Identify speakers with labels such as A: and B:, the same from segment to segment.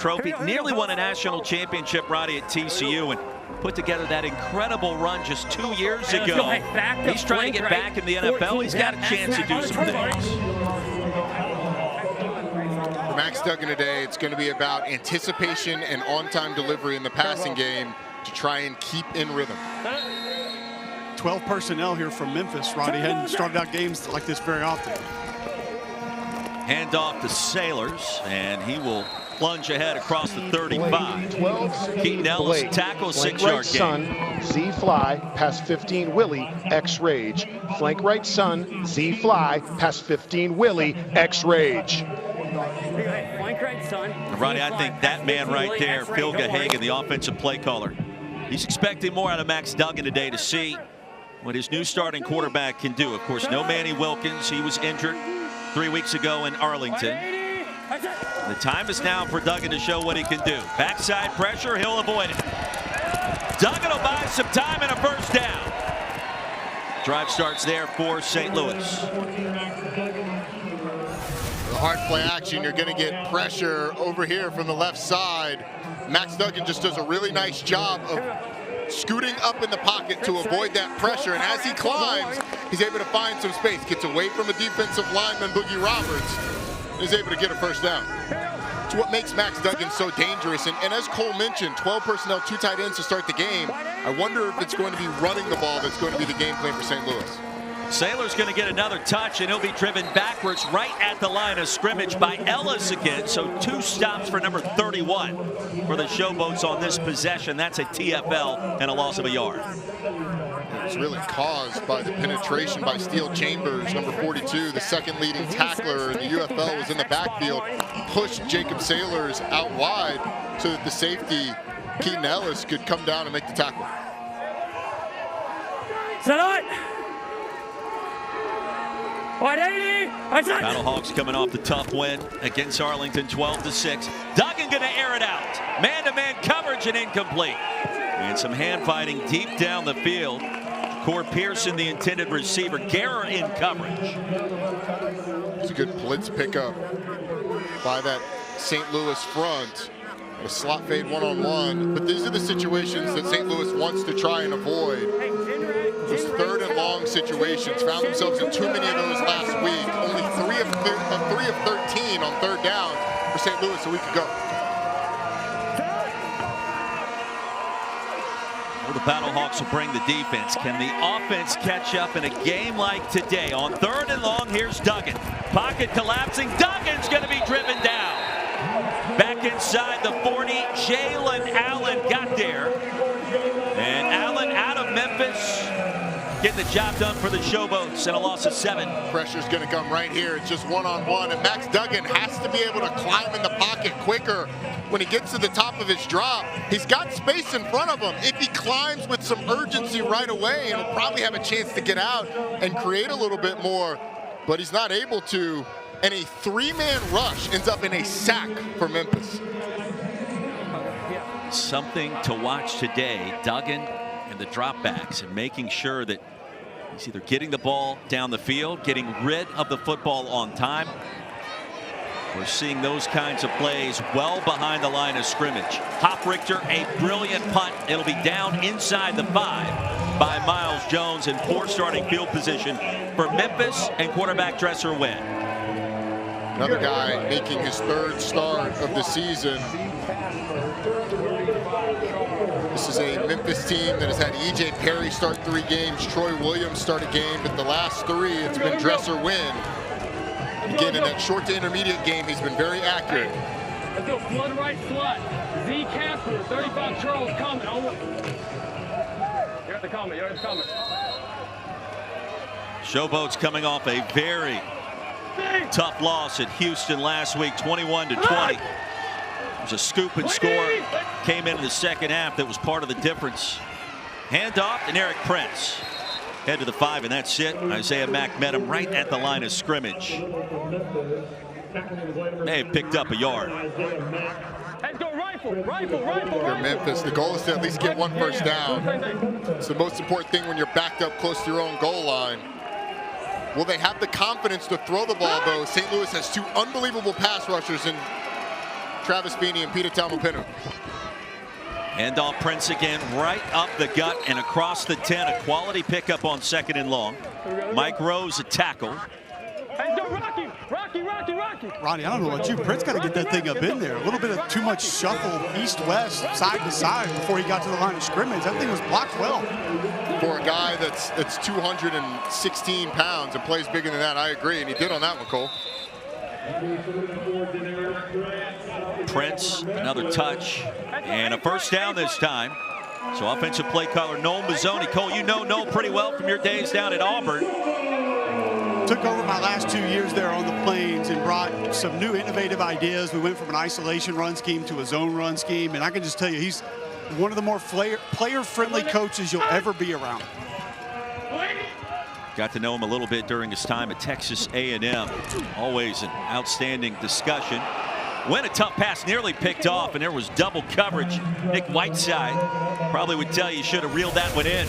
A: trophy. Nearly won a national championship, Roddy, at TCU, and put together that incredible run just 2 years ago. He's trying to get back in the NFL. He's got a chance to do some things.
B: For Max Duggan today, it's going to be about anticipation and on-time delivery in the passing game to try and keep in rhythm.
C: 12 personnel here from Memphis. Roddy hadn't started out games like this very often.
A: Hand off to Sailors, and he will plunge ahead across the 35. Keaton Ellis tackles, 6-yard gain.
D: Z fly, pass 15, Willie, X rage. Flank right, Sun, Z fly, pass 15, Willie, X rage.
A: Roddy, I think that man right there, Phil Gahagan, the offensive play caller, he's expecting more out of Max Duggan today to see what his new starting quarterback can do. Of course, no Manny Wilkins. He was injured 3 weeks ago in Arlington. The time is now for Duggan to show what he can do. Backside pressure, he'll avoid it. Duggan will buy some time and a first down. Drive starts there for St. Louis.
B: The hard play action, you're going to get pressure over here from the left side. Max Duggan just does a really nice job of scooting up in the pocket to avoid that pressure, and as he climbs, he's able to find some space, gets away from a defensive lineman, Boogie Roberts, and is able to get a first down. It's what makes Max Duggan so dangerous, and as Cole mentioned, 12 personnel, 2 tight ends to start the game. I wonder if it's going to be running the ball that's going to be the game plan for St. Louis.
A: Sailor's going to get another touch, and he'll be driven backwards right at the line of scrimmage by Ellis again. So 2 stops for number 31 for the Showboats on this possession. That's a TFL and a loss of a yard.
B: It was really caused by the penetration by Steele Chambers, number 42, the second leading tackler in the UFL, was in the backfield, pushed Jacob Sailors out wide so that the safety, Keaton Ellis, could come down and make the tackle.
E: Set on! 180!
A: Battlehawks coming off the tough win against Arlington, 12-6. Duggan going to air it out. Man-to-man coverage and incomplete. And some hand fighting deep down the field. Core Pearson, the intended receiver. Guerra in coverage.
B: It's a good blitz pickup by that St. Louis front. A slot fade one-on-one. But these are the situations that St. Louis wants to try and avoid. Those 3rd and long situations, found themselves in too many of those last week. Only 3 of 13 on 3rd down for St. Louis a week ago.
A: Well, the Battlehawks will bring the defense. Can the offense catch up in a game like today? On 3rd and long, here's Duggan. Pocket collapsing. Duggan's going to be driven down. Back inside the 40, Jalen Allen got there. And Allen out of Memphis, getting the job done for the Showboats and a loss of 7.
B: Pressure's going to come right here. It's just one-on-one, and Max Duggan has to be able to climb in the pocket quicker. When he gets to the top of his drop, he's got space in front of him. If he climbs with some urgency right away, he'll probably have a chance to get out and create a little bit more, but he's not able to. And a 3-man rush ends up in a sack for Memphis.
A: Something to watch today. Duggan and the dropbacks and making sure that he's either getting the ball down the field, getting rid of the football on time. We're seeing those kinds of plays well behind the line of scrimmage. Hop Richter, a brilliant punt. It'll be down inside the 5 by Miles Jones in poor starting field position for Memphis and quarterback Dresser Wynn.
B: Another guy making his 3rd start of the season. This is a Memphis team that has had E.J. Perry start 3 games, Troy Williams start a game, but the last 3, it's been Dresser Wynn. Again, in that short to intermediate game, he's been very accurate.
E: Let's go flood right slot. Z Casper, 35 Charles coming. You're at the comment, you're at the comment.
A: Showboats coming off a very tough loss at Houston last week, 21-20. It was a scoop and score. Came in the second half that was part of the difference. Handoff and Eric Prince. Head to the 5, and that's it. Isaiah Mack met him right at the line of scrimmage. May have picked up a yard.
E: Let's go rifle.
B: For Memphis, the goal is to at least get 1 first down. It's the most important thing when you're backed up close to your own goal line. Will they have the confidence to throw the ball, though? St. Louis has 2 unbelievable pass rushers, and Travis Feeney and Peter Talmopinu.
A: Hand off Prince again, right up the gut and across the 10. A quality pickup on 2nd and long. Mike Rose a tackle.
E: Hey, go Rocky!
C: Ronnie, I don't know about you. Prince got to get that thing up in there. A little bit of too much shuffle east-west, side to side before he got to the line of scrimmage. That thing was blocked well.
B: For a guy that's 216 pounds and plays bigger than that, I agree, and he did on that one, Cole.
A: Prince, another touch, and a first down this time. So offensive play caller Noel Mazzoni. Cole, you know Noel pretty well from your days down at Auburn.
C: Took over my last 2 years there on the Plains and brought some new innovative ideas. We went from an isolation run scheme to a zone run scheme, and I can just tell you, he's one of the more player-friendly coaches you'll ever be around.
A: Got to know him a little bit during his time at Texas A&M. Always an outstanding discussion. When a tough pass nearly picked off, and there was double coverage. Nick Whiteside probably would tell you should have reeled that one in.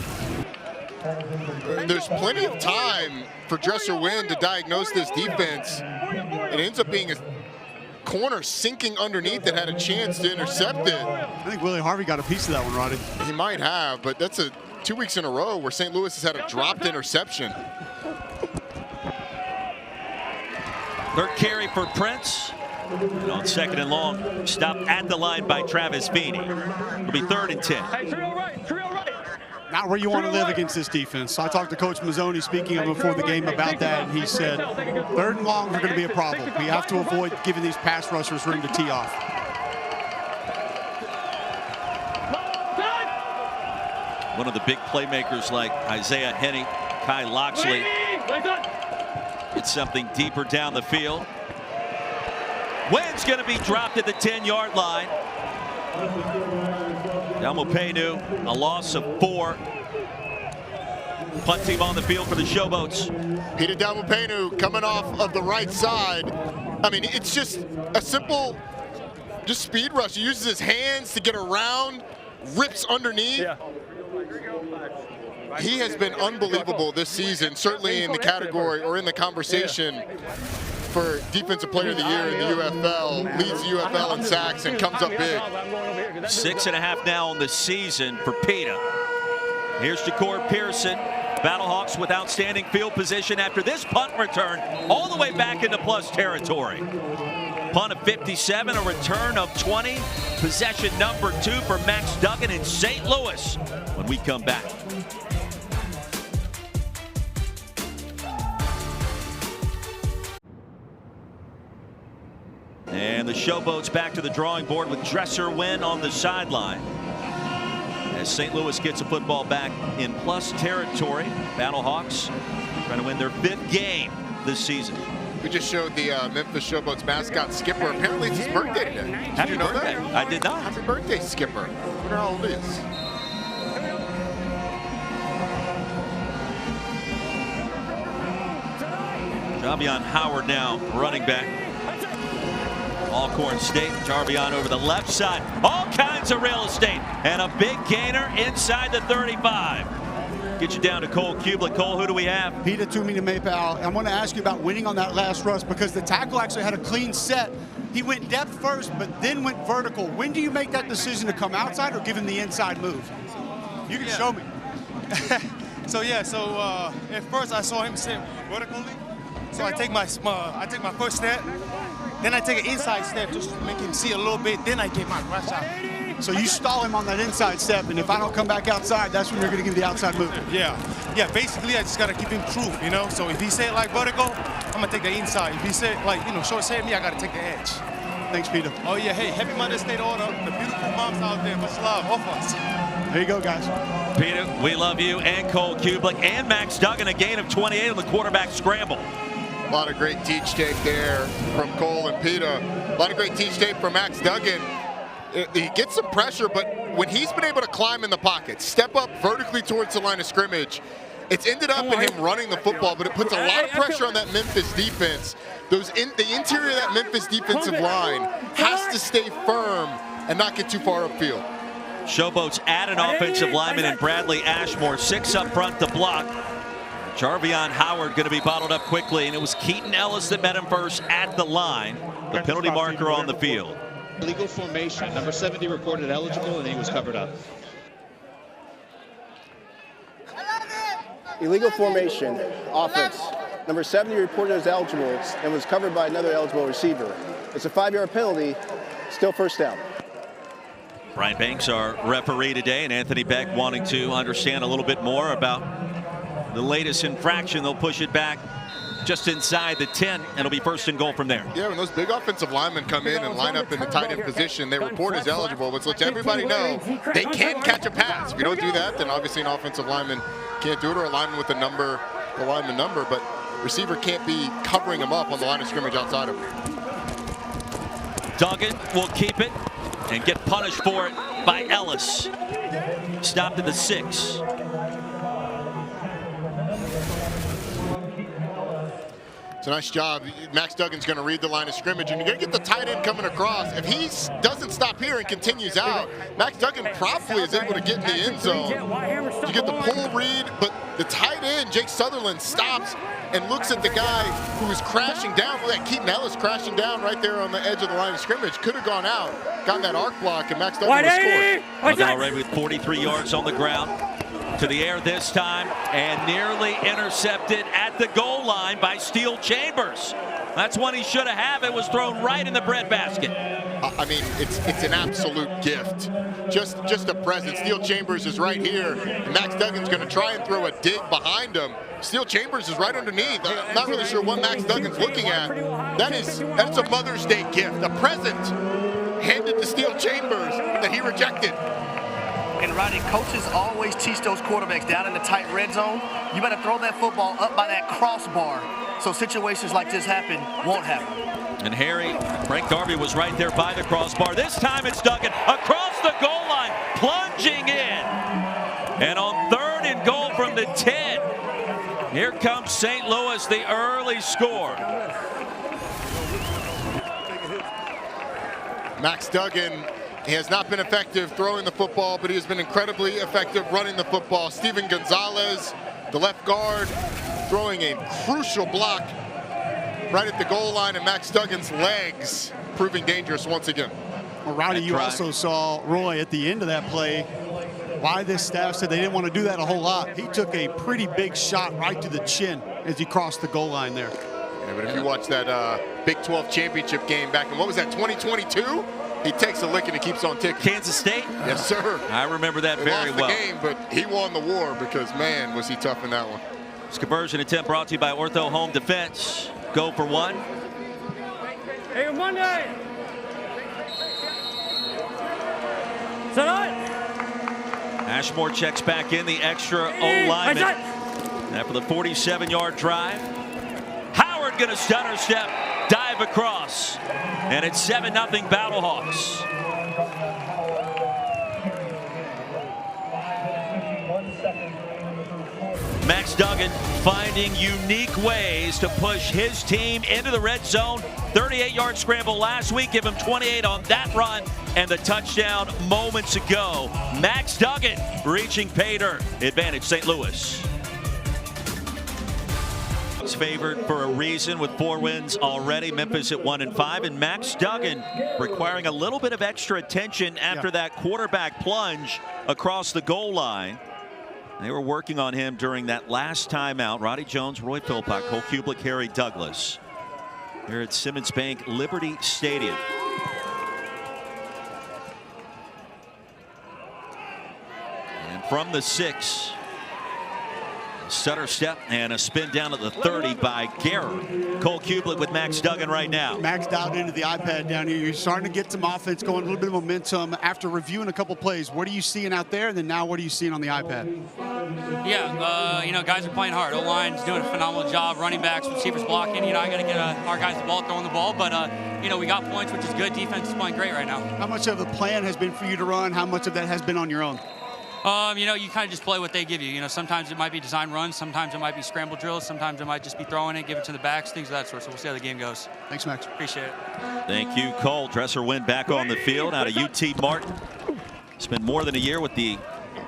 B: There's plenty of time for Dresser Wynn to diagnose this defense. It ends up being a corner sinking underneath that had a chance to intercept it.
C: I think Willie Harvey got a piece of that one, Roddy.
B: He might have, but that's 2 weeks in a row where St. Louis has had a dropped interception.
A: Third carry for Prince. And on 2nd and long, stopped at the line by Travis Feeney. It'll be 3rd and 10.
E: Hey, trio right.
C: Not where you want to live against this defense. So I talked to Coach Mazzoni, speaking of before the game, about that, and he said 3rd and long are going to be a problem. We have to avoid giving these pass rushers room to tee off.
A: One of the big playmakers like Isaiah Henney, Kai Loxley. It's something deeper down the field. Wynn's going to be dropped at the 10-yard line. Talmopinu, a loss of 4. Punt team on the field for the Showboats.
B: Peter Talmopinu coming off of the right side. I mean, it's just a simple, speed rush. He uses his hands to get around, rips underneath. Yeah. He has been unbelievable this season, certainly in the category or in the conversation for Defensive Player of the Year in the UFL, leads the UFL in sacks and comes up big.
A: 6.5 now on the season for Peter. Here's Ja'Cour Pearson. Battlehawks with outstanding field position after this punt return all the way back into plus territory. Punt of 57, a return of 20. Possession number 2 for Max Duggan in St. Louis when we come back. And the Showboats back to the drawing board with Dresser Wynn on the sideline. As St. Louis gets a football back in plus territory, Battlehawks trying to win their 5th game this season.
B: We just showed the Memphis Showboats mascot, Skipper. Apparently it's his birthday today.
A: Happy
B: Did you know
A: birthday.
B: that?
A: I did not.
B: Happy birthday, Skipper. I wonder how old he is.
A: Jarvion Howard now running back. Alcorn State, Jarvion over the left side. All kinds of real estate. And a big gainer inside the 35. Get you down to Cole Kublik. Cole, who do we have?
C: Peter Maypal. I want to ask you about winning on that last rush because the tackle actually had a clean set. He went depth first, but then went vertical. When do you make that decision to come outside or give him the inside move? You can show me.
F: So at first I saw him sit vertically. So I take my first step. Then I take an inside step just to make him see a little bit. Then I get my rush out.
C: So you stall him on that inside step, and if I don't come back outside, that's when you're going to give the outside move.
F: Yeah. Basically, I just got to give him truth, you know. So if he said like vertical, I'm going to take the inside. If he said like, short side me, I got to take the edge.
C: Thanks, Peter.
F: Oh, yeah. Hey, happy Mother's Day to all the beautiful moms out there. Much love. Off us.
C: There you go, guys.
A: Peter, we love you, and Cole Kublik, and Max Duggan, a gain of 28 on the quarterback scramble.
B: A lot of great teach tape there from Cole and Peter. A lot of great teach tape from Max Duggan. He gets some pressure, but when he's been able to climb in the pocket, step up vertically towards the line of scrimmage, it's ended up in him running the football, but it puts a lot of pressure on that Memphis defense. The interior of that Memphis defensive line has to stay firm and not get too far upfield.
A: Showboats add an offensive lineman in Bradley Ashmore, 6 up front to block. Jarvion Howard going to be bottled up quickly, and it was Keaton Ellis that met him first at the line. The penalty marker on the field.
G: Illegal formation. Number 70 reported eligible, and he was covered up.
H: Illegal formation, offense. Number 70 reported as eligible and was covered by another eligible receiver. It's a 5-yard penalty, still first down.
A: Brian Banks, our referee today, and Anthony Beck wanting to understand a little bit more about the latest infraction. They'll push it back just inside the 10, and it'll be first and goal from there.
B: Yeah, when those big offensive linemen come in and line up in the tight end position, they report as eligible, which lets everybody know they can catch a pass. If you don't do that, then obviously an offensive lineman can't do it, or a lineman with the lineman number, but receiver can't be covering him up on the line of scrimmage outside of him.
A: Duggan will keep it and get punished for it by Ellis. Stopped at the 6.
B: It's a nice job. Max Duggan's going to read the line of scrimmage, and you're going to get the tight end coming across. If he doesn't stop here and continues out, Max Duggan probably is able to get in the end zone. You get the pull read, but the tight end, Jake Sutherland, stops and looks at the guy who is crashing down. Look at Keaton Ellis crashing down right there on the edge of the line of scrimmage. Could have gone out, gotten that arc block, and Max Duggan would have scored.
A: Duggan already with 43 yards on the ground. To the air this time, and nearly intercepted at the goal line by Steel Chambers. That's one he should have had. It was thrown right in the breadbasket.
B: I mean, it's an absolute gift. Just a presence. Steel Chambers is right here, and Max Duggan's going to try and throw a dig behind him. Steel Chambers is right underneath. I'm not really sure what Max Duggan's looking at. That's a Mother's Day gift, a present handed to Steel Chambers that he rejected.
I: And Rodney, coaches always teach those quarterbacks down in the tight red zone, you better throw that football up by that crossbar so situations like this won't happen.
A: And Frank Darby was right there by the crossbar. This time it's Duggan across the goal line, plunging in. And on 3rd and goal from the 10, here comes St. Louis, the early score.
B: Max Duggan, he has not been effective throwing the football, but he has been incredibly effective running the football. Steven Gonzalez, the left guard, throwing a crucial block right at the goal line, and Max Duggan's legs proving dangerous once again.
C: Well, Roddy, you also saw Roy at the end of that play why this staff said they didn't want to do that a whole lot. He took a pretty big shot right to the chin as he crossed the goal line there.
B: Yeah, but if you watch that Big 12 championship game back in, what was that, 2022? He takes a lick and he keeps on ticking.
A: Kansas State?
B: Yes, sir.
A: I remember that very well.
B: He lost the game, but he won the war because, man, was he tough in that one.
A: This conversion attempt brought to you by Ortho Home Defense. Go for one.
E: Hey, Monday. Set up.
A: Ashmore checks back in, the extra O-lineman. After the 47-yard drive. Howard going to stutter step, dive across. And it's 7-0 Battlehawks. Max Duggan finding unique ways to push his team into the red zone. 38-yard scramble last week, give him 28 on that run, and the touchdown moments ago. Max Duggan reaching pay dirt. Advantage St. Louis. Favored for a reason with 4 wins already. Memphis at 1-5, and Max Duggan requiring a little bit of extra attention after that quarterback plunge across the goal line. They were working on him during that last timeout. Roddy Jones, Roy Philpott, Cole Kublik, Harry Douglas here at Simmons Bank Liberty Stadium. And from the 6, stutter step and a spin down at the 30 by Garrett. Cole Kublik with Max Duggan right now.
C: Max dialed into the iPad down here. You're starting to get some offense going, a little bit of momentum. After reviewing a couple plays, what are you seeing out there? And then now what are you seeing on the iPad?
J: Yeah, you know, guys are playing hard. O-line's doing a phenomenal job. Running backs, receivers blocking. You know, I got to get our guys the ball, throwing the ball. But, you know, we got points, which is good. Defense is playing great right now.
C: How much of the plan has been for you to run? How much of that has been on your own?
J: You know, you kind of just play what they give you. You know, sometimes it might be design runs, sometimes it might be scramble drills, sometimes it might just be throwing it, give it to the backs, things of that sort. So we'll see how the game goes.
C: Thanks, Max.
J: Appreciate it.
A: Thank you, Cole. Dresser win back on the field out of UT Martin. Spent more than a year with the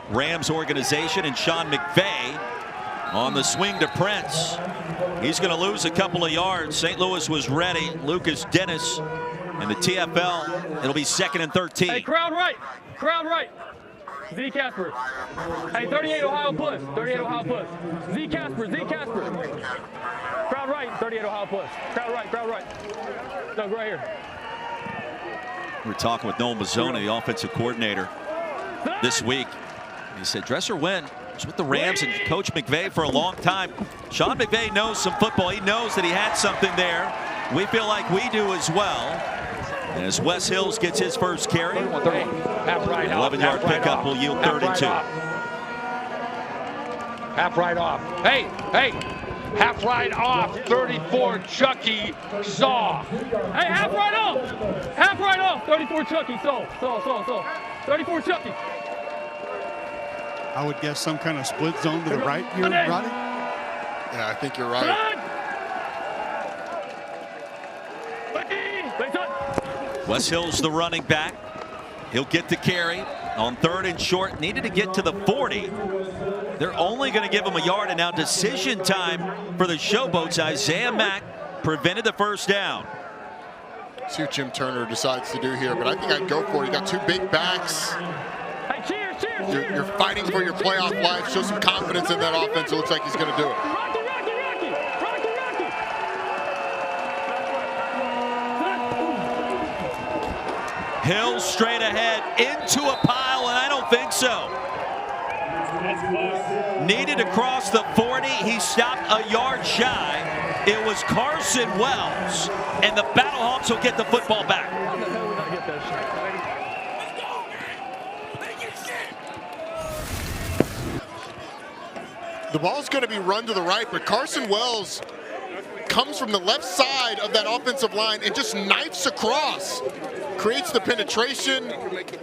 A: Rams organization, and Sean McVay on the swing to Prince. He's going to lose a couple of yards. St. Louis was ready. Lucas Dennis In the TFL, it'll be 2nd and 13.
E: Hey, crowd right. Crowd right. Z Casper. Hey, 38 Ohio plus. 38 Ohio plus. Z Casper. Z Casper. Crowd right. 38 Ohio plus. Crowd right. Crowd right. No, right here.
A: We're talking with Noel Mazzone, the offensive coordinator, this week. He said Dresser Wynn was with the Rams and Coach McVay for a long time. Sean McVay knows some football. He knows that he had something there. We feel like we do as well. And as Wes Hills gets his first carry, 11-yard pickup will yield 3rd and 2.
K: Half right off. Hey, hey. Half right off. 34 Chucky Saw.
E: Hey, half right off. Half right off. 34 Chucky Saw. 34 Chucky.
C: I would guess some kind of split zone to the right here, Roddy.
B: Yeah, I think you're right.
A: Wes Hills, the running back. He'll get the carry on 3rd and short. Needed to get to the 40. They're only going to give him a yard, and now decision time for the Showboats. Isaiah Mack prevented the first down.
B: See what Jim Turner decides to do here, but I think I'd go for it. You got 2 big backs.
E: Hey, cheers, cheers, cheers.
B: You're fighting for your playoff life. Show some confidence in that offense. It looks like he's going to do it.
E: Rocky, Rocky, Rocky. Rocky, Rocky.
A: Hill straight ahead into a pile, and I don't think so. Needed to cross the 40. He stopped a yard shy. It was Carson Wells, and the Battlehawks will get the football back.
B: The ball's going to be run to the right, but Carson Wells comes from the left side of that offensive line and just knifes across. Creates the penetration,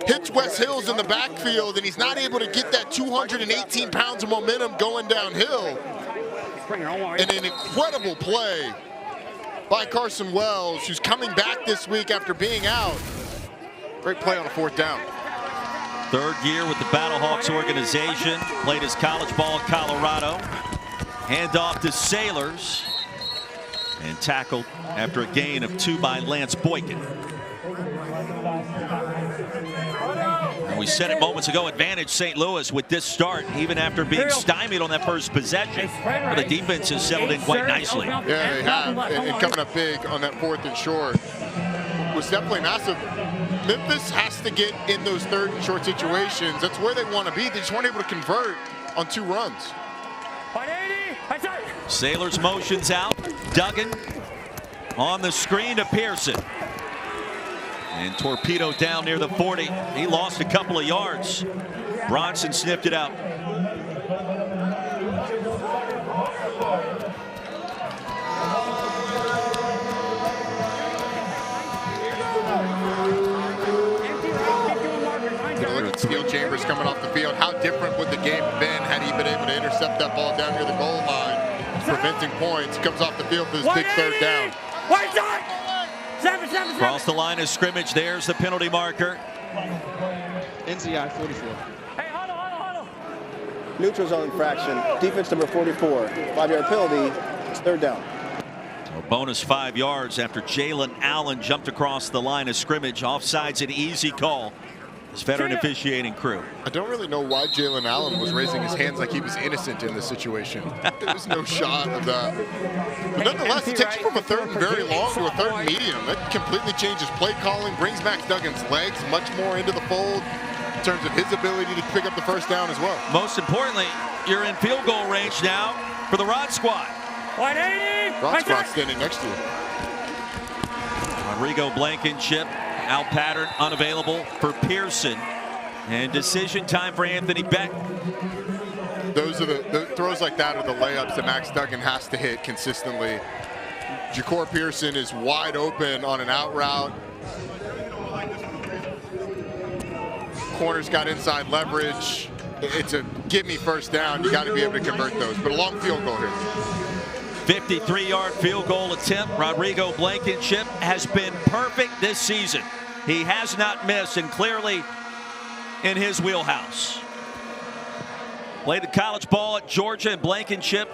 B: hits Wes Hills in the backfield, and he's not able to get that 218 pounds of momentum going downhill. And an incredible play by Carson Wells, who's coming back this week after being out. Great play on a 4th down.
A: 3rd year with the Battlehawks organization. Played his college ball in Colorado. Handoff to Sailors. And tackled after a gain of 2 by Lance Boykin. And we said it moments ago, advantage St. Louis with this start, even after being stymied on that first possession. Well, the defense has settled in quite nicely.
B: Yeah, they have. And coming up big on that 4th and short was definitely massive. Memphis has to get in those 3rd and short situations. That's where they want to be. They just weren't able to convert on 2 runs.
A: Sailors motions out. Duggan on the screen to Pearson. And torpedo down near the 40. He lost a couple of yards. Bronson sniffed it out.
B: Steel Chambers coming off the field. How different would the game have been had he been able to intercept that ball down near the goal line, preventing points? Comes off the field for his big 3rd down.
A: Across the line of scrimmage, there's the penalty marker.
G: NCI 44.
E: Hey, huddle.
H: Neutral zone infraction. Defense number 44. 5-yard penalty. It's 3rd down.
A: A bonus 5 yards after Jalen Allen jumped across the line of scrimmage. Offside's an easy call. His veteran officiating crew.
B: I don't really know why Jalen Allen was raising his hands like he was innocent in this situation. There was no shot of that. But nonetheless, it takes you from a 3rd and very long to a 3rd and medium. That completely changes play calling, brings Max Duggan's legs much more into the fold in terms of his ability to pick up the 1st down as well.
A: Most importantly, you're in field goal range now for the Rod Squad.
E: 180.
B: Rod Squad standing next to you.
A: Rodrigo Blankenship. Out pattern unavailable for Pearson, and decision time for Anthony Beck.
B: Those are the throws like that are the layups that Max Duggan has to hit consistently. Ja'Cour Pearson is wide open on an out route. Corner's got inside leverage. It's a give me 1st down. You got to be able to convert those, but a long field goal here.
A: 53-yard field goal attempt. Rodrigo Blankenship has been perfect this season. He has not missed, and clearly in his wheelhouse. Played the college ball at Georgia, and Blankenship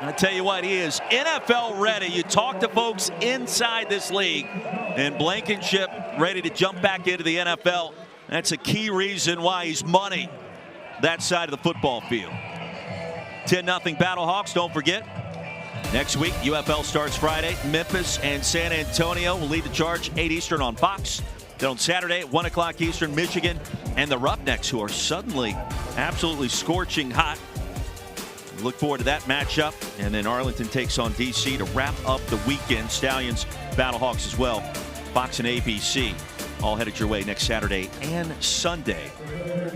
A: I tell you what, he is NFL ready. You talk to folks inside this league, and Blankenship ready to jump back into the NFL. That's a key reason why he's money that side of the football field. 10-0 Battlehawks, don't forget. Next week, UFL starts Friday. Memphis and San Antonio will lead the charge, 8 Eastern on Fox. Then on Saturday at 1 o'clock Eastern, Michigan and the Roughnecks, who are suddenly absolutely scorching hot. Look forward to that matchup. And then Arlington takes on DC to wrap up the weekend. Stallions, Battlehawks as well. Fox and ABC all headed your way next Saturday and Sunday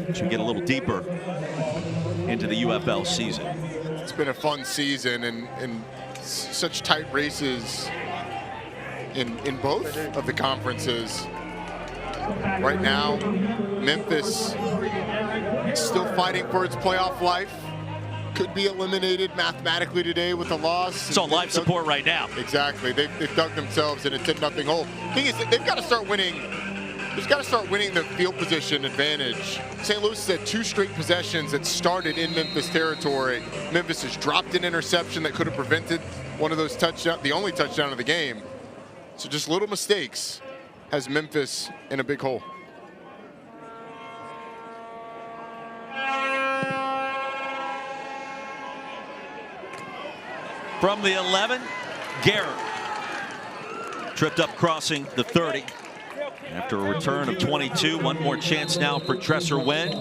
A: as we get a little deeper into the UFL season.
B: It's been a fun season and such tight races in both of the conferences. Right now, Memphis still fighting for its playoff life. Could be eliminated mathematically today with a loss.
A: It's on life support right now.
B: Exactly. They've dug themselves in a 10-0 hole. Thing is, they've got to start winning. They've got to start winning the field position advantage. St. Louis has had 2 straight possessions that started in Memphis territory. Memphis has dropped an interception that could have prevented one of those touchdowns, the only touchdown of the game. So just little mistakes has Memphis in a big hole.
A: From the 11, Garrett tripped up crossing the 30. After a return of 22, one more chance now for Dresser Wen.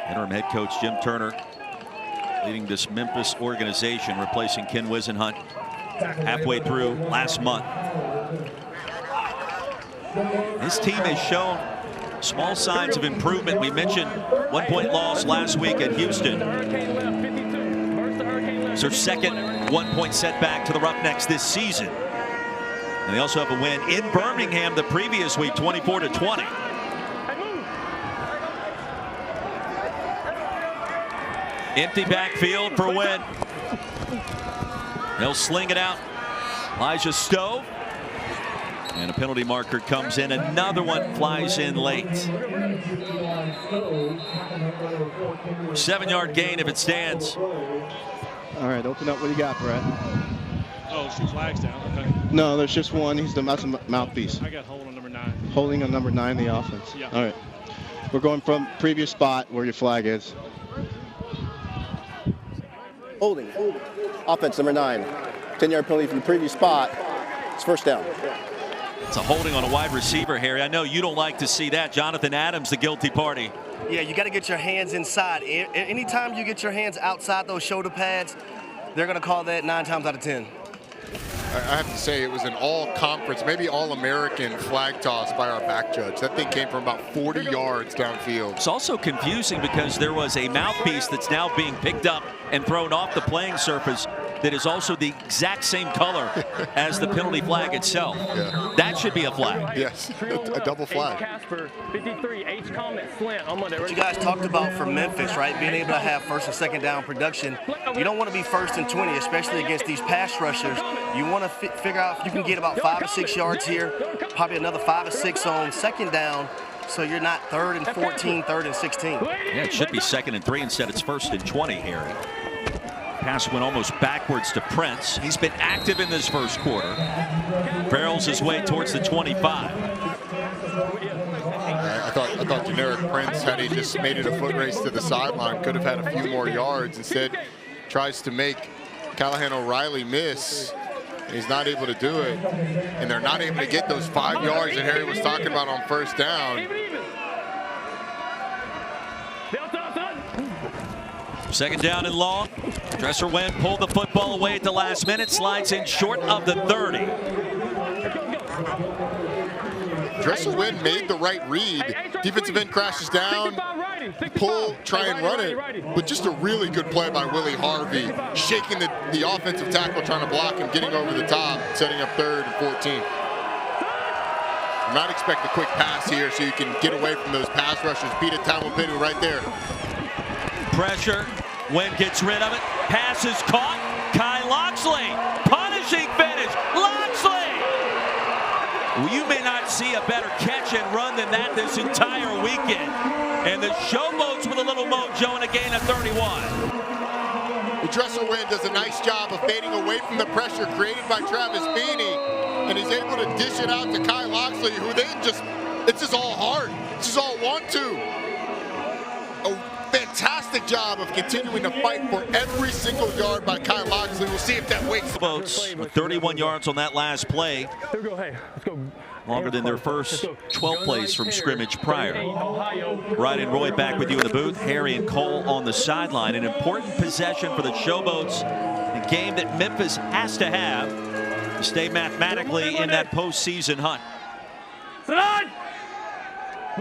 A: Interim head coach Jim Turner leading this Memphis organization, replacing Ken Wisenhunt halfway through last month. This team has shown small signs of improvement. We mentioned 1-point loss last week at Houston. It's their second 1-point setback to the Roughnecks this season. And they also have a win in Birmingham the previous week, 24-20. Empty backfield for Wynn. They'll sling it out. Elijah Stowe. And a penalty marker comes in. Another one flies in late. 7-yard gain if it stands.
H: All right, open up. What do you got, Brett?
G: Oh, 2 flags down. Okay.
H: No, there's just one. That's a mouthpiece.
G: I got hold on number 9.
H: Holding on number 9, the offense.
G: Yeah.
H: All right. We're going from previous spot where your flag is. Holding. Offense number 9. 10-yard penalty from the previous spot. It's first down.
A: It's a holding on a wide receiver, Harry. I know you don't like to see that. Jonathan Adams, the guilty party.
I: Yeah, you got to get your hands inside. Anytime you get your hands outside those shoulder pads, they're going to call that 9 times out of 10.
B: I have to say it was an all-conference, maybe all-American flag toss by our back judge. That thing came from about 40 yards downfield.
A: It's also confusing because there was a mouthpiece that's now being picked up and thrown off the playing surface that is also the exact same color as the penalty flag itself.
B: Yeah.
A: That should be a flag.
B: Yes, a double flag.
I: What you guys talked about for Memphis, right? Being able to have first and second down production. You don't want to be 1st and 20, especially against these pass rushers. You want to figure out if you can get about 5 or 6 yards here, probably another 5 or 6 on second down, so you're not 3rd and 14, 3rd and 16.
A: Yeah, it should be 2nd and 3. Instead, it's 1st and 20, Harry. Pass went almost backwards to Prince. He's been active in this first quarter. Barrels his way towards the 25.
B: I thought generic Prince, had he just made it a foot race to the sideline, could have had a few more yards. Instead, tries to make Callahan O'Reilly miss. And he's not able to do it. And they're not able to get those 5 yards that Harry was talking about on first down.
A: Second down and long. Dresser Wen pulled the football away at the last minute, slides in short of the 30.
B: Dresser Wen made the right read. Defensive end crashes down, pull, try and run it. But just a really good play by Willie Harvey, shaking the offensive tackle, trying to block him, getting over the top, setting up 3rd and 14. Do not expect a quick pass here so you can get away from those pass rushers. Beat it, Tamu right there.
A: Pressure. Wen gets rid of it. Pass is caught. Kai Loxley. Punishing finish. Loxley. Well, you may not see a better catch and run than that this entire weekend. And the Showboats with a little mojo and a gain of 31.
B: The Dresser Wind does a nice job of fading away from the pressure created by Travis Beanie, and he's able to dish it out to Kai Loxley, who it's just all hard. It's just all want-to. A fantastic job of continuing to fight for every single yard by Kai Loxley. We'll see if that wakes up.
A: Boats with 31 yards on that last play.
E: Here we go. Hey, let's go.
A: Longer than their first 12 plays from scrimmage prior. Ryan and Roy back with you in the booth. Harry and Cole on the sideline. An important possession for the Showboats. A game that Memphis has to have to stay mathematically in that postseason hunt.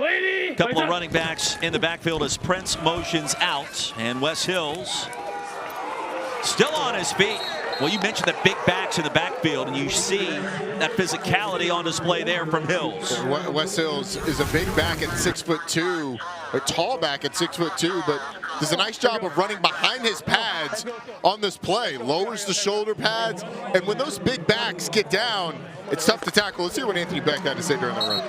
A: A couple of running backs in the backfield as Prince motions out, and Wes Hills still on his feet. Well, you mentioned the big backs in the backfield, and you see that physicality on display there from Hills.
B: Wes Hills is a big back at 6'2", a tall back at 6'2", but does a nice job of running behind his pads on this play. Lowers the shoulder pads, and when those big backs get down, it's tough to tackle. Let's hear what Anthony Beck had to say during that run.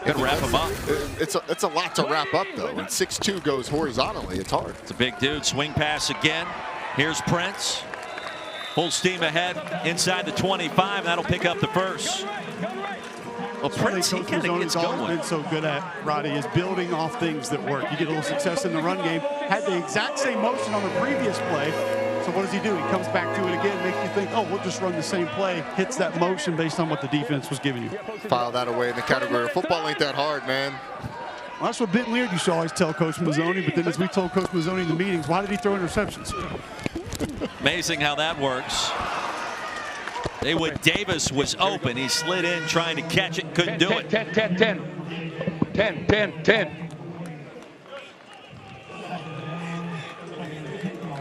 A: Gonna wrap him up.
B: It's a lot to wrap up, though. When 6'2" goes horizontally, it's hard.
A: It's a big dude. Swing pass again. Here's Prince. Full steam ahead inside the 25, and that'll pick up the first. Well, Prince, he kind of gets going.
C: Been so good at, Roddy, is building off things that work. You get a little success in the run game. Had the exact same motion on the previous play. So what does he do? He comes back to it again, makes you think, oh, we'll just run the same play. Hits that motion based on what the defense was giving you.
B: File that away in the category of football ain't that hard, man.
C: Well, that's what Benton Leard used to always tell Coach Mazzoni, but then as we told Coach Mazzoni in the meetings, why did he throw interceptions?
A: Amazing how that works. Haywood Davis was open. He slid in trying to catch it, couldn't do it.
K: 10.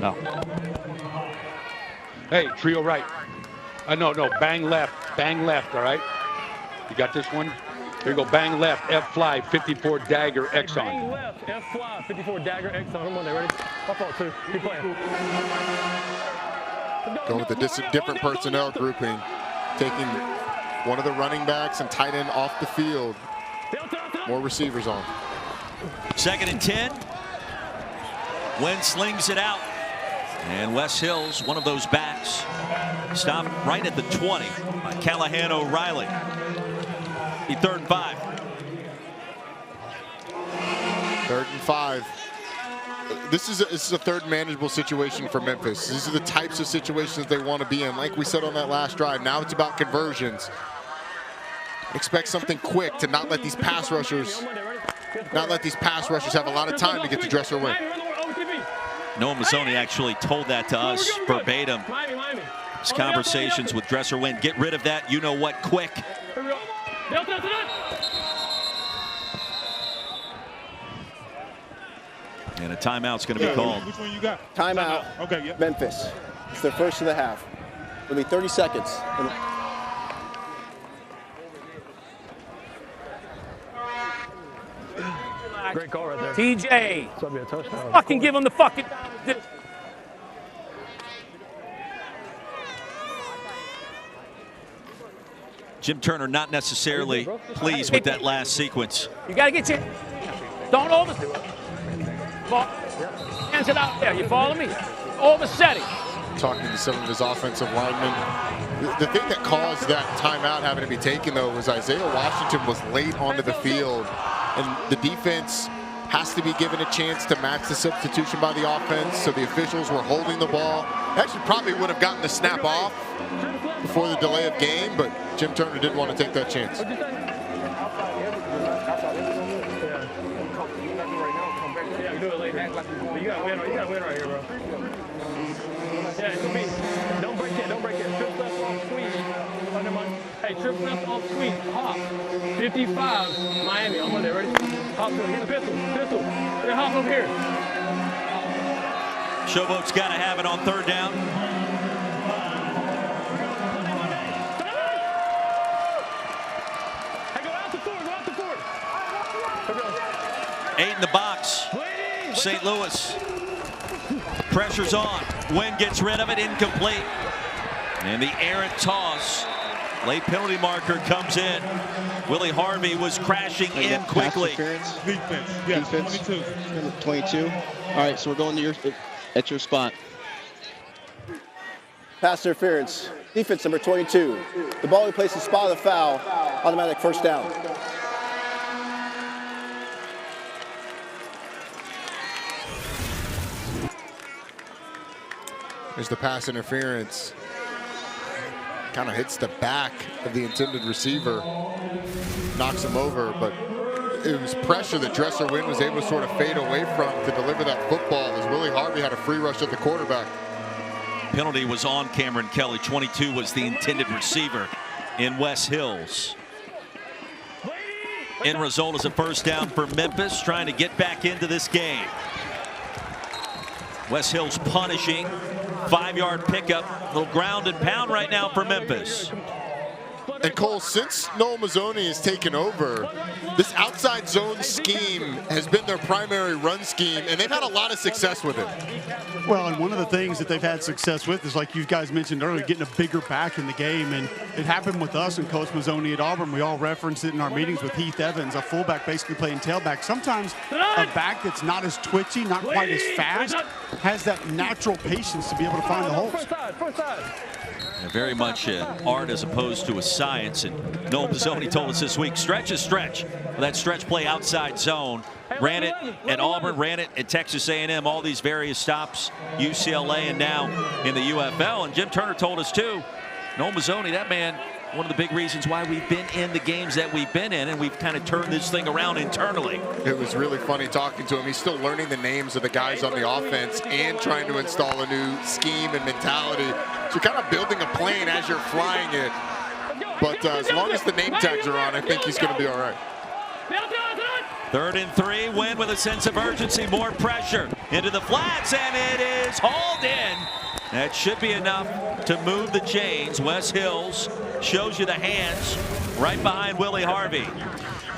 K: No. Hey, trio right. No, bang left, all right? You got this one? Here you go, bang left, F fly, 54 dagger, X on.
E: Bang left, F fly, 54 dagger, X on. I'm on there, ready? Up on two, keep playing.
B: Going with the different personnel grouping, taking one of the running backs and tight end off the field. More receivers on.
A: 2nd and 10. Wynn slings it out. And Wes Hills, one of those backs, stopped right at the 20 by Callahan O'Reilly. 3rd and 5.
B: 3rd and 5. This is a third manageable situation for Memphis. These are the types of situations they want to be in. Like we said on that last drive, now it's about conversions. Expect something quick to not let these pass rushers have a lot of time to get the Dresser Wind.
A: Noah Mazzoni actually told that to us verbatim. His conversations with Dresser Wind. Get rid of that, you know what, quick. And a timeout's going to be called.
L: Which one you got?
H: Timeout.
L: Okay, yeah.
H: Memphis. It's their first of the half. It'll be 30 seconds.
E: Great call right there.
M: TJ.
E: That'll be a touchdown.
M: Fucking give him the fucking.
A: Jim Turner not necessarily pleased with that last sequence.
M: You got to get your. Don't overdo it. Hands it out there. You follow me? Oversetting.
B: Talking to some of his offensive linemen. The thing that caused that timeout having to be taken, though, was Isaiah Washington was late onto the field, and the defense has to be given a chance to match the substitution by the offense, so the officials were holding the ball. Actually probably would have gotten the snap off before the delay of game, but Jim Turner didn't want to take that chance.
E: Yeah, you do it late. You got to win right here, bro. Yeah, it's be. Don't break it. Trip left off squeeze. Hey, trip left off squeeze. Hop. 55. Miami. I'm on there. Ready? Hop to it. Pistol. Here, hop up here.
A: Showboats got to have it on 3rd down.
E: Hey, go out the forward.
A: 8 in the box. St. Louis. Pressure's on. Wynn gets rid of it. Incomplete. And the errant toss. Late penalty marker comes in. Willie Harvey was crashing in quickly.
G: Defense. 22. All right, so we're going to at your spot.
H: Pass interference. Defense number 22. The ball replaces spot of the foul. Automatic first down.
B: There's the pass interference. Kind of hits the back of the intended receiver. Knocks him over, but it was pressure that Dresser Wynn was able to sort of fade away from to deliver that football as Willie Harvey had a free rush at the quarterback.
A: Penalty was on Cameron Kelly. 22 was the intended receiver in West Hills. End result is a first down for Memphis, trying to get back into this game. West Hills punishing. 5-yard pickup. Little ground and pound right now for Memphis.
B: And Cole, since Noel Mazzoni has taken over, this outside zone scheme has been their primary run scheme, and they've had a lot of success with it.
C: Well, and one of the things that they've had success with is, like you guys mentioned earlier, getting a bigger back in the game. And it happened with us and Coach Mazzoni at Auburn. We all referenced it in our meetings with Heath Evans, a fullback basically playing tailback. Sometimes a back that's not as twitchy, not quite as fast, has that natural patience to be able to find the holes.
A: Very much an art as opposed to a science. And Noel Mazzoni told us this week, stretch is stretch. That stretch play outside zone. Ran it at Auburn, ran it at Texas A&M, all these various stops, UCLA, and now in the UFL. And Jim Turner told us too, Noel Mazzoni, that man, one of the big reasons why we've been in the games that we've been in, and we've kind of turned this thing around internally.
B: It was really funny talking to him. He's still learning the names of the guys on the offense and trying to install a new scheme and mentality. So you're kind of building a plane as you're flying it. But as long as the name tags are on, I think he's going to be all right.
A: 3rd and 3, Win with a sense of urgency, more pressure into the flats, and it is hauled in. That should be enough to move the chains. West Hills shows you the hands right behind Willie Harvey.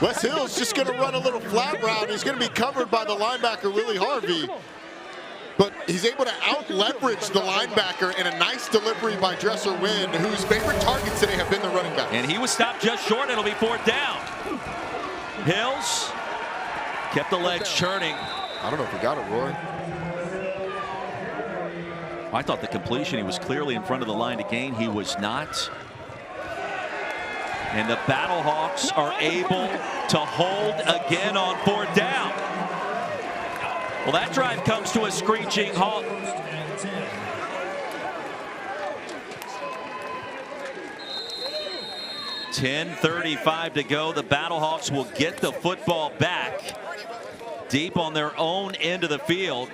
B: West Hills just going to run a little flat route. He's going to be covered by the linebacker, Willie Harvey. But he's able to out-leverage the linebacker in a nice delivery by Dresser Wynn, whose favorite targets today have been the running back.
A: And he was stopped just short. It'll be 4th down. Hills kept the legs churning.
B: I don't know if he got it, Roy.
A: I thought the completion, he was clearly in front of the line to gain. He was not. And the Battlehawks are able to hold again on 4th down. Well, that drive comes to a screeching halt. .10:35 to go. The Battlehawks will get the football back deep on their own end of the field.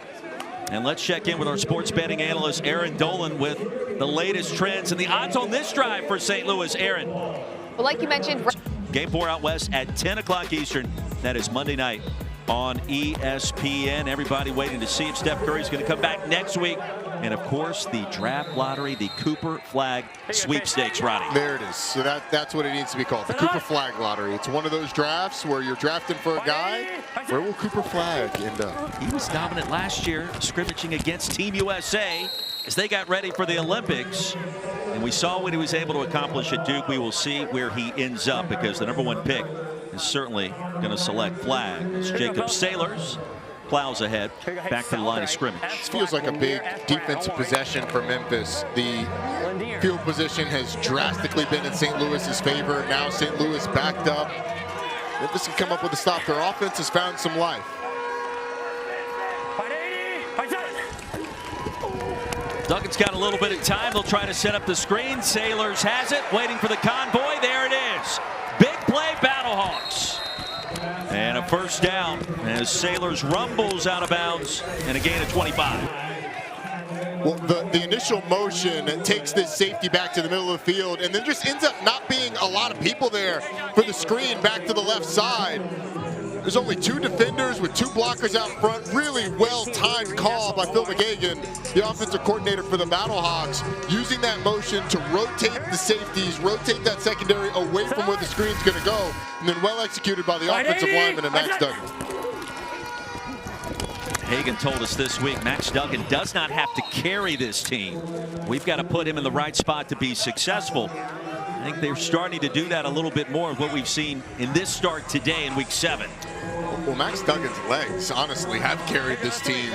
A: And let's check in with our sports betting analyst, Aaron Dolan, with the latest trends and the odds on this drive for St. Louis. Aaron.
L: Well, like you mentioned,
A: Game 4 out west at 10 o'clock Eastern. That is Monday night on ESPN. Everybody waiting to see if Steph Curry's going to come back next week. And, of course, the draft lottery, the Cooper Flag sweepstakes, Ronnie.
B: There it is. So that's what it needs to be called, the Cooper Flag lottery. It's one of those drafts where you're drafting for a guy. Where will Cooper Flag end up?
A: He was dominant last year, scrimmaging against Team USA as they got ready for the Olympics. And we saw what he was able to accomplish at Duke. We will see where he ends up, because the #1 pick is certainly going to select Flag. As Jacob Sailors plows ahead back to the line of scrimmage.
B: This feels like a big defensive possession for Memphis. The field position has drastically been in St. Louis's favor. Now St. Louis backed up. Memphis can come up with a stop. Their offense has found some life.
A: Duggan's got a little bit of time. They'll try to set up the screen. Sailors has it, waiting for the convoy. There it is. Big play, Battlehawks. And a first down as Sailors rumbles out of bounds, and a gain of 25.
B: Well, the initial motion takes this safety back to the middle of the field, and then just ends up not being a lot of people there for the screen back to the left side. There's only 2 defenders with 2 blockers out front. Really well-timed call by Phil McGagan, the offensive coordinator for the Battlehawks, using that motion to rotate the safeties, rotate that secondary away from where the screen's going to go, and then well executed by the offensive lineman and Max Duggan.
A: Hagan told us this week Max Duggan does not have to carry this team. We've got to put him in the right spot to be successful. I think they're starting to do that a little bit more of what we've seen in this start today in week 7.
B: Well, Max Duggan's legs honestly have carried this team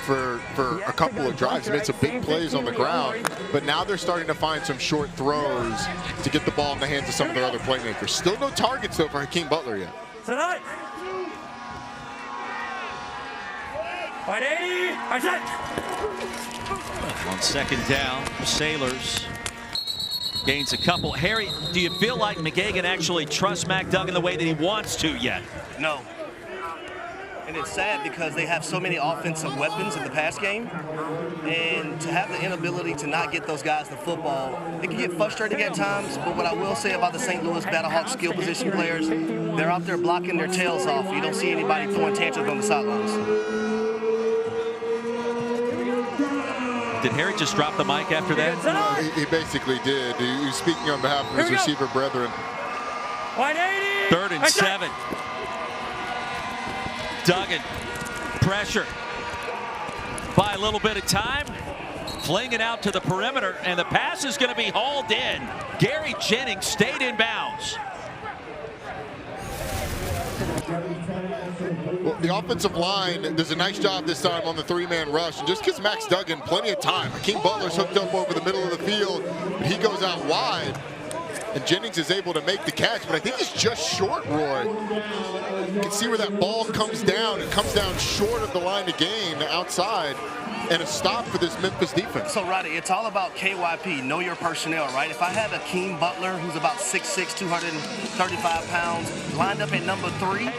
B: for a couple of drives. Made some big plays on the ground, but now they're starting to find some short throws to get the ball in the hands of some of their other playmakers. Still no targets though for Hakeem Butler yet.
E: Tonight. 180.
A: On second down, Sailors gains a couple. Harry, do you feel like McGagan actually trusts Mac Duggan the way that he wants to yet?
I: No. And it's sad because they have so many offensive weapons in the pass game, and to have the inability to not get those guys the football, it can get frustrating at times. But what I will say about the St. Louis Battlehawks skill position players, they're out there blocking their tails off. You don't see anybody throwing tantrums on the sidelines.
A: Did Harry just drop the mic after that?
B: He basically did. He was speaking on behalf of his receiver brethren.
E: 180.
A: 3rd and 7. Duggan, pressure. By a little bit of time, flinging out to the perimeter, and the pass is going to be hauled in. Gary Jennings stayed in bounds.
B: Well, the offensive line does a nice job this time on the 3-man rush, and just gives Max Duggan plenty of time. Hakeem Butler's hooked up over the middle of the field, but he goes out wide, and Jennings is able to make the catch, but I think he's just short, Roy. You can see where that ball comes down. It comes down short of the line to gain outside, and a stop for this Memphis defense.
I: So, Roddy, it's all about KYP, know your personnel, right? If I have Hakeem Butler, who's about 6'6", 235 pounds, lined up at number 3,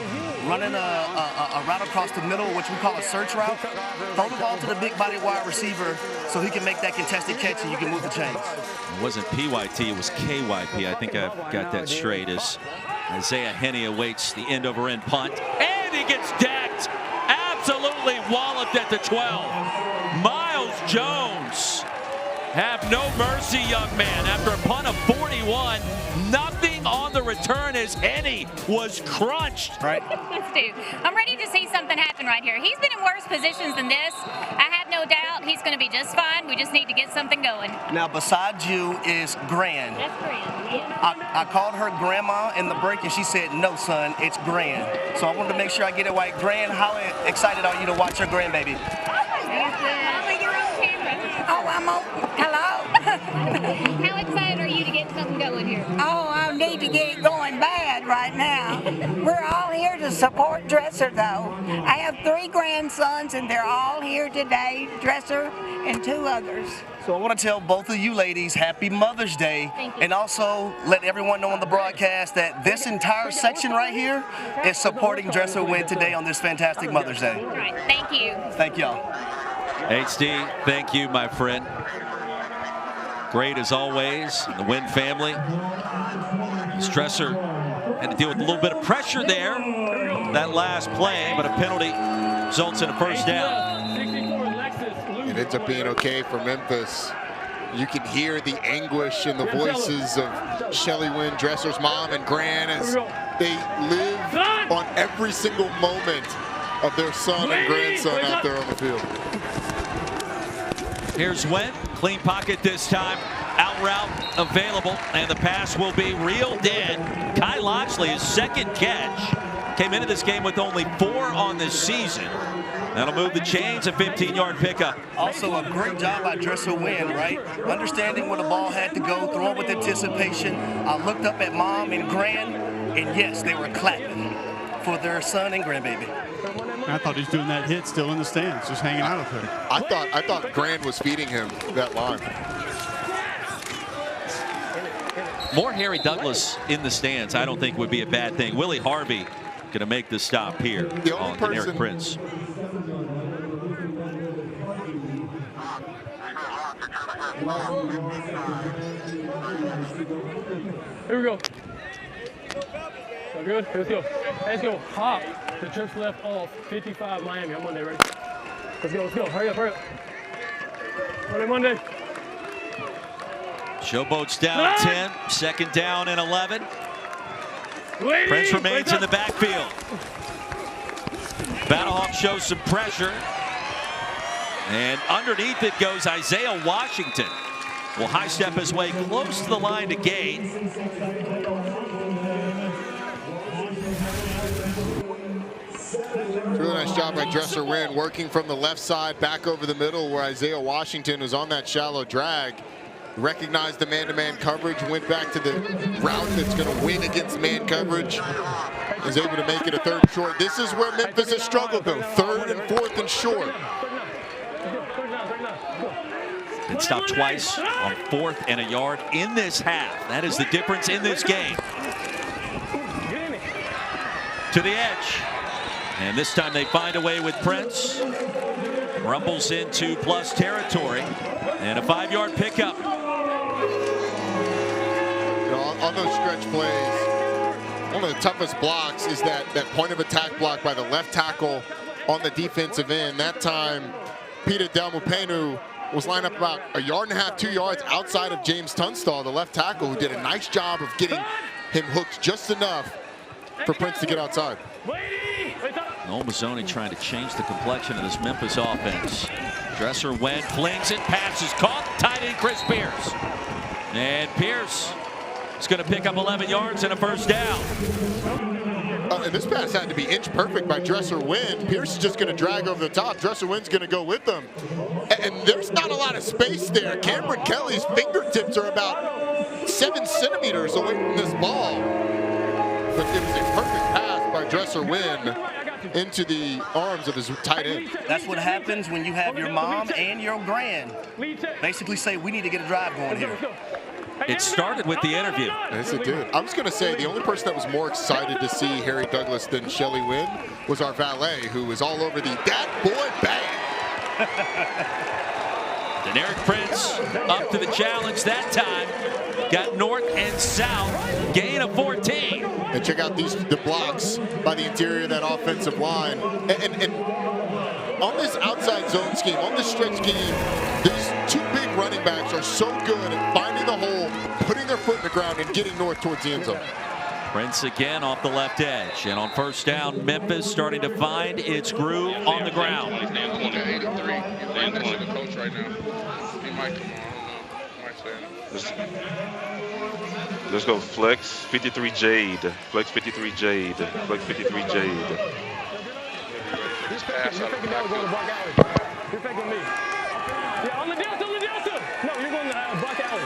I: running a route across the middle, which we call a search route, throw the ball to the big body wide receiver so he can make that contested catch and you can move the chains.
A: It wasn't PYT, it was KYP. I think I've got that straight as Isaiah Henney awaits the end-over-end punt. And he gets decked. Absolutely walloped at the 12. Miles Jones. Have no mercy, young man. After a punt of 41, nothing on the return as Henney was crunched.
I: Right.
L: Dude, I'm ready to see something happen right here. He's been in worse positions than this. I have no doubt he's going to be just fine. We just need to get something going.
I: Now, beside you is Gran.
L: That's Gran, yeah.
I: I called her grandma in the break, and she said, no, son, it's Gran. So I wanted to make sure I get it right. Gran, how excited are you to watch your grandbaby?
N: Oh, I'm on. Hello?
L: How excited are you to get something going here?
N: Oh, I need to get it going bad right now. We're all here to support Dresser, though. I have 3 grandsons, and they're all here today, Dresser and 2 others.
I: So I want to tell both of you ladies happy Mother's Day, and also let everyone know on the broadcast that this entire section right here is supporting Dresser Win today on this fantastic Mother's Day.
L: All right, thank you.
I: Thank y'all.
A: HD, thank you, my friend. Great as always, the Wynn family. Dresser had to deal with a little bit of pressure there. That last play, but a penalty results in a first down.
B: It ends up being okay for Memphis. You can hear the anguish in the voices of Shelly Wynn, Dresser's mom, and Gran as they live on every single moment of their son and grandson out there on the field.
A: Here's Wynn, clean pocket this time, out route available, and the pass will be reeled in. Kai Lodgley, his second catch, came into this game with only 4 on this season. That'll move the chains, a 15-yard pickup.
I: Also a great job by Dresser Wynn, right? Understanding where the ball had to go, throwing with anticipation. I looked up at mom and Gran, and yes, they were clapping for their son and grandbaby.
C: I thought he was doing that hit still in the stands, just hanging out with him.
B: I thought Gran was feeding him that line.
A: More Harry Douglas in the stands, I don't think would be a bad thing. Willie Harvey going to make the stop here on Eric Prince.
E: Here we go. So good. Let's go. Let's go. Hop. The trips left off 55 Miami. I'm Monday, ready? Let's go. Let's go. Hurry up. Hurry up. Monday.
A: Showboats down 10. Second down and 11. Prince remains in the backfield. Battlehawks shows some pressure. And underneath it goes Isaiah Washington. Will high step his way close to the line to gain.
B: Really nice job by Dresser Wynn working from the left side back over the middle where Isaiah Washington was on that shallow drag. Recognized the man-to-man coverage, went back to the route that's going to win against man coverage. Was able to make it a third and short. This is where Memphis has struggled though, third and fourth and short.
A: Been stopped twice on 4th and a yard in this half. That is the difference in this game. To the edge. And this time they find a way with Prince. Rumbles into plus territory. And a 5-yard pickup.
B: You know, on those stretch plays, one of the toughest blocks is that point of attack block by the left tackle on the defensive end. That time, Peter Delmupenu was lined up about 1.5 yards, 2 yards outside of James Tunstall, the left tackle, who did a nice job of getting him hooked just enough for Prince to get outside.
A: Noel Mazzoni trying to change the complexion of this Memphis offense. Dresser Wynn flings it, pass is caught, tight end Chris Pierce. And Pierce is going to pick up 11 yards and a first down.
B: And this pass had to be inch perfect by Dresser Wynn. Pierce is just going to drag over the top. Dresser Wynn's going to go with them. And there's not a lot of space there. Cameron Kelly's fingertips are about 7 centimeters away from this ball. But it was a perfect pass by Dresser Wynn into the arms of his tight end.
I: That's what happens when you have your mom and your grand basically say, we need to get a drive going here.
A: It started with the interview.
B: Yes, it did. I was going to say the only person that was more excited to see Harry Douglas than Shelly Wynn was our valet, who was all over the "that boy bang."
A: Deneric Prince up to the challenge that time. Got north and south. Gain of 14.
B: And check out the blocks by the interior of that offensive line. And on this outside zone scheme, on this stretch scheme, these two big running backs are so good at finding the hole, putting their foot in the ground, and getting north towards the end zone.
A: Prince again off the left edge. And on first down, Memphis starting to find its groove on the ground.
O: Let's go flex 53 Jade. Flex 53 Jade. Flex 53 Jade.
E: This pass out of the backfield. You're faking me. Yeah, on the delta, No, you're going to Buck Alley.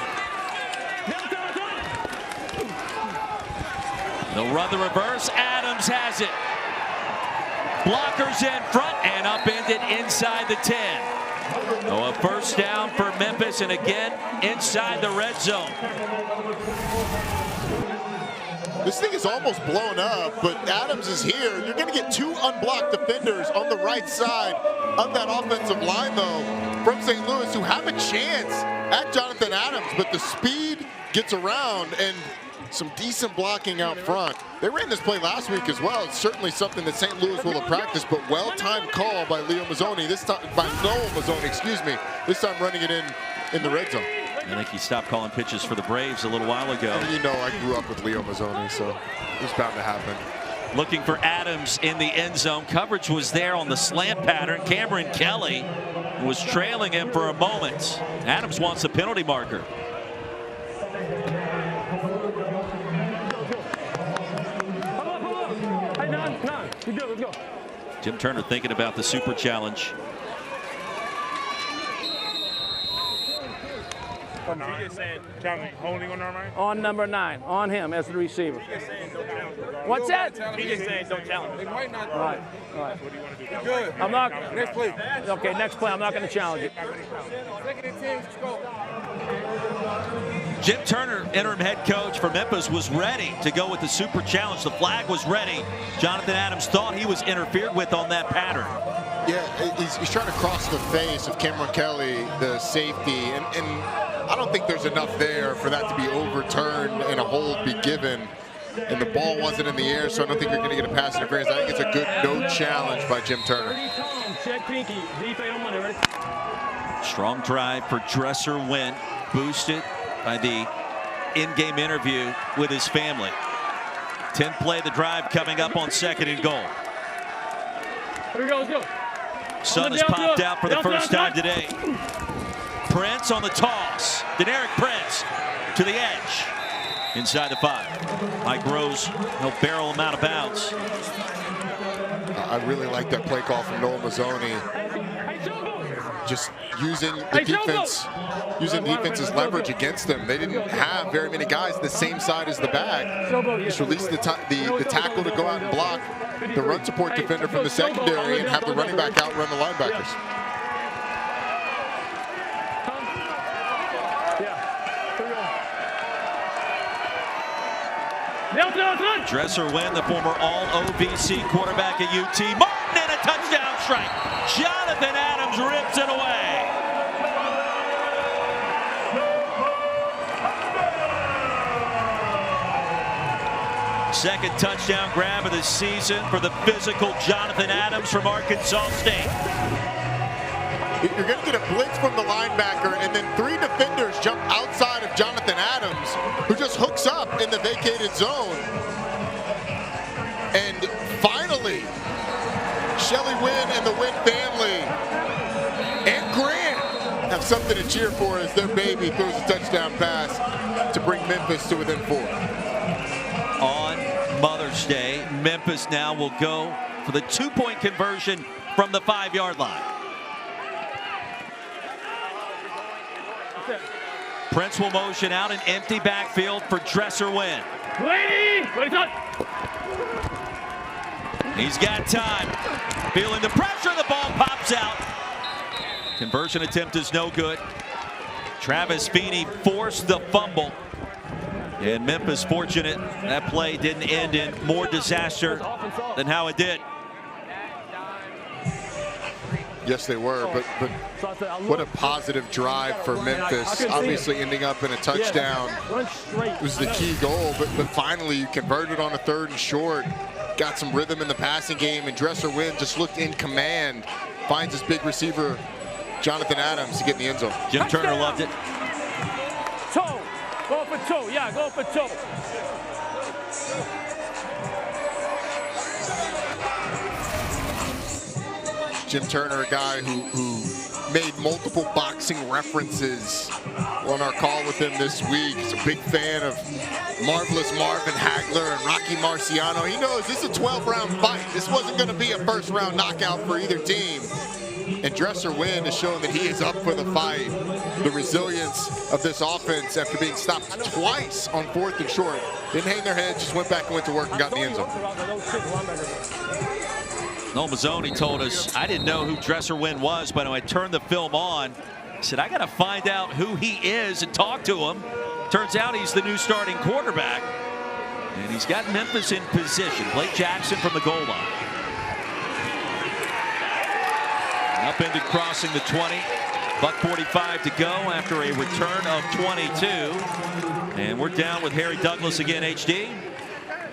A: They'll run the reverse. Adams has it. Blockers in front and upended inside the 10. Oh, a first down for Memphis, and again inside the red zone.
B: This thing is almost blown up, but Adams is here. You're going to get 2 unblocked defenders on the right side of that offensive line, though, from St. Louis, who have a chance at Jonathan Adams, but the speed gets around and some decent blocking out front. They ran this play last week as well. It's certainly something that St. Louis will have practiced, but well-timed call by Leo Mazzoni, this time by Noel Mazzoni, excuse me, this time running it in the red zone.
A: I think he stopped calling pitches for the Braves a little while ago.
B: And you know I grew up with Leo Mazzoni, so it was bound to happen.
A: Looking for Adams in the end zone. Coverage was there on the slant pattern. Cameron Kelly was trailing him for a moment. Adams wants a penalty marker.
E: Let's go.
A: Jim Turner thinking about the super challenge.
E: Holding on our on number 9, on him as the receiver. What's that? He just saying don't challenge. They might not. All right. What do you want to do? Good. I'm not. Next play. Okay, next play. I'm not going to challenge it.
A: Jim Turner, interim head coach for Memphis, was ready to go with the super challenge. The flag was ready. Jonathan Adams thought he was interfered with on that pattern.
B: Yeah, he's trying to cross the face of Cameron Kelly, the safety, and I don't think there's enough there for that to be overturned and a hold be given. And the ball wasn't in the air, so I don't think you're going to get a pass interference. I think it's a good no challenge by Jim Turner.
A: Strong drive for Dresser Wynn, boosted by the in-game interview with his family. 10th play of the drive coming up on 2nd and goal.
E: Here we go, let's go.
A: Sun has popped out for the first time today. Prince on the toss. Deneric Prince to the edge. Inside the 5. Mike Rose, he'll barrel him out of bounds.
B: I really like that play call from Noel Mazzoni. Just using the defense, using defense's leverage against them. They didn't have very many guys the same side as the back. Just release the tackle to go out and block the run support defender from the secondary and have the running back outrun the linebackers.
A: Dresser Wynn, the former All-OVC quarterback at UT. Martin and a touchdown strike. Jonathan Adams rips it away. Second touchdown grab of the season for the physical Jonathan Adams from Arkansas State.
B: You're going to get a blitz from the linebacker, and then 3 defenders jump outside of Jonathan Adams, who just hooks up in the vacated zone. And finally, Shelly Wynn and the Wynn family and Grant have something to cheer for as their baby throws a touchdown pass to bring Memphis to within 4.
A: On Mother's Day, Memphis now will go for the 2-point conversion from the 5-yard line. Prince will motion out an empty backfield for Dresser Wynn. He's got time. Feeling the pressure, the ball pops out. Conversion attempt is no good. Travis Feeney forced the fumble. And Memphis fortunate that play didn't end in more disaster than how it did.
B: Yes, they were, but what a positive drive for Memphis. Obviously ending up in a touchdown was the key goal, but finally you converted on a 3rd and short. Got some rhythm in the passing game, and Dresser Wynn just looked in command. Finds his big receiver, Jonathan Adams, to get in the end zone.
A: Jim Turner loved it.
E: Toe. Go for toe. Yeah, go for toe.
B: Jim Turner, a guy who made multiple boxing references on our call with him this week. He's a big fan of Marvelous Marvin Hagler and Rocky Marciano. He knows this is a 12-round fight. This wasn't going to be a first-round knockout for either team. And Dresser Wynn is showing that he is up for the fight. The resilience of this offense after being stopped twice on 4th and short. Didn't hang their heads, just went back and went to work and got in the end zone.
A: Noel Mazzoni told us, I didn't know who Dresser Wynn was, but when I turned the film on, I said, I got to find out who he is and talk to him. Turns out he's the new starting quarterback. And he's got Memphis in position. Blake Jackson from the goal line. Upended crossing the 20. $1:45 to go after a return of 22. And we're down with Harry Douglas again, HD.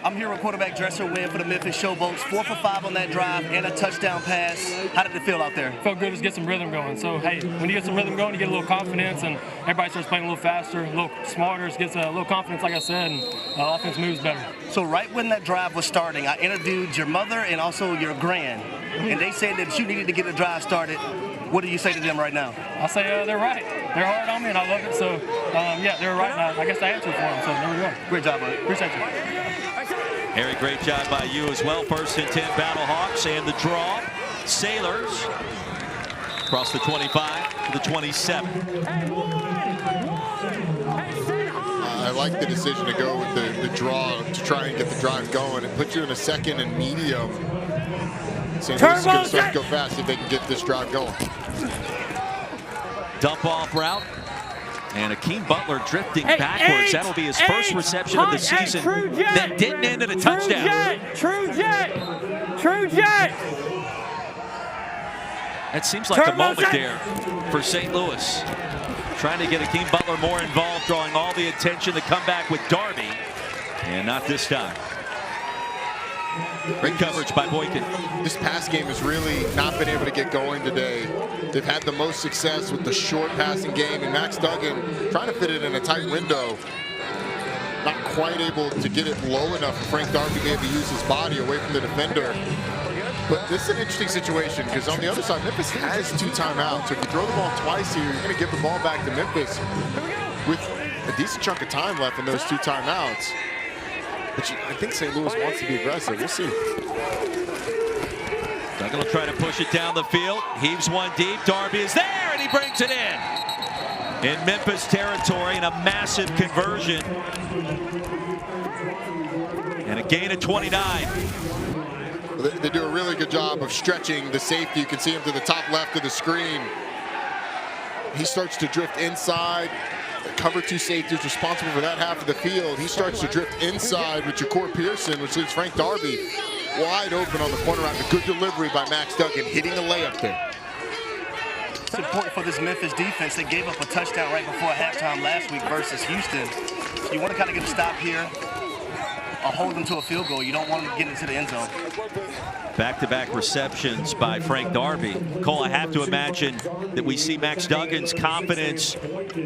I: I'm here with quarterback Dresser Wynn for the Memphis Showboats. 4 for 5 on that drive and a touchdown pass. How did it feel out there?
E: Felt good to get some rhythm going. So, hey, when you get some rhythm going, you get a little confidence, and everybody starts playing a little faster, a little smarter, gets a little confidence, like I said, and offense moves better.
I: So right when that drive was starting, I interviewed your mother and also your gran, and they said that you needed to get a drive started. What do you say to them right now?
E: I say they're right. They're hard on me, and I love it. So, yeah, they're right. And I guess I answered for them. So there we go.
I: Great job, buddy.
E: Appreciate you.
A: Harry, great job by you as well. 1st and 10 Battlehawks, and the draw. Sailors across the 25 to the 27.
B: I like the decision to go with the draw to try and get the drive going. It puts you in a 2nd and medium. St. Louis is going to start to go fast if they can get this drive going.
A: Dump off route. And Akeem Butler drifting backwards. That'll be his first reception of the season that didn't end in a touchdown.
E: True jet. True jet.
A: That seems like a moment there for St. Louis. Trying to get Akeem Butler more involved, drawing all the attention to come back with Darby. And not this time. Great coverage by Boykin.
B: This pass game has really not been able to get going today. They've had the most success with the short passing game, and Max Duggan trying to fit it in a tight window. Not quite able to get it low enough for Frank Darby to be able to use his body away from the defender. But this is an interesting situation because on the other side, Memphis has 2 timeouts. So if you throw the ball twice here, you're going to give the ball back to Memphis with a decent chunk of time left in those 2 timeouts. But I think St. Louis wants to be aggressive. We'll see.
A: Duggan will try to push it down the field. Heaves one deep. Darby is there, and he brings it in Memphis territory, and a massive conversion. And a gain of 29.
B: They do a really good job of stretching the safety. You can see him to the top left of the screen. He starts to drift inside. The cover 2 safety is responsible for that half of the field. He starts to drift inside with Ja'Cour Pearson, which leaves Frank Darby wide open on the corner route. A good delivery by Max Duggan, hitting a layup there.
I: It's important for this Memphis defense. They gave up a touchdown right before halftime last week versus Houston. So you want to kind of get a stop here or hold them to a field goal. You don't want them to get into the end zone.
A: Back-to-back receptions by Frank Darby. Cole, I have to imagine that we see Max Duggan's confidence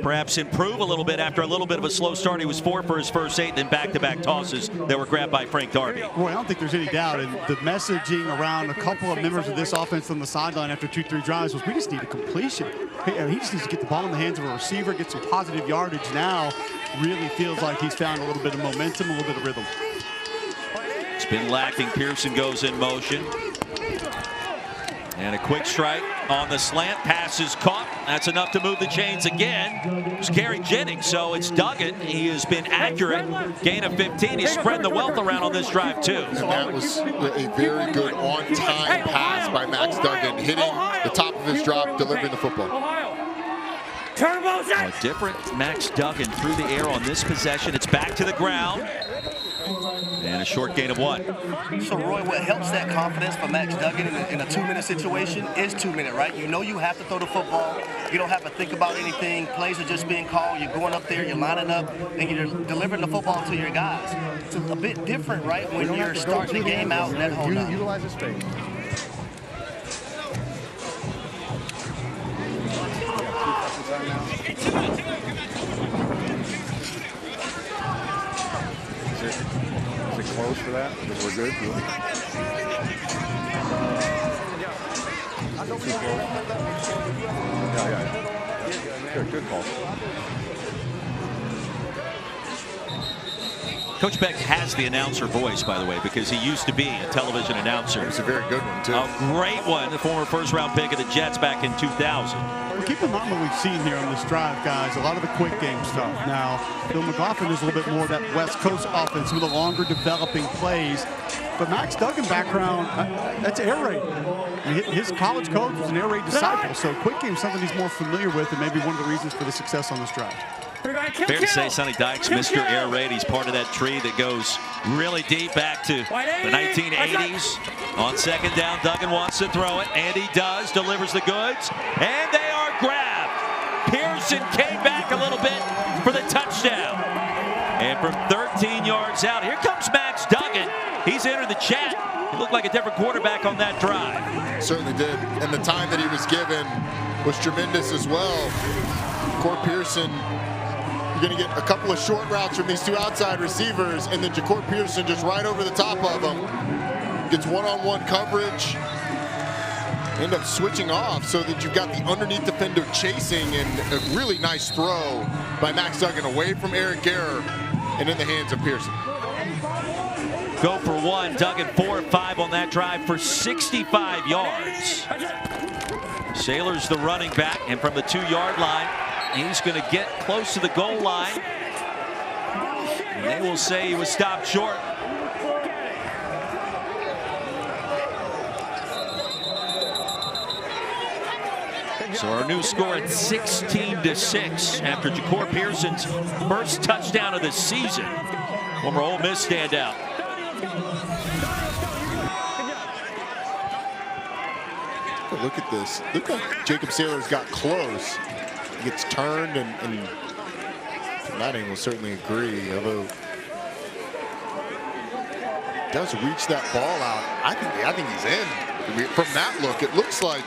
A: perhaps improve a little bit after a little bit of a slow start. He was 4 for his first 8, then back-to-back tosses that were grabbed by Frank Darby.
C: Well, I don't think there's any doubt. And the messaging around a couple of members of this offense on the sideline after 2-3 drives was we just need a completion. He just needs to get the ball in the hands of a receiver, get some positive yardage. Now really feels like he's found a little bit of momentum, a little bit of rhythm.
A: It's been lacking. Pearson goes in motion. And a quick strike on the slant. Pass is caught. That's enough to move the chains again. It's Gary Jennings, so it's Duggan. He has been accurate. Gain of 15. He's spreading the wealth around on this drive, too.
B: And that was a very good on-time pass by Max Duggan, hitting the top of his drop, delivering the football.
A: A different Max Duggan through the air on this possession. It's back to the ground. And a short gain of 1.
I: So, Roy, what helps that confidence for Max Duggan in a 2-minute situation is 2-minute, right? You know you have to throw the football. You don't have to think about anything. Plays are just being called. You're going up there, you're lining up, and you're delivering the football to your guys. It's a bit different, right, when you're starting the game out and that whole nine.
D: Utilize the space. Is it close for that? Because we're good? Too close? Yeah. Good call.
A: Coach Beck has the announcer voice, by the way, because he used to be a television announcer.
B: It's a very good one, too.
A: A great one, the former first-round pick of the Jets back in 2000.
C: Well, keep in mind what we've seen here on this drive, guys, a lot of the quick game stuff. Now, Bill McLaughlin is a little bit more of that West Coast offense, some of the longer developing plays. But Max Duggan background, that's air raid. His college coach was an air raid disciple, so quick game is something he's more familiar with, and maybe one of the reasons for the success on this drive.
A: Fair to say Sonny Dykes, Mr. Air Raid. He's part of that tree that goes really deep back to the 1980s. On second down, Duggan wants to throw it, and he does. Delivers the goods, and they are grabbed. Pearson came back a little bit for the touchdown. And from 13 yards out, here comes Max Duggan. He's entered the chat. He looked like a different quarterback on that drive.
B: Certainly did. And the time that he was given was tremendous as well. Ja'Cour Pearson, you're going to get a couple of short routes from these 2 outside receivers, and then Ja'Cour Pearson just right over the top of them. Gets one-on-one coverage. End up switching off so that you've got the underneath defender chasing, and a really nice throw by Max Duggan away from Eric Guerra and in the hands of Pearson.
A: Go for 1. Duggan 4 of 5 on that drive for 65 yards. Saylor's the running back, and from the 2-yard line, he's going to get close to the goal line. And they will say he was stopped short. So our new score at 16-6 after Ja'Cour Pearson's first touchdown of the season. Former Ole Miss standout.
B: Look at this. Look how Jacob Saylor's got close. He gets turned, and from that angle, certainly agree. Although does reach that ball out. I think he's in. From that look, it looks like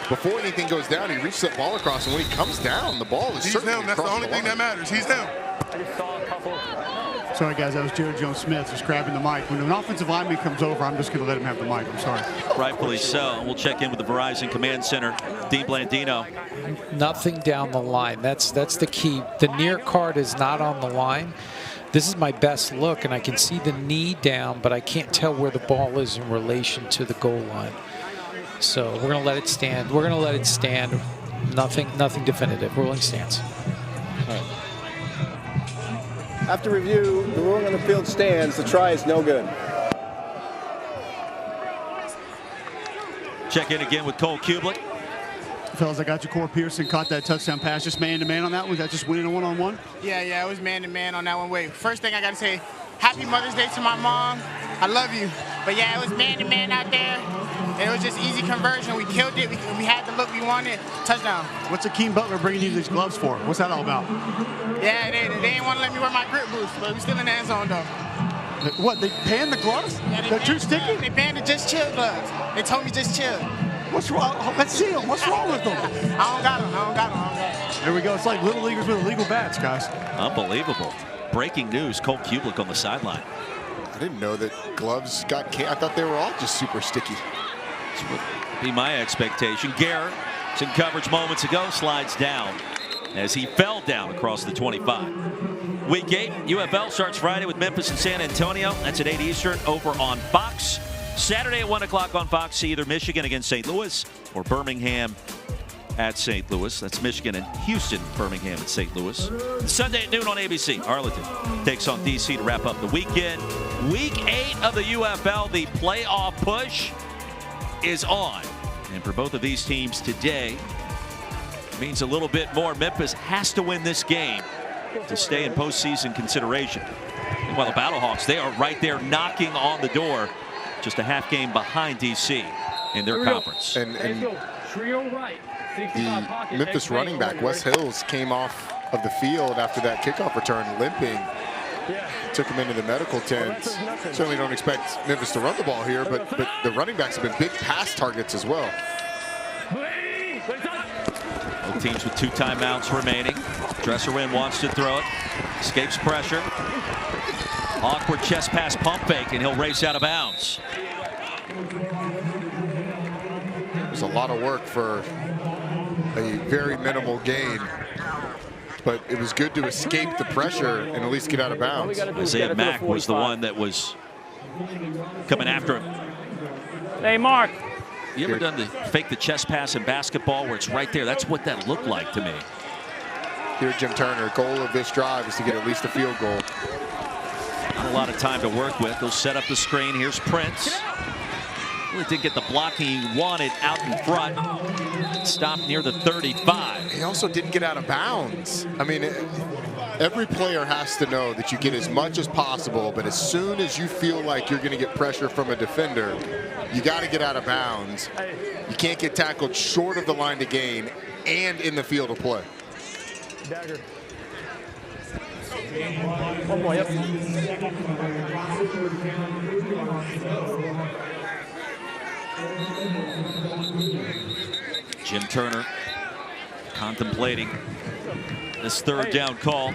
B: before anything goes down, he reaches that ball across, and when he comes down, the ball is certainly across the line.
F: That's the only thing that matters. He's down.
E: I just saw a couple.
C: Sorry, guys, that was Jared Jones-Smith just grabbing the mic. When an offensive lineman comes over, I'm just going to let him have the mic. I'm sorry.
A: Rightfully so. We'll check in with the Verizon Command Center. Dean Blandino.
P: Nothing down the line. That's the key. The near card is not on the line. This is my best look, and I can see the knee down, but I can't tell where the ball is in relation to the goal line. So we're going to let it stand. We're going to let it stand. Nothing definitive. Ruling stands.
H: All right. After review, the ruling on the field stands. The try is no good.
A: Check in again with Cole Kublik.
C: Fellas, I got you. Corey Pearson caught that touchdown pass. Just man-to-man on that one. Was that just winning a one-on-one?
Q: Yeah, it was man-to-man on that one. Wait, first thing I got to say, happy Mother's Day to my mom. I love you. But yeah, it was man-to-man out there. And it was just easy conversion. We killed it. We had the look we wanted. Touchdown.
C: What's Akeem Butler bringing you these gloves for? What's that all about?
Q: Yeah, they didn't want to let me wear my grip boots, but we still in the end zone, though.
C: What, they banned the gloves?
Q: Yeah,
C: They're too sticky?
Q: They banned the Just Chill gloves. They told me just chill.
C: What's wrong? Let's see them. What's wrong with them?
Q: I don't got them.
C: There we go. It's like little leaguers with illegal bats, guys.
A: Unbelievable. Breaking news, Cole Kublik on the sideline.
B: I didn't know that gloves got canned. I thought they were all just super sticky.
A: This would be my expectation. Garrett, in coverage moments ago, slides down as he fell down across the 25. Week 8, UFL starts Friday with Memphis and San Antonio. That's at 8 Eastern over on Fox. Saturday at 1 o'clock on Fox, see either Michigan against St. Louis or Birmingham at St. Louis. That's Michigan and Houston, Birmingham at St. Louis. Sunday at noon on ABC. Arlington takes on DC to wrap up the weekend. Week 8 of the UFL, the playoff push is on. And for both of these teams today, it means a little bit more. Memphis has to win this game to stay in postseason consideration. Meanwhile, the Battlehawks, they are right there knocking on the door, just a half game behind DC in their conference.
B: And the Memphis running back, Wes Hills, came off of the field after that kickoff return limping. Took him into the medical tent. Certainly don't expect Memphis to run the ball here, but the running backs have been big pass targets as well.
A: Both teams with 2 timeouts remaining. Dresser-Wynn wants to throw it. Escapes pressure. Awkward chest pass pump fake, and he'll race out of bounds.
B: It was a lot of work for a very minimal gain. But it was good to escape the pressure and at least get out of bounds.
A: Isaiah Mack was the one that was coming after him.
M: Hey, Mark.
A: You ever done the fake the chest pass in basketball where it's right there? That's what that looked like to me.
B: Here, Jim Turner, goal of this drive is to get at least a field goal.
A: Not a lot of time to work with. They'll set up the screen. Here's Prince. Really didn't get the blocking he wanted out in front. Stopped near the 35.
B: He also didn't get out of bounds. I mean, every player has to know that you get as much as possible, but as soon as you feel like you're going to get pressure from a defender, you got to get out of bounds. You can't get tackled short of the line to gain and in the field of play.
E: Dagger. One more, yep.
A: Jim Turner contemplating this third down call.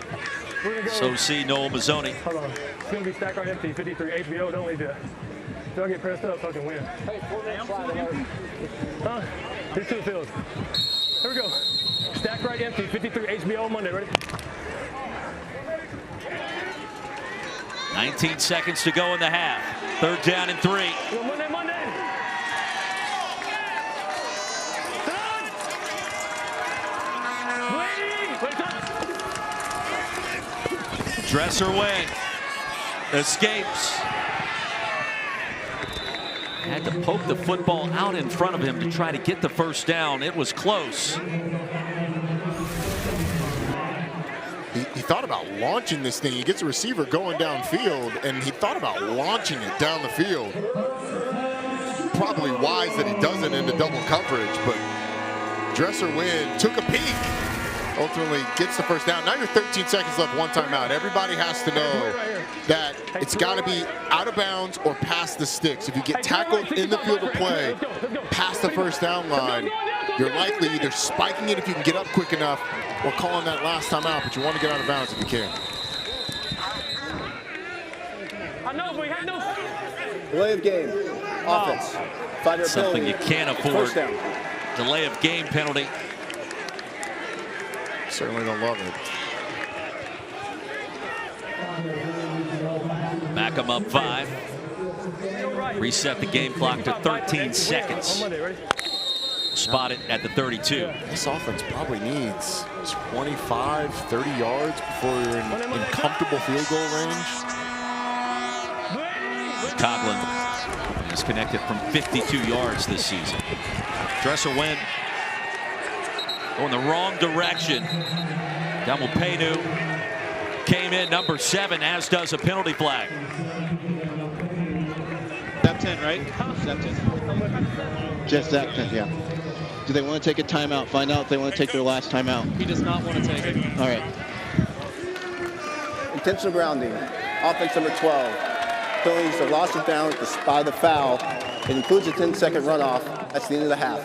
A: So see Noel Mazzoni.
E: Hold on. It's going to be stack right empty, 53 HBO. Don't leave yet. Don't get pressed up so I can win. Here's 2 fields. Here we go. Stack right empty, 53 HBO Monday. Ready?
A: 19 seconds to go in the half. 3rd down and 3.
E: Monday.
A: Dresser-Wynn escapes. Had to poke the football out in front of him to try to get the first down. It was close.
B: He thought about launching this thing. He gets a receiver going downfield, and he thought about launching it down the field. Probably wise that he doesn't into double coverage, but Dresser-Wynn took a peek. Ultimately gets the first down. Now you're 13 seconds left, 1 timeout. Everybody has to know that it's got to be out of bounds or past the sticks. If you get tackled in the field of play, past the first down line, you're likely either spiking it if you can get up quick enough or calling that last time out, but you want to get out of bounds if you can.
E: I know, but we had no.
H: Delay of game. Offense. 5-yard
A: Something
H: penalty.
A: you can't afford.
H: First down.
A: Delay of game penalty.
B: Certainly don't love it.
A: Back them up 5. Reset the game clock to 13 seconds. Spot it at the 32.
B: This offense probably needs 25, 30 yards before you're in comfortable field goal range.
A: Coughlin is connected from 52 yards this season. Dresser went going the wrong direction. Paynu came in number 7, as does a penalty flag.
G: Zap 10, right? Zap 10. Just Zap 10, yeah. Do they want to take a timeout? Find out if they want to take their last timeout.
R: He does not want to take it.
G: All right.
H: Intentional grounding. Offense number 12. Penalties of loss of down by the foul. It includes a 10-second runoff. That's the end of the half.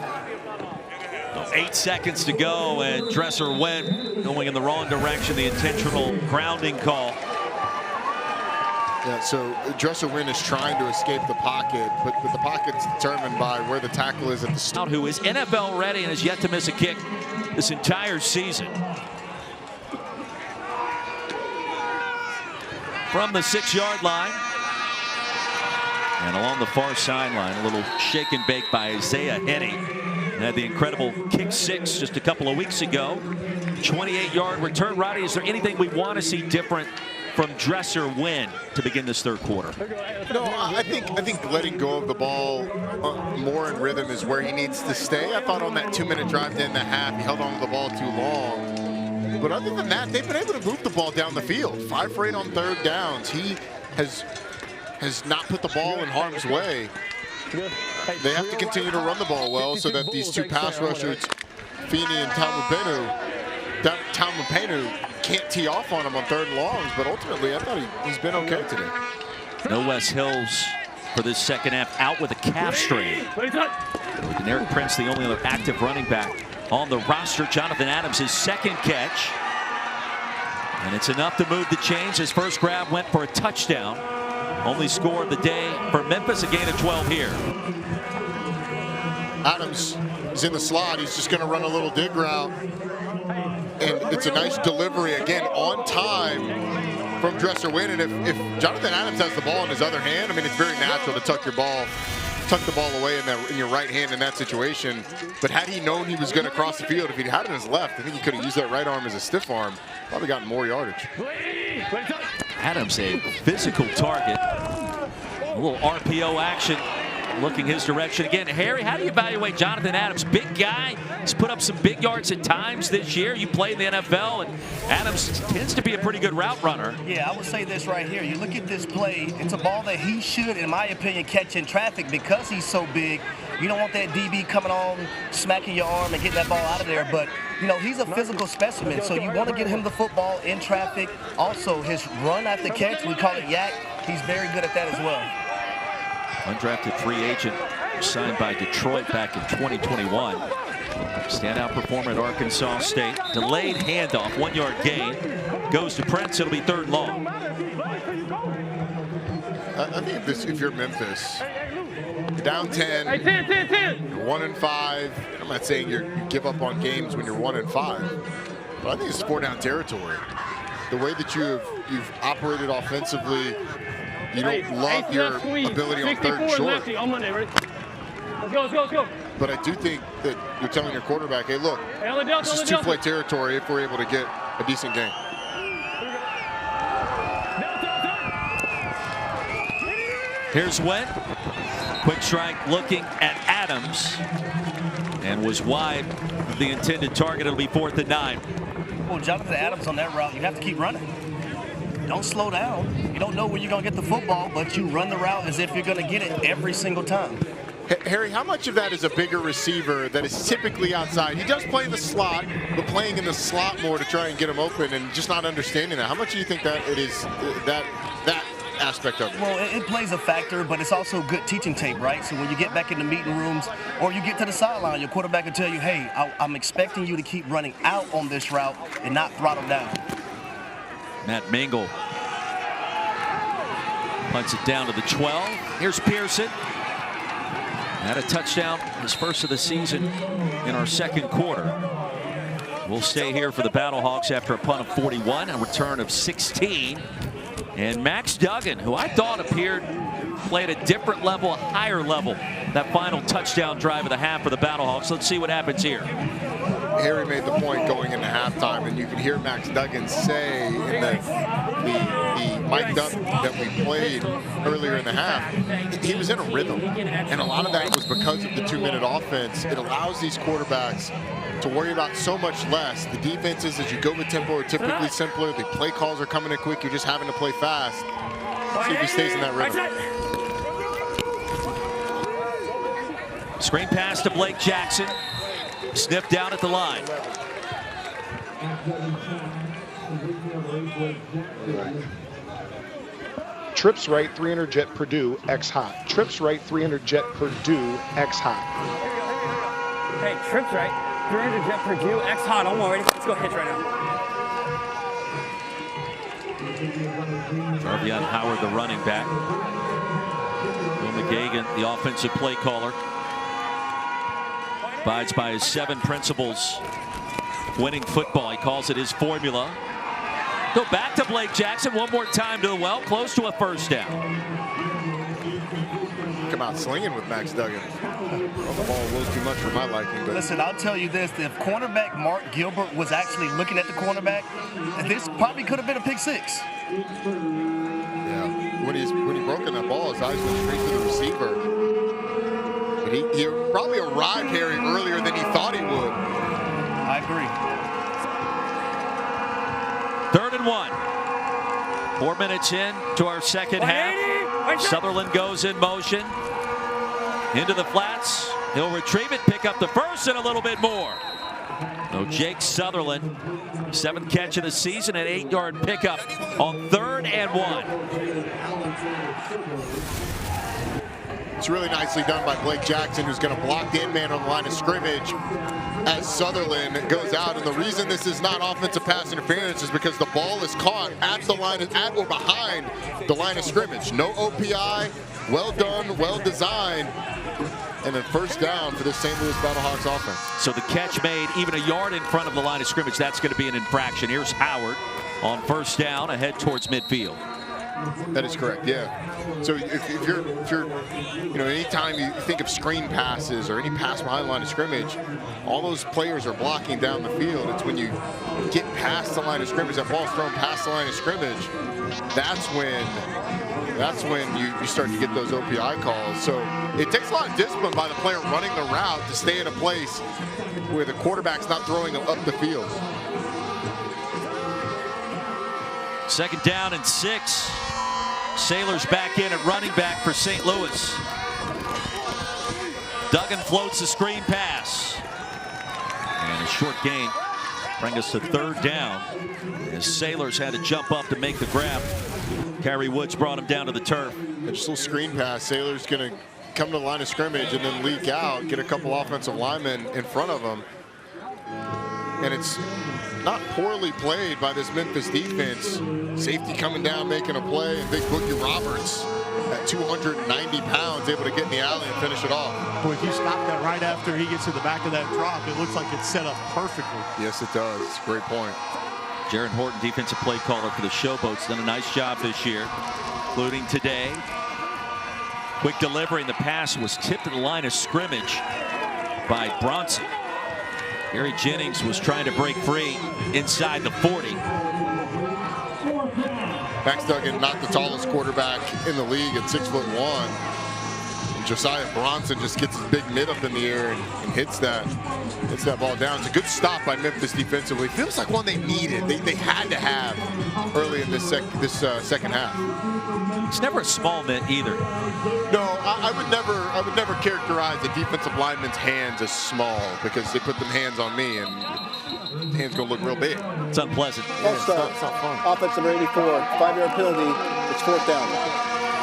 A: 8 seconds to go, and Dresser went going in the wrong direction. The intentional grounding call.
B: Yeah, so Dresser Wynn is trying to escape the pocket, but the pocket's determined by where the tackle is at the start.
A: Who is NFL ready and has yet to miss a kick this entire season. From the 6-yard line. And along the far sideline, a little shake and bake by Isaiah Henney. Had the incredible kick 6 just a couple of weeks ago. 28-yard return. Roddy, is there anything we want to see different from Dresser Wynn to begin this third quarter?
B: No, I think letting go of the ball more in rhythm is where he needs to stay. I thought on that 2-minute drive to end the half, he held on to the ball too long. But other than that, they've been able to move the ball down the field. 5 for 8 on third downs. He has not put the ball in harm's way. They have to continue to run the ball well so that these 2 pass rushers, Feeney and Talmapenu, can't tee off on him on 3rd and longs. But ultimately, I thought he's been okay today.
A: No Wes Hills for this second half, out with a calf strain. And Eric Prince, the only other active running back on the roster. Jonathan Adams, his 2nd catch. And it's enough to move the chains. His first grab went for a touchdown. Only score of the day for Memphis, a gain of 12 here.
B: Adams is in the slot. He's just going to run a little dig route. And it's a nice delivery, again, on time from Dresser Wynn. And if Jonathan Adams has the ball in his other hand, I mean, it's very natural to tuck the ball away in your right hand in that situation. But had he known he was going to cross the field, if he'd had it in his left, I think he could have used that right arm as a stiff arm. Probably gotten more yardage.
A: Adams, a physical target. A little RPO action looking his direction again. Harry, how do you evaluate Jonathan Adams? Big guy. He's put up some big yards at times this year. You play in the NFL, and Adams tends to be a pretty good route runner.
I: Yeah, I would say this right here. You look at this play, it's a ball that he should, in my opinion, catch in traffic because he's so big. You don't want that DB coming on, smacking your arm and getting that ball out of there. But, you know, he's a physical specimen, so you want to get him the football in traffic. Also, his run after catch, we call it yak, he's very good at that as well.
A: Undrafted free agent signed by Detroit back in 2021. Standout performer at Arkansas State. Delayed handoff, 1-yard gain. Goes to Prince, it'll be 3rd long.
B: I think if you're Memphis, you're down 10, you're 1-5. I'm not saying you give up on games when you're 1-5, but I think it's 4-down territory. The way that you've operated offensively, you don't love your ability on 3rd and short.
E: Let's go.
B: But I do think that you're telling your quarterback, hey, look, this is 2-play territory if we're able to get a decent game.
A: Here's Wynn. Quick strike looking at Adams. And was wide of the intended target. It'll be 4th and 9.
I: Well, Jonathan Adams on that route, you have to keep running. Don't slow down. You don't know where you're going to get the football, but you run the route as if you're going to get it every single time.
B: Harry, how much of that is a bigger receiver that is typically outside? He does play in the slot, but playing in the slot more to try and get him open and just not understanding that. How much do you think that it is that aspect of it?
I: Well, it plays a factor, but it's also good teaching tape, right? So when you get back in the meeting rooms or you get to the sideline, your quarterback will tell you, hey, I'm expecting you to keep running out on this route and not throttle down.
A: Matt Mingle Punts it down to the 12. Here's Pearson. Had a touchdown, his first of the season in our second quarter. We'll stay here for the Battlehawks after a punt of 41, a return of 16. And Max Duggan, who I thought appeared played a different level, a higher level, that final touchdown drive of the half for the Battlehawks. Let's see what happens here.
B: Harry made the point going into halftime, and you could hear Max Duggan say in the mic'd up that we played earlier in the half, he was in a rhythm. And a lot of that was because of the 2-minute offense. It allows these quarterbacks to worry about so much less. The defenses, as you go with tempo, are typically simpler. The play calls are coming in quick. You're just having to play fast. See if he stays in that rhythm.
A: Screen pass to Blake Jackson. Sniffed down at the line.
D: Trips right, 300 jet Purdue, X hot. Trips right, 300 jet Purdue, X hot.
E: Hey, trips right, 300 jet Purdue, X hot. I'm all ready. Let's go hitch right now.
A: Jarvion Howard, the running back. Bill McGagan, the offensive play caller. Abides by his 7 principles. Winning football, he calls it his formula. Go back to Blake Jackson one more time to the well, close to a first down.
B: Come out slinging with Max Duggan. Well, the ball a little too much for my liking. But
I: listen, I'll tell you this: if cornerback Mark Gilbert was actually looking at the cornerback, this probably could have been a pick 6.
B: Yeah, when he broke in that ball, his eyes went straight to the receiver. But he probably arrived, Harry, earlier than he thought he would.
I: I agree.
A: 3rd and 1. 4 minutes in to our second half. Sutherland goes in motion. Into the flats. He'll retrieve it, pick up the first and a little bit more. So Jake Sutherland, 7th catch of the season, an 8-yard pickup on 3rd and 1.
B: It's really nicely done by Blake Jackson, who's going to block the in-man on the line of scrimmage as Sutherland goes out. And the reason this is not offensive pass interference is because the ball is caught at the line, at or behind the line of scrimmage. No OPI, well done, well designed. And then first down for this St. Louis Battlehawks offense.
A: So the catch made even a yard in front of the line of scrimmage, that's going to be an infraction. Here's Howard on first down, ahead towards midfield.
B: That is correct, yeah. So if you're, you know, anytime you think of screen passes or any pass behind the line of scrimmage, all those players are blocking down the field. It's when you get past the line of scrimmage, that ball's thrown past the line of scrimmage, that's when you start to get those OPI calls. So it takes a lot of discipline by the player running the route to stay in a place where the quarterback's not throwing them up the field.
A: 2nd down and 6. Sailors back in at running back for St. Louis. Duggan floats the screen pass. And a short gain bring us to 3rd down. As Sailors had to jump up to make the grab. Kerry Woods brought him down to the turf.
B: Just a little screen pass. Sailors going to come to the line of scrimmage and then leak out, get a couple offensive linemen in front of them. And it's not poorly played by this Memphis defense. Safety coming down, making a play, and Big Boogie Roberts at 290 pounds, able to get in the alley and finish it off.
C: Boy, if you stop that right after he gets to the back of that drop, it looks like it's set up perfectly.
B: Yes, it does. Great point.
A: Jaron Horton, defensive play caller for the Showboats, done a nice job this year, including today. Quick delivery, and the pass was tipped at the line of scrimmage by Bronson. Gary Jennings was trying to break free inside the 40.
B: Max Duggan, not the tallest quarterback in the league at 6'1". And Josiah Bronson just gets his big mid up in the air and hits that ball down. It's a good stop by Memphis defensively. Feels like one they needed. They had to have early in this second half.
A: It's never a small mitt either.
B: No, I would never characterize a defensive lineman's hands as small, because they put them hands on me and the hands gonna look real big.
A: It's unpleasant.
B: It's not fun.
H: Offense number 84, 5-yard penalty. It's 4th down.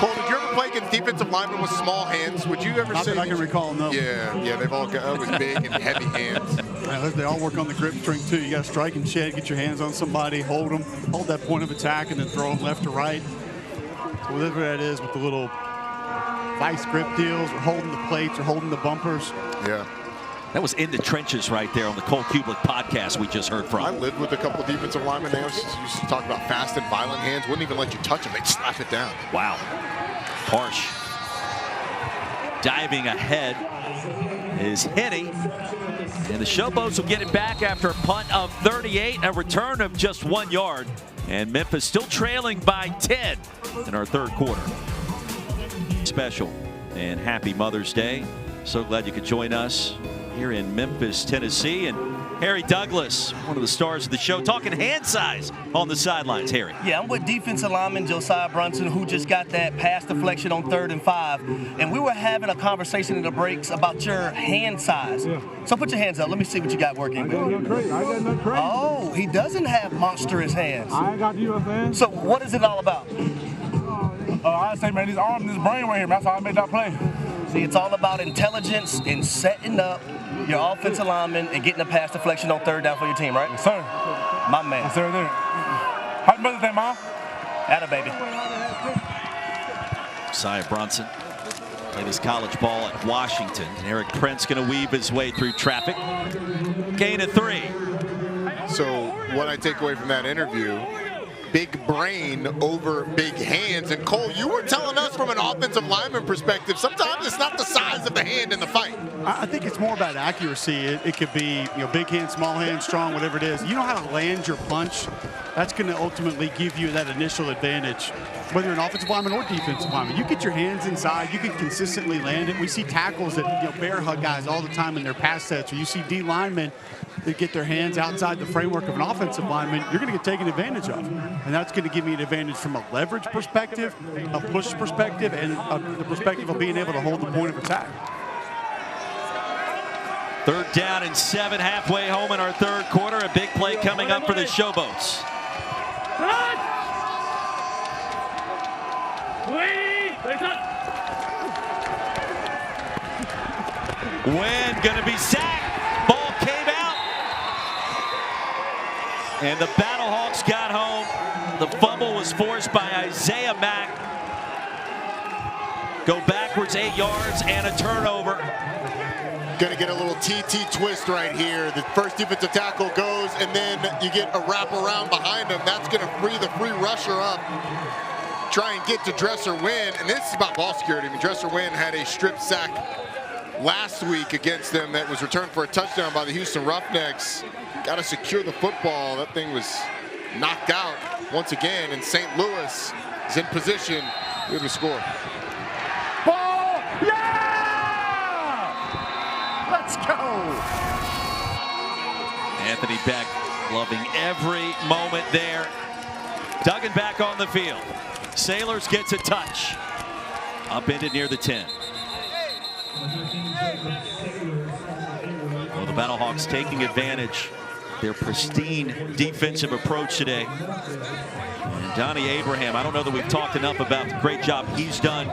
B: Cole, did you ever play against defensive linemen with small hands? Would you ever
C: Not
B: say?
C: that I can recall, no.
B: Yeah, they've all got always big and heavy hands.
C: They all work on the grip string too. You got to strike and shed, get your hands on somebody, hold them, hold that point of attack, and then throw them left to right. So whatever that is with the little vice grip deals, or holding the plates, or holding the bumpers.
B: Yeah.
A: That was In the Trenches right there on the Cole Kublik podcast we just heard from.
B: I lived with a couple of defensive linemen. They used to talk about fast and violent hands. Wouldn't even let you touch them. They'd slap it down.
A: Wow. Harsh. Diving ahead is Henny. And the Showboats will get it back after a punt of 38, a return of just 1 yard. And Memphis still trailing by 10 in our third quarter. Special and happy Mother's Day. So glad you could join us here in Memphis, Tennessee. And Harry Douglas, one of the stars of the show, talking hand size on the sidelines. Harry.
I: Yeah, I'm with defensive lineman Josiah Brunson, who just got that pass deflection on 3rd and 5. And we were having a conversation in the breaks about your hand size. Yeah. So put your hands up. Let me see what you got working. Oh, he doesn't have monstrous hands.
R: I ain't got you, man.
I: So what is it all about?
R: I say, man, these arms and this brain right here, man, that's how I made that play.
I: See, it's all about intelligence and setting up your offensive lineman and getting a pass deflection on 3rd down for your team, right?
R: Yes, sir.
I: My man.
R: Yes, sir, there. Happy Mother's Day, Mom.
I: Atta baby.
A: Josiah Brunson played his college ball at Washington. And Eric Prince going to weave his way through traffic. Gain of 3.
B: So what I take away from that interview, big brain over big hands. And Cole, you were telling us from an offensive lineman perspective, sometimes it's not the size of the hand in the fight.
C: I think it's more about accuracy. It could be, big hand, small hand, strong, whatever it is. You know how to land your punch. That's going to ultimately give you that initial advantage, whether you're an offensive lineman or defensive lineman. You get your hands inside, you can consistently land it. We see tackles that bear hug guys all the time in their pass sets, or you see D linemen that get their hands outside the framework of an offensive lineman. You're going to get taken advantage of, and that's going to give me an advantage from a leverage perspective, a push perspective, and the perspective of being able to hold the point of attack.
A: 3rd down and 7, halfway home in our third quarter. A big play coming up for the Showboats. Wynn going to be sacked. Ball came out. And the Battlehawks got home. The fumble was forced by Isaiah Mack. Go backwards 8 yards and a turnover.
B: Going to get a little TT twist right here. The first defensive tackle goes, and then you get a wraparound behind him. That's going to free the free rusher up. Try and get to Dresser Wynn. And this is about ball security. I mean, Dresser Wynn had a strip sack last week against them that was returned for a touchdown by the Houston Roughnecks. Got to secure the football. That thing was knocked out once again, and St. Louis is in position with the score.
R: Ball! Yeah! Let's go!
A: Anthony Beck loving every moment there. Duggan back on the field. Sailors gets a touch. Upended near the 10. Well, the Battlehawks taking advantage of their pristine defensive approach today. And Donnie Abraham, I don't know that we've talked enough about the great job he's done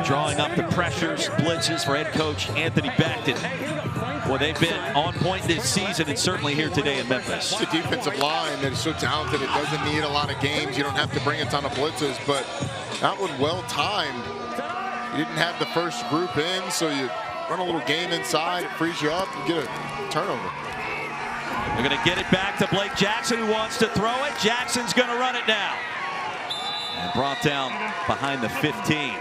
A: drawing up the pressures, blitzes for head coach Anthony Beck. Well, they've been on point this season and certainly here today in Memphis.
B: It's a defensive line that is so talented. It doesn't need a lot of games. You don't have to bring a ton of blitzes, but that one well timed. You didn't have the first group in, so you run a little game inside. It frees you up. You get a turnover.
A: They're going to get it back to Blake Jackson, who wants to throw it. Jackson's going to run it now. And brought down behind the 15.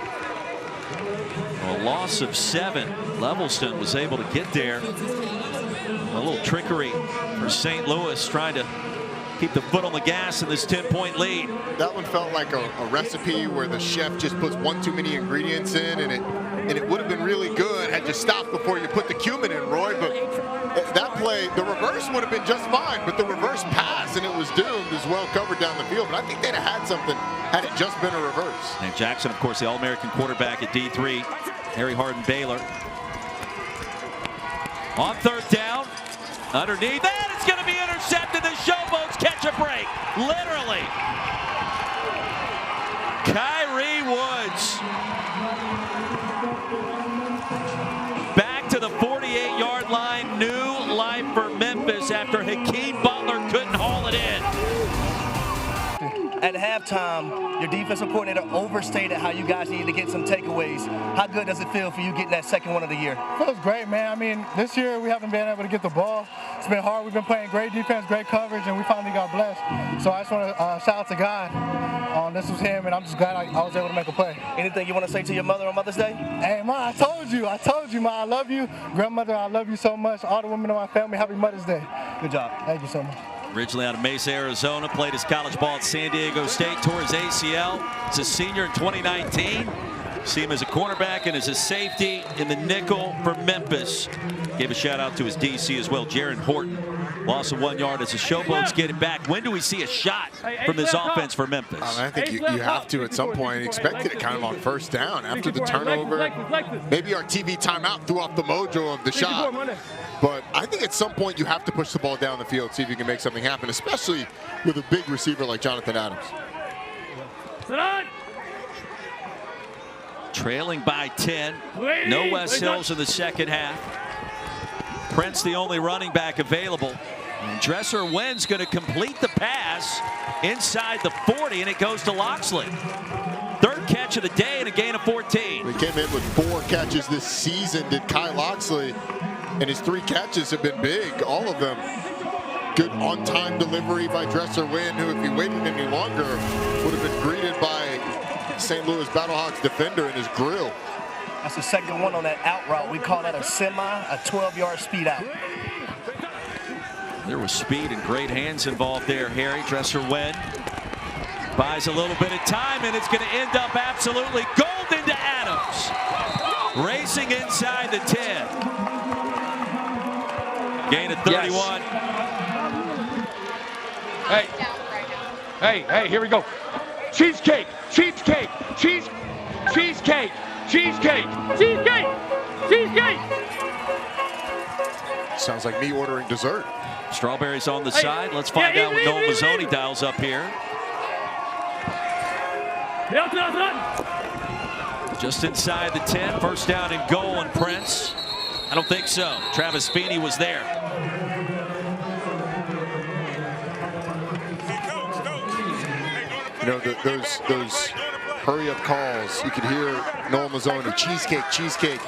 A: A loss of 7. Levelston was able to get there. A little trickery for St. Louis, trying to keep the foot on the gas in this 10-point lead.
B: That one felt like a recipe where the chef just puts one too many ingredients in, and it would have been really good had you stopped before you put the cumin in, Roy. But that play, the reverse would have been just fine, but the reverse pass, and it was doomed, is well covered down the field. But I think they'd have had something had it just been a reverse.
A: And Jackson, of course, the All-American quarterback at D3. Harry Harden Baylor. On 3rd down, underneath, and it's going to be intercepted. The Showboats catch a break, literally. Kyrie Woods back to the 48-yard line. New life for Memphis after Hakeem Butler couldn't haul it in.
I: At halftime, your defensive coordinator overstated how you guys needed to get some takeaways. How good does it feel for you getting that second one of the year?
S: Feels great, man. I mean, this year we haven't been able to get the ball. It's been hard. We've been playing great defense, great coverage, and we finally got blessed. So I just want to shout out to God. This was him, and I'm just glad I was able to make a play.
I: Anything you want to say to your mother on Mother's Day?
S: Hey, Ma, I told you, Ma, I love you. Grandmother, I love you so much. All the women in my family, happy Mother's Day.
I: Good job.
S: Thank you so much.
A: Originally out of Mesa, Arizona, played his college ball at San Diego State, tore his ACL. He's a senior in 2019. See him as a cornerback and as a safety in the nickel for Memphis. Gave a shout out to his DC as well, Jaron Horton. Loss of 1 yard as the Showboats get it back. When do we see a shot from this offense for Memphis?
B: I think you have to at some point. Expected it kind of on first down after the turnover. Maybe our TV timeout threw off the mojo of the shot. But I think at some point you have to push the ball down the field, see if you can make something happen, especially with a big receiver like Jonathan Adams.
A: Trailing by 10. No Wes Hills in the second half. Prince the only running back available. And Dresser Wynn's going to complete the pass inside the 40, and it goes to Loxley. Third catch of the day and a gain of 14.
B: He came in with 4 catches this season, did Kai Loxley, and his 3 catches have been big, all of them. Good on-time delivery by Dresser Wynn, who if he waited any longer would have been greeted by St. Louis Battlehawks defender in his grill.
I: That's the second one on that out route. We call that a semi, a 12-yard speed out.
A: There was speed and great hands involved there, Harry. Dresser Wynn buys a little bit of time, and it's going to end up absolutely golden to Adams. Racing inside the 10. Gain of 31.
K: Yes. Hey, here we go. Cheesecake, cheesecake, cheesecake, cheesecake, cheesecake, cheesecake.
B: Sounds like me ordering dessert.
A: Strawberries on the side. Let's find out what Noel Mazzoni dials up here. Just inside the 10, first down and goal, and Prince. I don't think so. Travis Feeney was there.
B: You know, those hurry-up calls, you could hear Noel Mazzoni, cheesecake, cheesecake.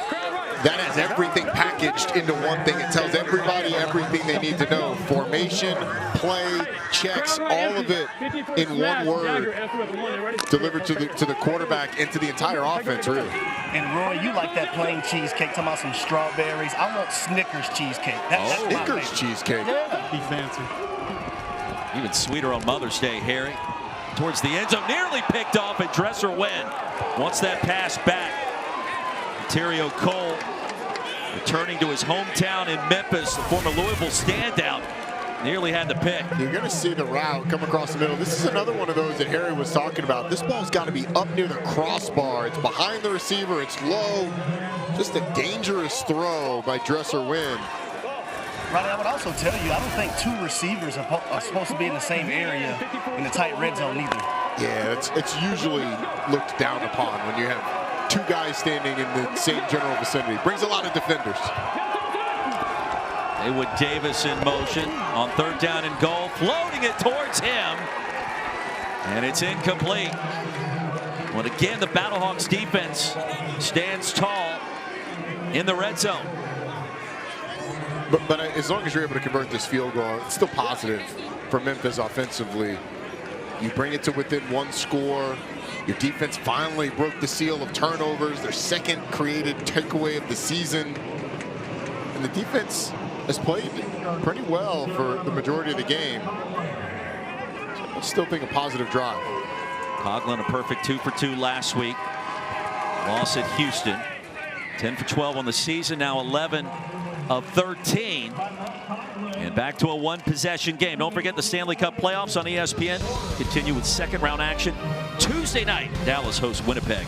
B: That has everything packaged into one thing. It tells everybody everything they need to know. Formation, play, checks, all of it in one word. Delivered to the quarterback and to the entire offense, really.
I: And Roy, you like that plain cheesecake, talking about some strawberries. I want Snickers cheesecake. That's
B: Snickers cheesecake.
I: Yeah.
C: Be fancy.
A: Even sweeter on Mother's Day, Harry. Towards the end zone, nearly picked off, and Dresser Wynn wants that pass back. Ontario Cole returning to his hometown in Memphis, the former Louisville standout. Nearly had the pick.
B: You're going to see the route come across the middle. This is another one of those that Harry was talking about. This ball's got to be up near the crossbar. It's behind the receiver. It's low. Just a dangerous throw by Dresser Wynn.
I: Ronnie, I would also tell you, I don't think 2 receivers are supposed to be in the same area in the tight red zone either.
B: Yeah, it's usually looked down upon when you have 2 guys standing in the same general vicinity. Brings a lot of defenders.
A: Haywood Davis in motion on third down and goal, floating it towards him, and it's incomplete. Well, again, the Battlehawks defense stands tall in the red zone.
B: But as long as you're able to convert this field goal, it's still positive for Memphis offensively. You bring it to within 1 score. Your defense finally broke the seal of turnovers, their second created takeaway of the season. And the defense has played pretty well for the majority of the game. I still think a positive drive.
A: Coughlin a perfect 2 for 2 last week. Loss at Houston. 10 for 12 on the season, now 11 of 13. And back to a 1-possession game. Don't forget the Stanley Cup playoffs on ESPN. Continue with second-round action Tuesday night. Dallas hosts Winnipeg.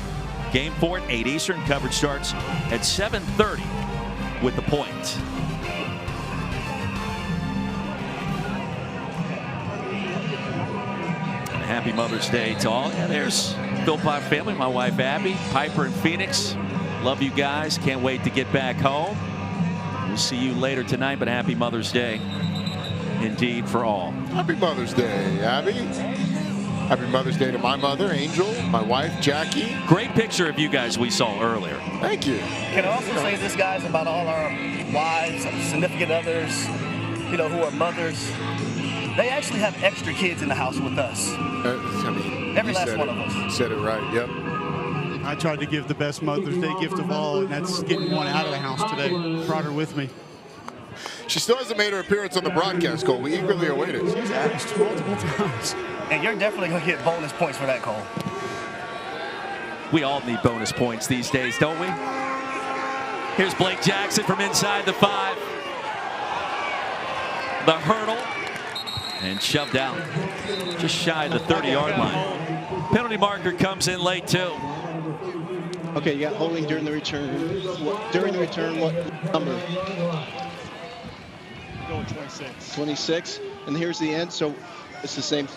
A: Game 4 at 8 Eastern. Coverage starts at 7:30 with The Point. And happy Mother's Day to all. Yeah, there's Philpott family, my wife Abby, Piper in Phoenix. Love you guys. Can't wait to get back home. We'll see you later tonight, but happy Mother's Day indeed for all.
B: Happy Mother's Day, Abby. Happy Mother's Day to my mother, Angel, my wife, Jackie.
A: Great picture of you guys we saw earlier.
B: Thank you.
I: Can I also say this, guys, about all our wives, significant others, you know, who are mothers? They actually have extra kids in the house with us.
B: I mean,
I: every last one of us.
B: You said it right, yep.
C: I tried to give the best Mother's Day gift of all, and that's getting one out of the house today. Brought her with me.
B: She still hasn't made her appearance on the broadcast, Cole. We eagerly await it.
C: She's asked multiple times.
I: And you're definitely going to get bonus points for that, Cole.
A: We all need bonus points these days, don't we? Here's Blake Jackson from inside the 5. The hurdle. And shoved out. Just shy of the 30-yard line. Penalty marker comes in late, too.
G: Okay, you got holding during the return. During the return, what number?
S: Go 26.
G: 26. And here's the end, so it's the same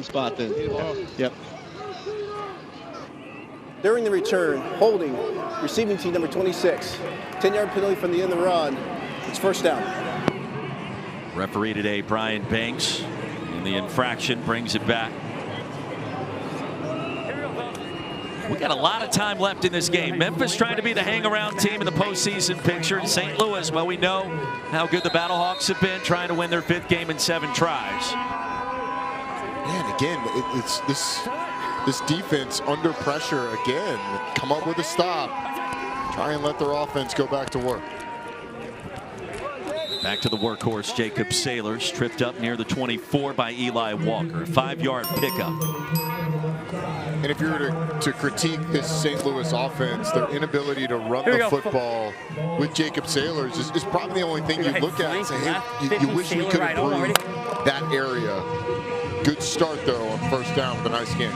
G: spot then. Yep.
H: During the return, holding, receiving team number 26. 10-yard penalty from the end of the run. It's first down.
A: Referee today, Brian Banks, and the infraction brings it back. We got a lot of time left in this game. Memphis trying to be the hang-around team in the postseason picture. In St. Louis, well, we know how good the Battlehawks have been, trying to win their 5th game in 7 tries.
B: Man, again, it's this defense under pressure again. Come up with a stop. Try and let their offense go back to work.
A: Back to the workhorse, Jacob Sailors, tripped up near the 24 by Eli Walker. A 5-yard pickup.
B: And if you were to critique this St. Louis offense, their inability to run the football with Jacob Sailors is probably the only thing you look at and say, hey, you wish we could improve that area. Good start, though, on first down with a nice game.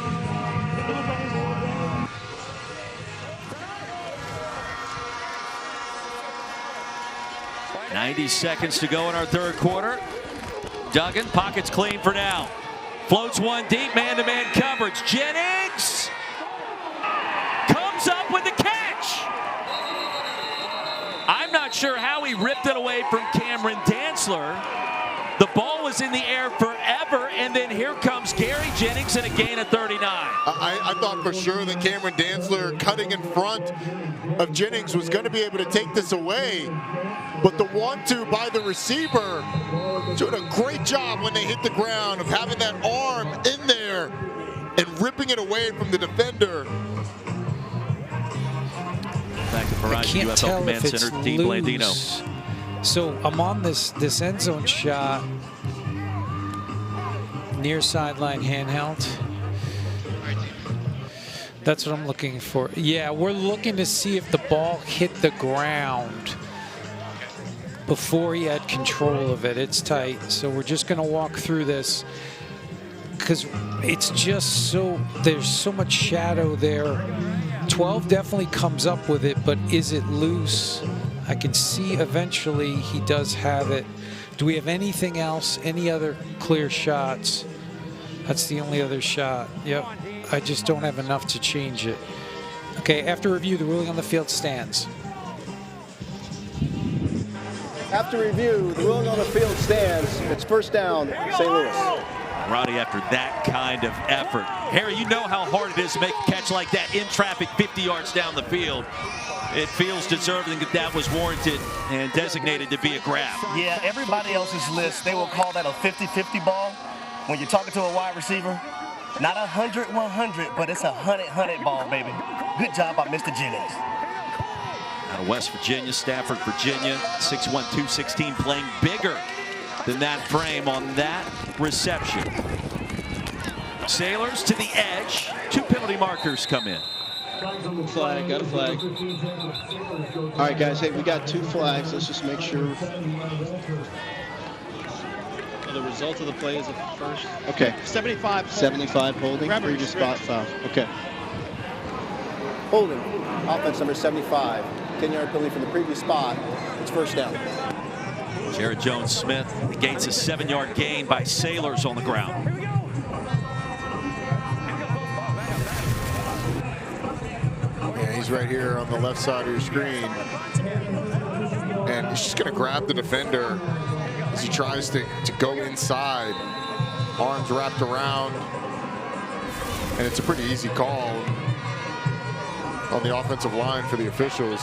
A: .90 seconds to go in our 3rd quarter. Duggan, pockets clean for now. Floats one deep, man-to-man coverage. Jennings comes up with the catch. I'm not sure how he ripped it away from Cameron Dantzler. The ball was in the air forever, and then here comes Gary Jennings and a gain of 39.
B: I thought for sure that Cameron Dantzler cutting in front of Jennings was going to be able to take this away. But the 1-2 by the receiver doing a great job when they hit the ground of having that arm in there and ripping it away from the defender.
A: Back to Verizon UFL Command Center, Dean Blandino.
P: So I'm on this end zone shot, near sideline handheld. That's what I'm looking for. Yeah, we're looking to see if the ball hit the ground before he had control of it. It's tight, so we're just going to walk through this because it's just so, there's so much shadow there. 12 definitely comes up with it, but is it loose? I can see eventually he does have it. Do we have anything else? Any other clear shots? That's the only other shot. Yep. I just don't have enough to change it. Okay, after review, the ruling on the field stands.
H: After review, the ruling on the field stands. It's first down, St. Louis.
A: Roddy, after that kind of effort. Harry, you know how hard it is to make a catch like that in traffic 50 yards down the field. It feels deserving that was warranted and designated to be a grab.
I: Yeah, everybody else's list, they will call that a 50-50 ball. When you're talking to a wide receiver, not 100-100, but it's a 100-100 ball, baby. Good job by Mr. Jennings.
A: Out of West Virginia, Stafford, Virginia, 6'1", 216, playing bigger than that frame on that reception. Sailors to the edge. 2 penalty markers come in.
G: Flag, got a flag. All right, guys, hey, we got 2 flags. Let's just make sure.
T: The result of the play is a first.
G: Okay.
T: 75.
G: 75 holding, previous spot foul. Okay.
H: Holding, offense number 75. 10-yard penalty from the previous spot. It's first down.
A: Jared Jones-Smith negates a 7-yard gain by Sailors on the ground.
B: Yeah, he's right here on the left side of your screen. And he's just going to grab the defender as he tries to go inside. Arms wrapped around And it's a pretty easy call on the offensive line for the officials.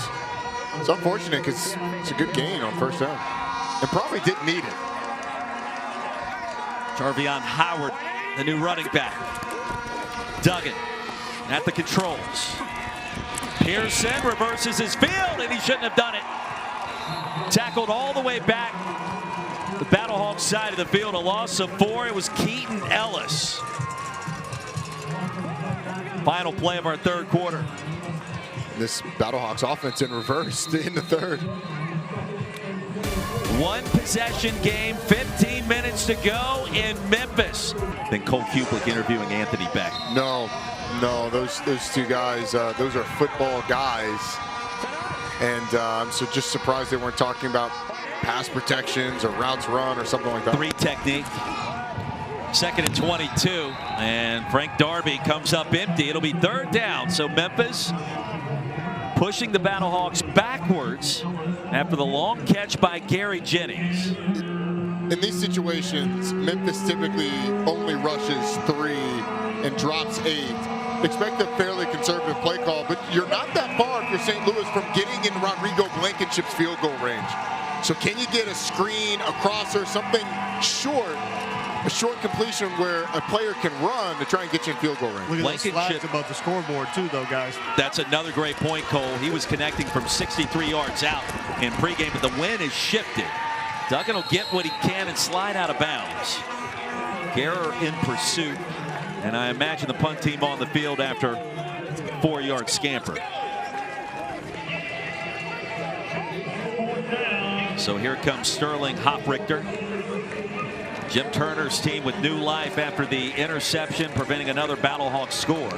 B: It's unfortunate because it's a good gain on first down. And probably didn't need it.
A: Jarvion Howard, the new running back. Duggan at the controls. Pearson reverses his field, and he shouldn't have done it. Tackled all the way back the Battlehawks side of the field. A loss of 4. It was Keaton Ellis. Final play of our third quarter.
B: This Battlehawks offense in reverse in the third.
A: One possession game, 15 minutes to go in Memphis. Then Cole Kublik interviewing Anthony Beck.
B: No, those two guys, those are football guys. And I'm so just surprised they weren't talking about pass protections or routes run or something like that.
A: 3 technique. 2nd and 22. And Frank Darby comes up empty. It'll be 3rd down. So Memphis pushing the Battlehawks backwards after the long catch by Gary Jennings.
B: In these situations, Memphis typically only rushes 3 and drops 8. Expect a fairly conservative play call, but you're not that far if you're St. Louis from getting in Rodrigo Blankenship's field goal range. So can you get a screen, a crosser, something short, a short completion where a player can run to try and get you in field goal range?
C: Look at those flags above the scoreboard too, though, guys.
A: That's another great point, Cole. He was connecting from 63 yards out in pregame, but the wind is shifted. Duggan will get what he can and slide out of bounds. Guerrer in pursuit, and I imagine the punt team on the field after a 4-yard scamper. So here comes Sterling Hoprichter. Jim Turner's team with new life after the interception, preventing another Battlehawks score.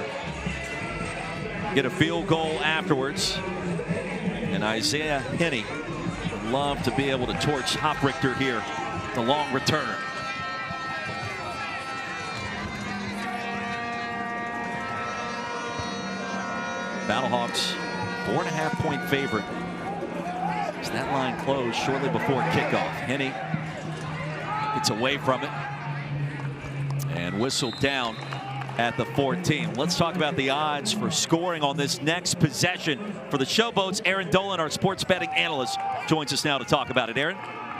A: Get a field goal afterwards. And Isaiah Henney would love to be able to torch Hoprichter here, the long returner. Battlehawks 4.5-point favorite. As that line closed shortly before kickoff. Henney gets away from it and whistled down at the 14. Let's talk about the odds for scoring on this next possession for the Showboats. Aaron Dolan, our sports betting analyst, joins us now to talk about it. Aaron?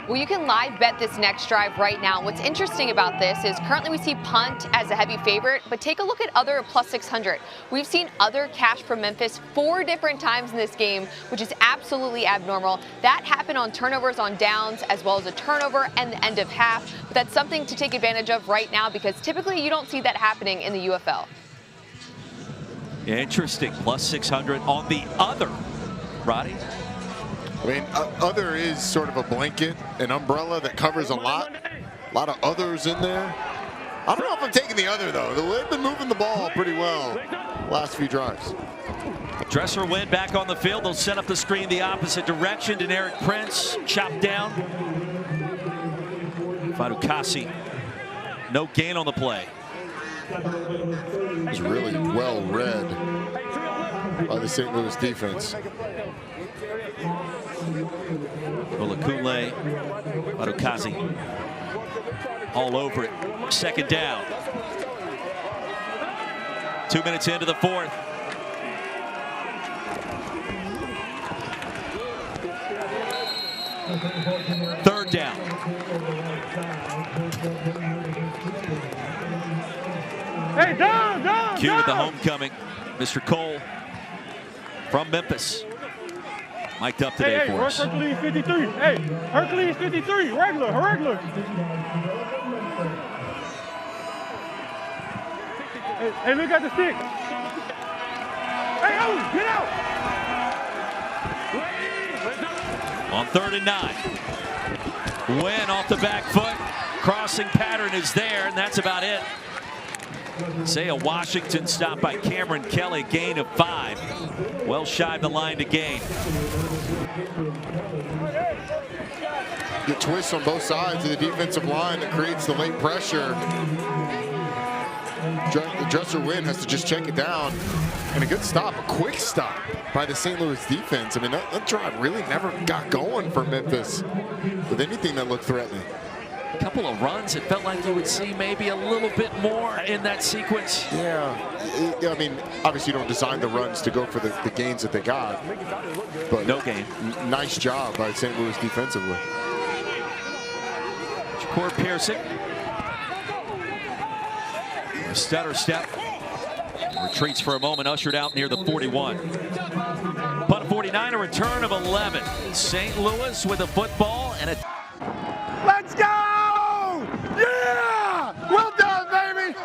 U: Well, you can live bet this next drive right now. What's interesting about this is currently we see punt as a heavy favorite, but take a look at other plus 600. We've seen other cash from Memphis 4 different times in this game, which is absolutely abnormal. That happened on turnovers on downs as well as a turnover and the end of half. But that's something to take advantage of right now because typically you don't see that happening in the UFL.
A: Interesting. Plus 600 on the other. Roddy?
B: I mean, other is sort of a blanket, an umbrella that covers a lot of others in there. I don't know if I'm taking the other, though. They've been moving the ball pretty well last few drives.
A: Dresser Wynn back on the field. They'll set up the screen the opposite direction. And Eric Prince chopped down. Fadukasi, no gain on the play.
B: It was really well read by the St. Louis defense.
A: Olakule, Fadukasi, all over it. 2nd down. 2 minutes into the 4th. Third down.
E: Hey, down.
A: Cue with the homecoming. Mr. Cole from Memphis. Mic'd up today for us.
E: Hercules 53. Hey, Hercules 53. Regular. Hey, look at the stick. Hey, get out.
A: On 3rd and 9. Wynn off the back foot. Crossing pattern is there, and that's about it. Isaiah Washington stopped by Cameron Kelly, gain of 5. Well shy of the line to gain.
B: The twist on both sides of the defensive line that creates the late pressure. Dresser Wynn has to just check it down. And a good stop, a quick stop by the St. Louis defense. I mean, that drive really never got going for Memphis with anything that looked threatening.
A: couple of runs, it felt like you would see maybe a little bit more in that sequence.
B: Yeah, I mean, obviously you don't design the runs to go for the gains that they got. But
A: no gain.
B: Nice job by St. Louis defensively.
A: Shakur Pearson. A stutter step. Retreats for a moment, ushered out near the 41. Punt 49, a return of 11. St. Louis with a football and a...
R: Let's go! Yeah! Well done, baby!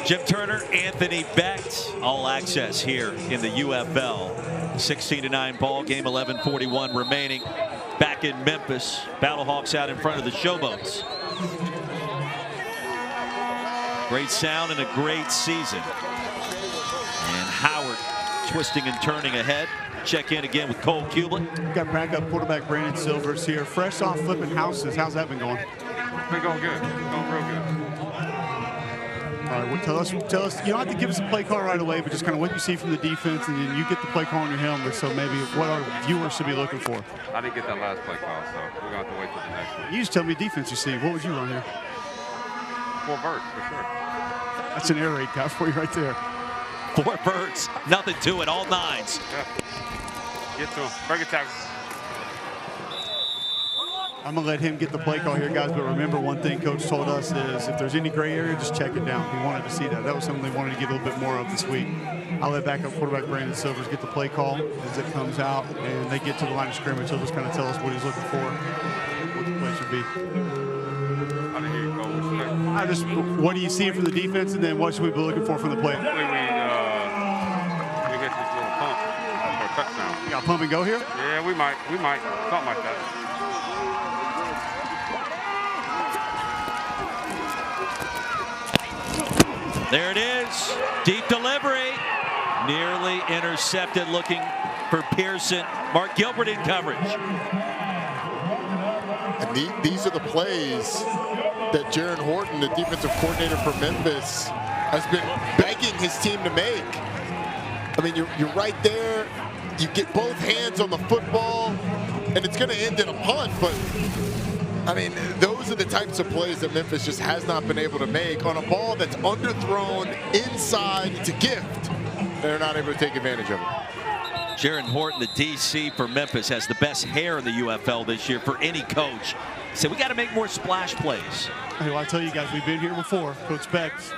A: Jim Turner, Anthony Becht, all access here in the UFL. 16-9 ball game, 11:41 remaining. Back in Memphis, Battlehawks out in front of the Showboats. Great sound and a great season. And Howard twisting and turning ahead. Check in again with Cole Kublin.
C: Got backup quarterback Brandon Silvers here, fresh off flipping houses. How's that been going?
J: Been going good. Going real good.
C: All right, well, tell us. You don't have to give us a play call right away, but just kind of what you see from the defense, and then you get the play call on your helmet. So maybe what our viewers should be looking for.
J: I didn't get that last play call, so we're going to have to wait till the next one.
C: You just tell me defense you see. What would you run here?
J: 4 birds, for sure.
C: That's an air raid guy for you right there.
A: 4 birds, nothing to it, all 9s.
J: Yeah. Get to him. Break a tackle.
C: I'm going to let him get the play call here, guys. But remember, one thing Coach told us is if there's any gray area, just check it down. He wanted to see that. That was something they wanted to get a little bit more of this week. I'll let backup quarterback Brandon Silvers get the play call as it comes out, and they get to the line of scrimmage. He'll just kind of tell us what he's looking for, what the play should be.
J: I didn't hear you, Coach.
C: What do you see from the defense, and then what should we be looking for from the play?
J: Hopefully we get this little pump for a touchdown.
C: You got pump and go here?
J: Yeah, we might, something like that.
A: There it is, deep delivery, nearly intercepted, looking for Pearson. Mark Gilbert in coverage.
B: And these are the plays that Jaron Horton, the defensive coordinator for Memphis, has been begging his team to make. I mean, you're right there. You get both hands on the football, and it's going to end in a punt, but I mean, those are the types of plays that Memphis just has not been able to make on a ball that's underthrown inside to Gift. They're not able to take advantage of it.
A: Jaron Horton, the DC for Memphis, has the best hair in the UFL this year for any coach. So we got to make more splash plays.
C: Hey, well, I tell you guys, we've been here before. Coach Becht's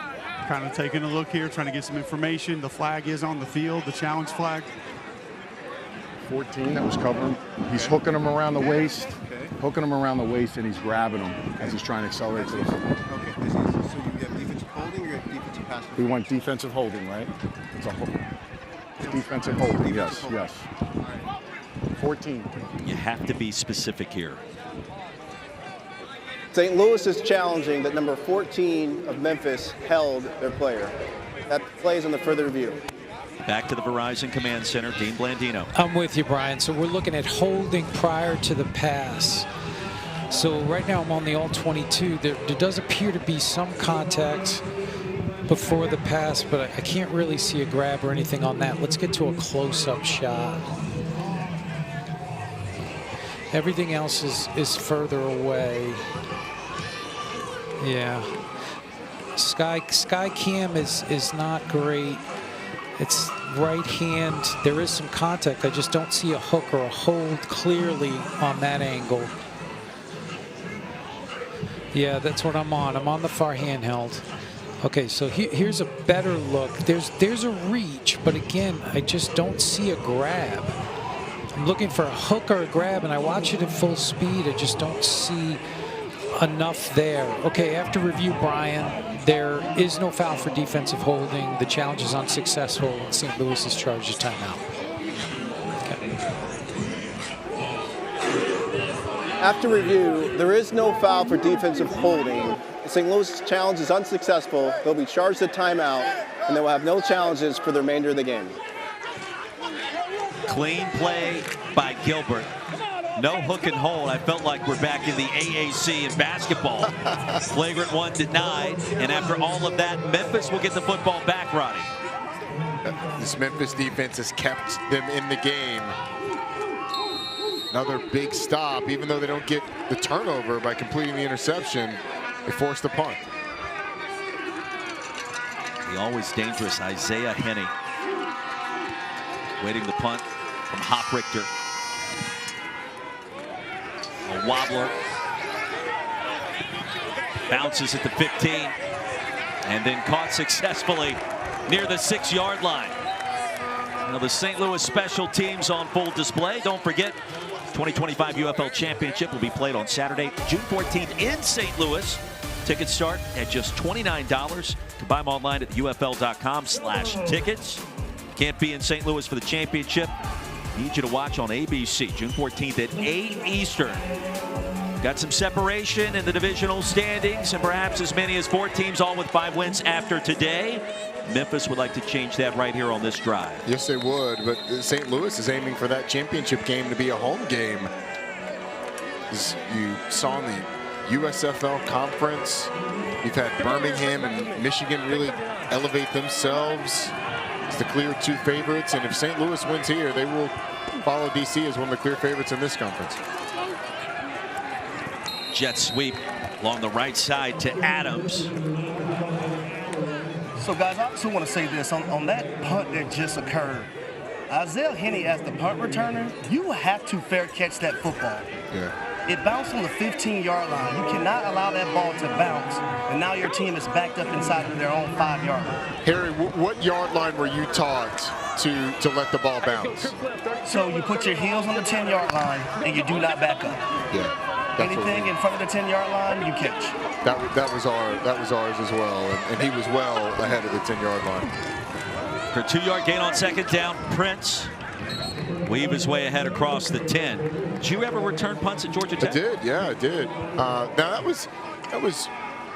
C: kind of taking a look here, trying to get some information. The flag is on the field, the challenge flag.
D: 14 that was covering. He's hooking him around the waist. Hooking him around the waist, and he's grabbing him as he's trying to accelerate to the football.
H: Okay, so you have defensive holding or you have defensive pass?
D: We want defensive holding, right? It's a defensive holding, yes, yes. 14.
A: You have to be specific here.
H: St. Louis is challenging that number 14 of Memphis held their player. That plays on the further review.
A: Back to the Verizon Command Center, Dean Blandino.
P: I'm with you, Brian. So we're looking at holding prior to the pass. So right now I'm on the all-22. There does appear to be some contact before the pass, but I can't really see a grab or anything on that. Let's get to a close-up shot. Everything else is further away. Yeah. Sky cam is not great. It's right hand. There is some contact. I just don't see a hook or a hold clearly on that angle. Yeah, that's what I'm on. I'm on the far handheld. Okay, so here's a better look. There's a reach, but again, I just don't see a grab. I'm looking for a hook or a grab, and I watch it at full speed. I just don't see enough there. Okay, after review, Brian, there is no foul for defensive holding. The challenge is unsuccessful, and St. Louis is charged a timeout. Okay.
H: After review, there is no foul for defensive holding. St. Louis' challenge is unsuccessful. They'll be charged a timeout, and they will have no challenges for the remainder of the game.
A: Clean play by Gilbert. No hook and hold. I felt like we're back in the AAC in basketball. Flagrant one denied, and after all of that, Memphis will get the football back, Roddy.
B: This Memphis defense has kept them in the game. Another big stop. Even though they don't get the turnover by completing the interception, they force the punt.
A: The always dangerous Isaiah Henney waiting the punt from Hofrichter. A wobbler. Bounces at the 15 and then caught successfully near the 6-yard line. Now the St. Louis special teams on full display. Don't forget, 2025 UFL Championship will be played on Saturday, June 14th in St. Louis. Tickets start at just $29. You can buy them online at ufl.com/tickets. Can't be in St. Louis for the championship. Need you to watch on ABC, June 14th at 8 Eastern. Got some separation in the divisional standings and perhaps as many as 4 teams, all with 5 wins after today. Memphis would like to change that right here on this drive.
B: Yes, they would, but St. Louis is aiming for that championship game to be a home game. As you saw in the USFL conference, you've had Birmingham and Michigan really elevate themselves as the clear 2 favorites, and if St. Louis wins here, they will follow DC as one of the clear favorites in this conference.
A: Jet sweep along the right side to Adams.
I: So, guys, I also want to say this. On that punt that just occurred, Isaiah Henney, as the punt returner, you have to fair catch that football.
B: Yeah.
I: It bounced on the 15-yard line. You cannot allow that ball to bounce, and now your team is backed up inside of their own 5-yard line.
B: Harry, what yard line were you taught to let the ball bounce?
I: So you put your heels on the 10-yard line, and you do not back up.
B: Yeah.
I: Anything in front of the 10-yard line, you catch.
B: That was ours as well, and he was well ahead of the 10-yard line.
A: For a 2-yard gain on second down, Prince weave his way ahead across the 10. Did you ever return punts at Georgia Tech?
B: I did, yeah, I did. Now that was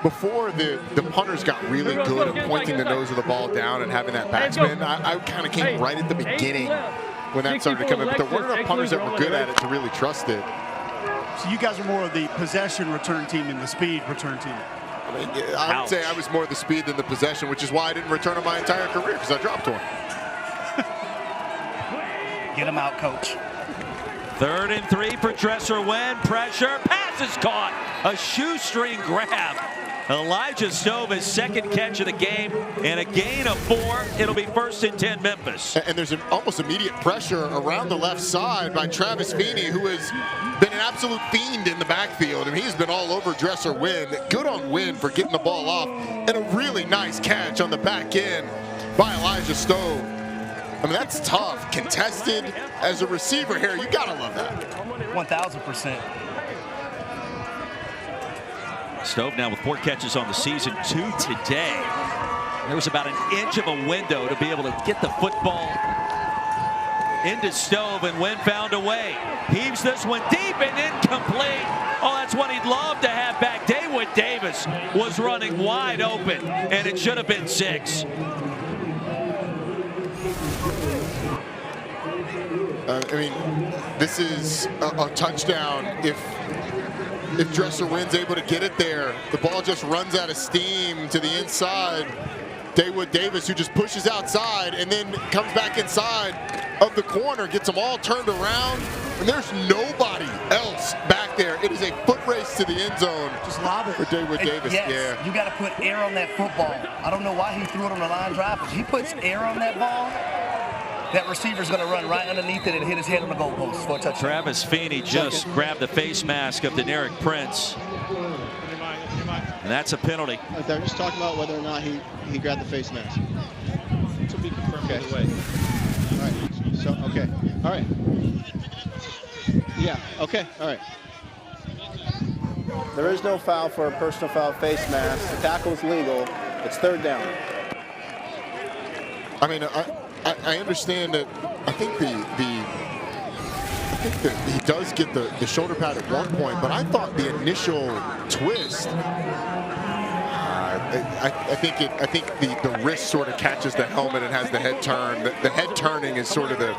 B: before the punters got really good at pointing the nose of the ball down and having that backspin. I kind of came right at the beginning when that started to come in, but there weren't enough punters that were good at it to really trust it.
C: So you guys are more of the possession return team than the speed return team.
B: I mean, I would say I was more the speed than the possession, which is why I didn't return on my entire career, because I dropped one.
I: Get him out, coach.
A: 3rd and 3 for Dresser Wen. Pressure. Pass is caught. A shoestring grab. Elijah Stove, his 2nd catch of the game, and a gain of 4. It'll be 1st and 10 Memphis.
B: And there's an almost immediate pressure around the left side by Travis Feeney, who has been an absolute fiend in the backfield. I mean, he's been all over Dresser Wen. Good on Wen for getting the ball off, and a really nice catch on the back end by Elijah Stove. I mean, that's tough. Contested as a receiver here. You got to love that.
I: 1,000%.
A: Stove now with 4 catches on the season, 2 today. There was about an inch of a window to be able to get the football into Stove, and Wen found a way. Heaves this one deep and incomplete. Oh, that's what he'd love to have back. Dawood Davis was running wide open, and it should have been 6.
B: I mean, this is a touchdown if Dresser Wen's able to get it there. The ball just runs out of steam to the inside. Dawood Davis, who just pushes outside and then comes back inside of the corner, gets them all turned around, and there's nobody else back there. It is a foot race to the end zone.
C: Just lob it
B: for Dawood Davis.
I: Yes,
B: yeah.
I: You got to put air on that football. I don't know why he threw it on the line drive, but he puts air on that ball. That receiver's going to run right underneath it and hit his head on the goalpost for a touchdown.
A: Travis Feeney just grabbed the face mask of Deneric Prince. And that's a penalty.
G: They're just talking about whether or not he grabbed the face mask.
T: To be confirmed either way.
G: All right. So, okay. All right. Yeah, okay. All right.
H: There is no foul for a personal foul face mask. The tackle is legal. It's 3rd down.
B: I mean, I understand that. I think that he does get the shoulder pad at one point, but I thought the initial twist. I think the wrist sort of catches the helmet and has the head turn. The head turning is sort of the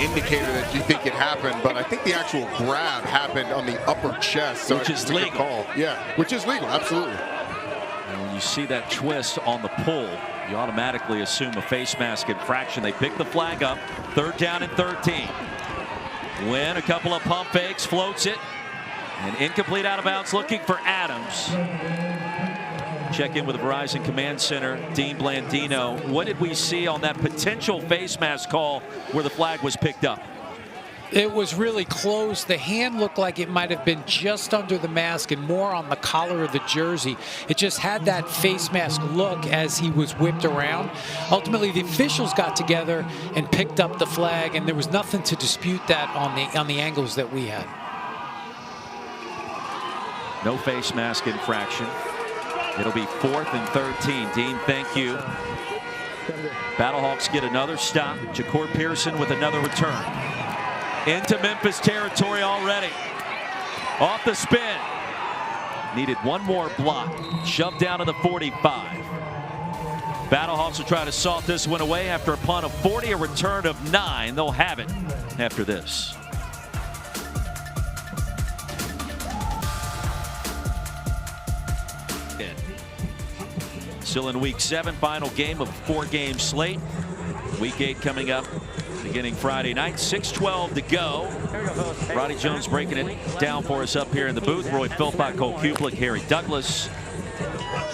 B: indicator that you think it happened, but I think the actual grab happened on the upper chest, so
A: which is legal.
B: Call. Yeah, which is legal, absolutely.
A: And when you see that twist on the pull, you automatically assume a face mask infraction. They pick the flag up. 3rd down and 13. Wynn, a couple of pump fakes, floats it. And incomplete out of bounds, looking for Adams. Check in with the Verizon Command Center, Dean Blandino. What did we see on that potential face mask call where the flag was picked up?
P: It was really close. The hand looked like it might have been just under the mask and more on the collar of the jersey. It just had that face mask look as he was whipped around. Ultimately, the officials got together and picked up the flag, and there was nothing to dispute that on the angles that we had.
A: No face mask infraction. It'll be 4th and 13. Dean, thank you. Battlehawks get another stop. Ja'Cour Pearson with another return. Into Memphis territory already. Off the spin. Needed one more block. Shoved down to the 45. Battlehawks will try to salt this one away after a punt of 40, a return of 9. They'll have it after this. Still in week 7, final game of a 4-game slate. Week 8 coming up beginning Friday night. 6:12 to go. Roddy Jones breaking it down for us up here in the booth. Roy Philpott, Cole Kuplik, Harry Douglas.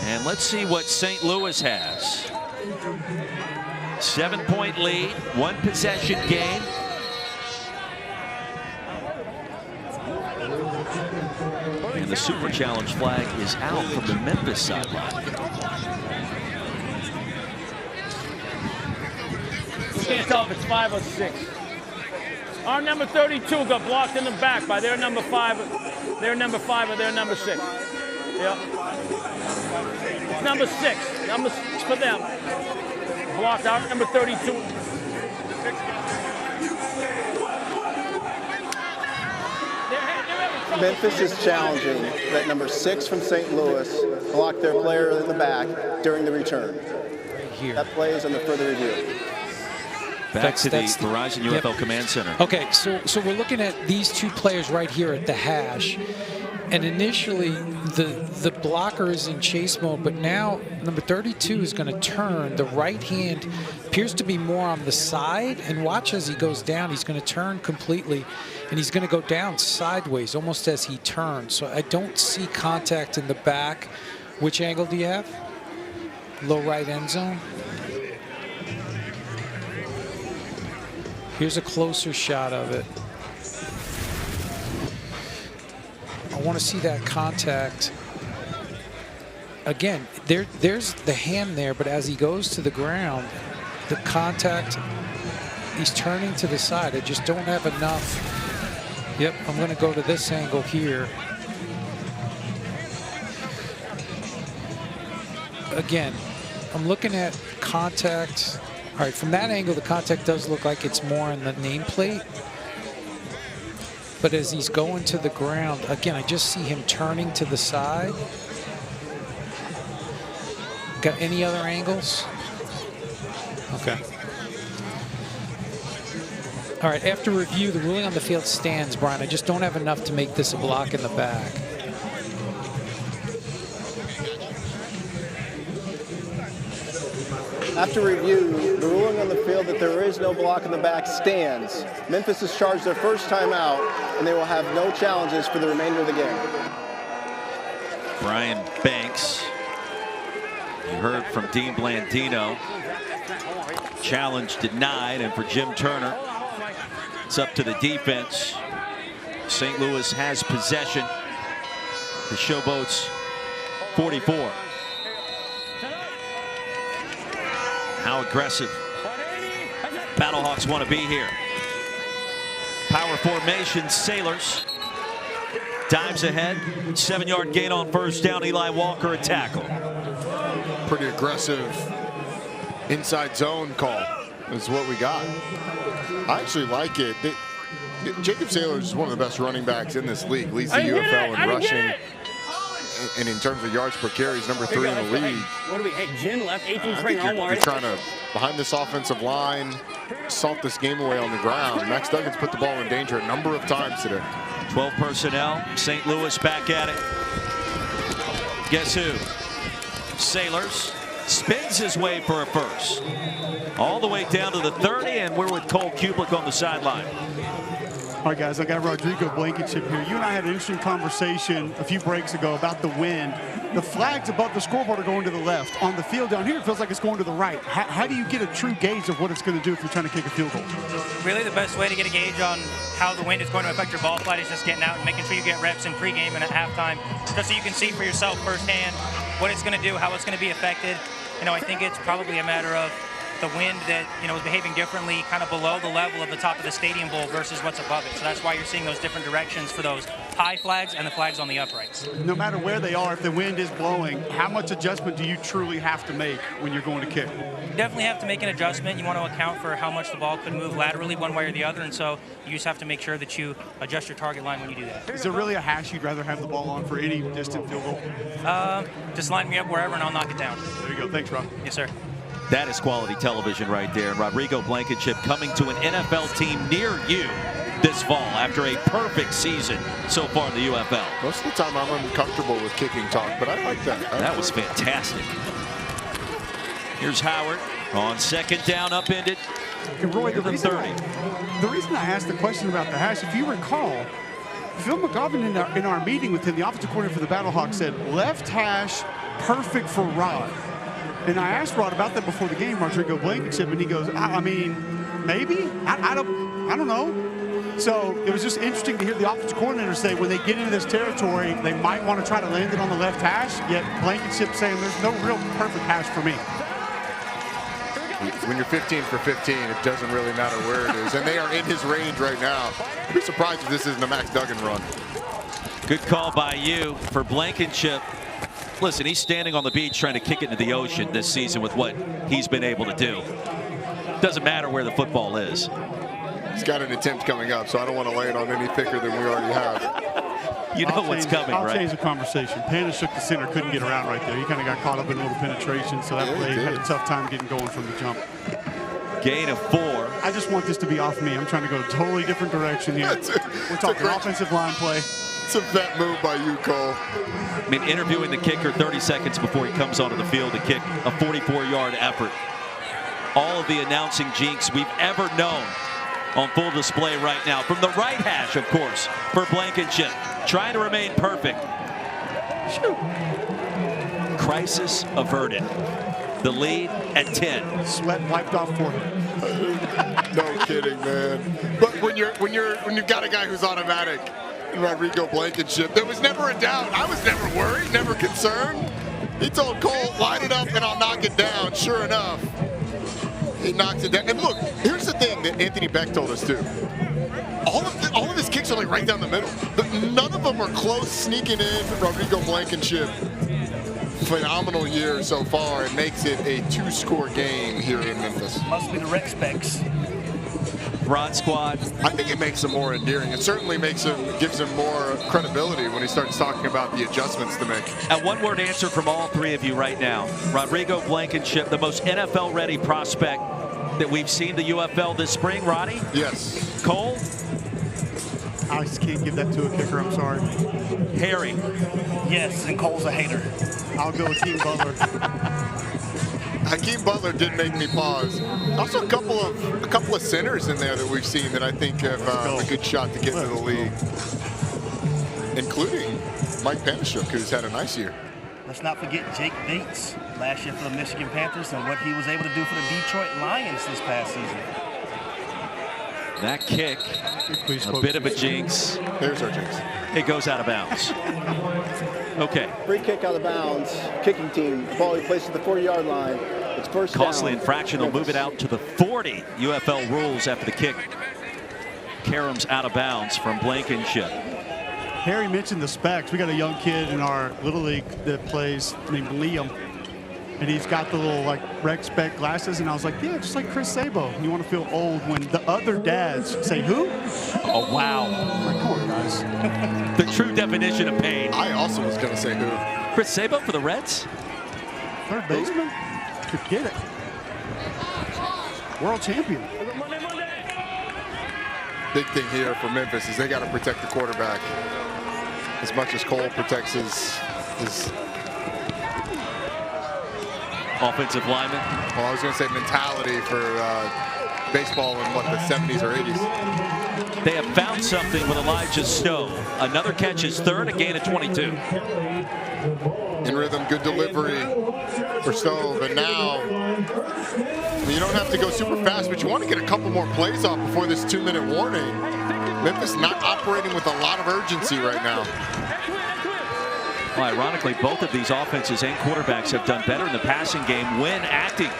A: And let's see what St. Louis has. 7-point lead, 1 possession game. And the Super Challenge flag is out from the Memphis sideline.
M: Can't tell if it's 5 or 6. Our number 32 got blocked in the back by their number 5, their number 5 or their number 6. Yep. It's number 6. Number 6 for them. Blocked out number 32.
H: Memphis is challenging that number 6 from St. Louis blocked their player in the back during the return.
P: Here.
H: That play is under further review.
A: Back to the Verizon UFL Command Center.
P: Okay, so we're looking at these 2 players right here at the hash. And initially, the blocker is in chase mode, but now number 32 is going to turn. The right hand appears to be more on the side, and watch as he goes down. He's going to turn completely, and he's going to go down sideways, almost as he turns. So I don't see contact in the back. Which angle do you have? Low right end zone. Here's a closer shot of it. I want to see that contact. Again, there's the hand there, but as he goes to the ground, the contact, he's turning to the side. I just don't have enough. Yep, I'm going to go to this angle here. Again, I'm looking at contact. All right, from that angle, the contact does look like it's more on the nameplate. But as he's going to the ground, again, I just see him turning to the side. Got any other angles? Okay. All right, after review, the ruling on the field stands, Brian. I just don't have enough to make this a block in the back.
H: After review, the ruling on the field that there is no block in the back stands. Memphis has charged their first timeout, and they will have no challenges for the remainder of the game.
A: Brian Banks. You heard from Dean Blandino. Challenge denied, and for Jim Turner, it's up to the defense. St. Louis has possession. The Showboats 44. How aggressive Battlehawks want to be here. Power formation, Sailors. Dives ahead, 7-yard gain on first down. Eli Walker a tackle.
B: Pretty aggressive inside zone call is what we got. I actually like it. Jacob Sailors is one of the best running backs in this league. Leads the UFL in rushing. And in terms of yards per carry, he's number 3 in the league.
M: What do we? Hey, Jim left 18 spring.
B: You're trying to, behind this offensive line, salt this game away on the ground. Max Duggan's put the ball in danger a number of times today.
A: 12 personnel. St. Louis back at it. Guess who? Sailors spins his way for a first. All the way down to the 30, and we're with Cole Kuplik on the sideline.
C: All right, guys, I got Rodrigo Blankenship here. You and I had an interesting conversation a few breaks ago about the wind. The flags above the scoreboard are going to the left. On the field down here, it feels like it's going to the right. How do you get a true gauge of what it's going to do if you're trying to kick a field goal?
N: Really, the best way to get a gauge on how the wind is going to affect your ball flight is just getting out and making sure you get reps in pregame and at halftime, just so you can see for yourself firsthand what it's going to do, how it's going to be affected. I think it's probably a matter of the wind that is behaving differently kind of below the level of the top of the stadium bowl versus what's above it. So that's why you're seeing those different directions for those high flags and the flags on the uprights.
C: No matter where they are, if the wind is blowing, how much adjustment do you truly have to make when you're going to kick?
N: You definitely have to make an adjustment. You want to account for how much the ball could move laterally one way or the other, and so you just have to make sure that you adjust your target line when you do that.
C: Is there really a hash you'd rather have the ball on for any distant field goal?
N: Just line me up wherever and I'll knock it down.
C: There you go. Thanks, Rob.
N: Yes, sir.
A: That is quality television right there. Rodrigo Blankenship coming to an NFL team near you this fall after a perfect season so far in the UFL.
B: Most of the time I'm uncomfortable with kicking talk, but I like that.
A: That was fantastic. Here's Howard on second down, upended.
C: And Roy, the reason I asked the question about the hash, if you recall, Phil McGovern in our meeting with him, the offensive coordinator for the Battlehawks, said left hash perfect for Rod. And I asked Rod about that before the game, Rodrigo Blankenship, and he goes, I mean, maybe? I don't know. So it was just interesting to hear the offensive coordinator say when they get into this territory, they might want to try to land it on the left hash, yet Blankenship saying there's no real perfect hash for me.
B: When you're 15 for 15, it doesn't really matter where it is. And they are in his range right now. I'd be surprised if this isn't a Max Duggan run.
A: Good call by you for Blankenship. Listen, he's standing on the beach trying to kick it into the ocean this season with what he's been able to do. Doesn't matter where the football is.
B: He's got an attempt coming up, so I don't want to lay it on any thicker than we already have.
A: You know what's coming, right?
C: I'll change the conversation. Panishuk, the center, couldn't get around right there. He kind of got caught up in a little penetration, so that play had a tough time getting going from the jump.
A: Gain of 4.
C: I just want this to be off me. I'm trying to go a totally different direction here. We're talking offensive line play.
B: It's a vet move by you, Cole.
A: I mean, interviewing the kicker 30 seconds before he comes onto the field to kick a 44-yard effort. All of the announcing jinx we've ever known on full display right now. From the right hash, of course, for Blankenship. Trying to remain perfect. Shoot. Crisis averted. The lead at 10.
C: Sweat wiped off for him.
B: No kidding, man. But when you've got a guy who's automatic, Rodrigo Blankenship, there was never a doubt. I was never worried, never concerned. He told Cole, line it up and I'll knock it down. Sure enough, he knocks it down. And look, here's the thing that Anthony Beck told us too. All of his kicks are like right down the middle. But none of them are close sneaking in. Rodrigo Blankenship, phenomenal year so far, and makes it a 2-score game here in Memphis.
I: Must be the rec specs.
A: Broad squad.
B: I think it makes him more endearing. It certainly gives him more credibility when he starts talking about the adjustments to make.
A: A one-word answer from all three of you right now. Rodrigo Blankenship, the most NFL-ready prospect that we've seen the UFL this spring. Roddy?
B: Yes.
A: Cole?
C: I just can't give that to a kicker. I'm sorry.
A: Harry?
I: Yes, and Cole's a hater.
C: I'll go with Hakeem Butler.
B: Hakeem Butler did make me pause. Also, a couple of centers in there that we've seen that I think have a good shot to get into the league, including Mike Panishuk, who's had a nice year.
I: Let's not forget Jake Bates last year for the Michigan Panthers and what he was able to do for the Detroit Lions this past season.
A: That kick, a bit of a jinx.
B: There's our jinx.
A: It goes out of bounds. Okay.
H: Free kick out of bounds. Kicking team. The ball he places at the 40-yard line. It's first down.
A: Costly infraction. They'll move it out to the 40. UFL rules after the kick. Karem's out of bounds from Blankenship.
C: Harry mentioned the specs. We got a young kid in our little league that plays named Liam. And he's got the little like rec spec glasses, and I was like, yeah, just like Chris Sabo. You want to feel old when the other dads say who?
A: Oh wow!
C: I'm like, come on, guys.
A: The true definition of pain.
B: I also was going to say who.
A: Chris Sabo for the Reds.
C: Third baseman. Could get it. World champion.
B: Big thing here for Memphis is they got to protect the quarterback as much as Cole protects his
A: offensive lineman.
B: Well, I was going to say mentality for baseball in, what, the 70s or 80s.
A: They have found something with Elijah Stowe. Another catch, his third, a gain of 22.
B: In rhythm, good delivery for Stowe. But now, you don't have to go super fast, but you want to get a couple more plays off before this 2-minute warning. Memphis not operating with a lot of urgency right now.
A: Well, ironically, both of these offenses and quarterbacks have done better in the passing game when acting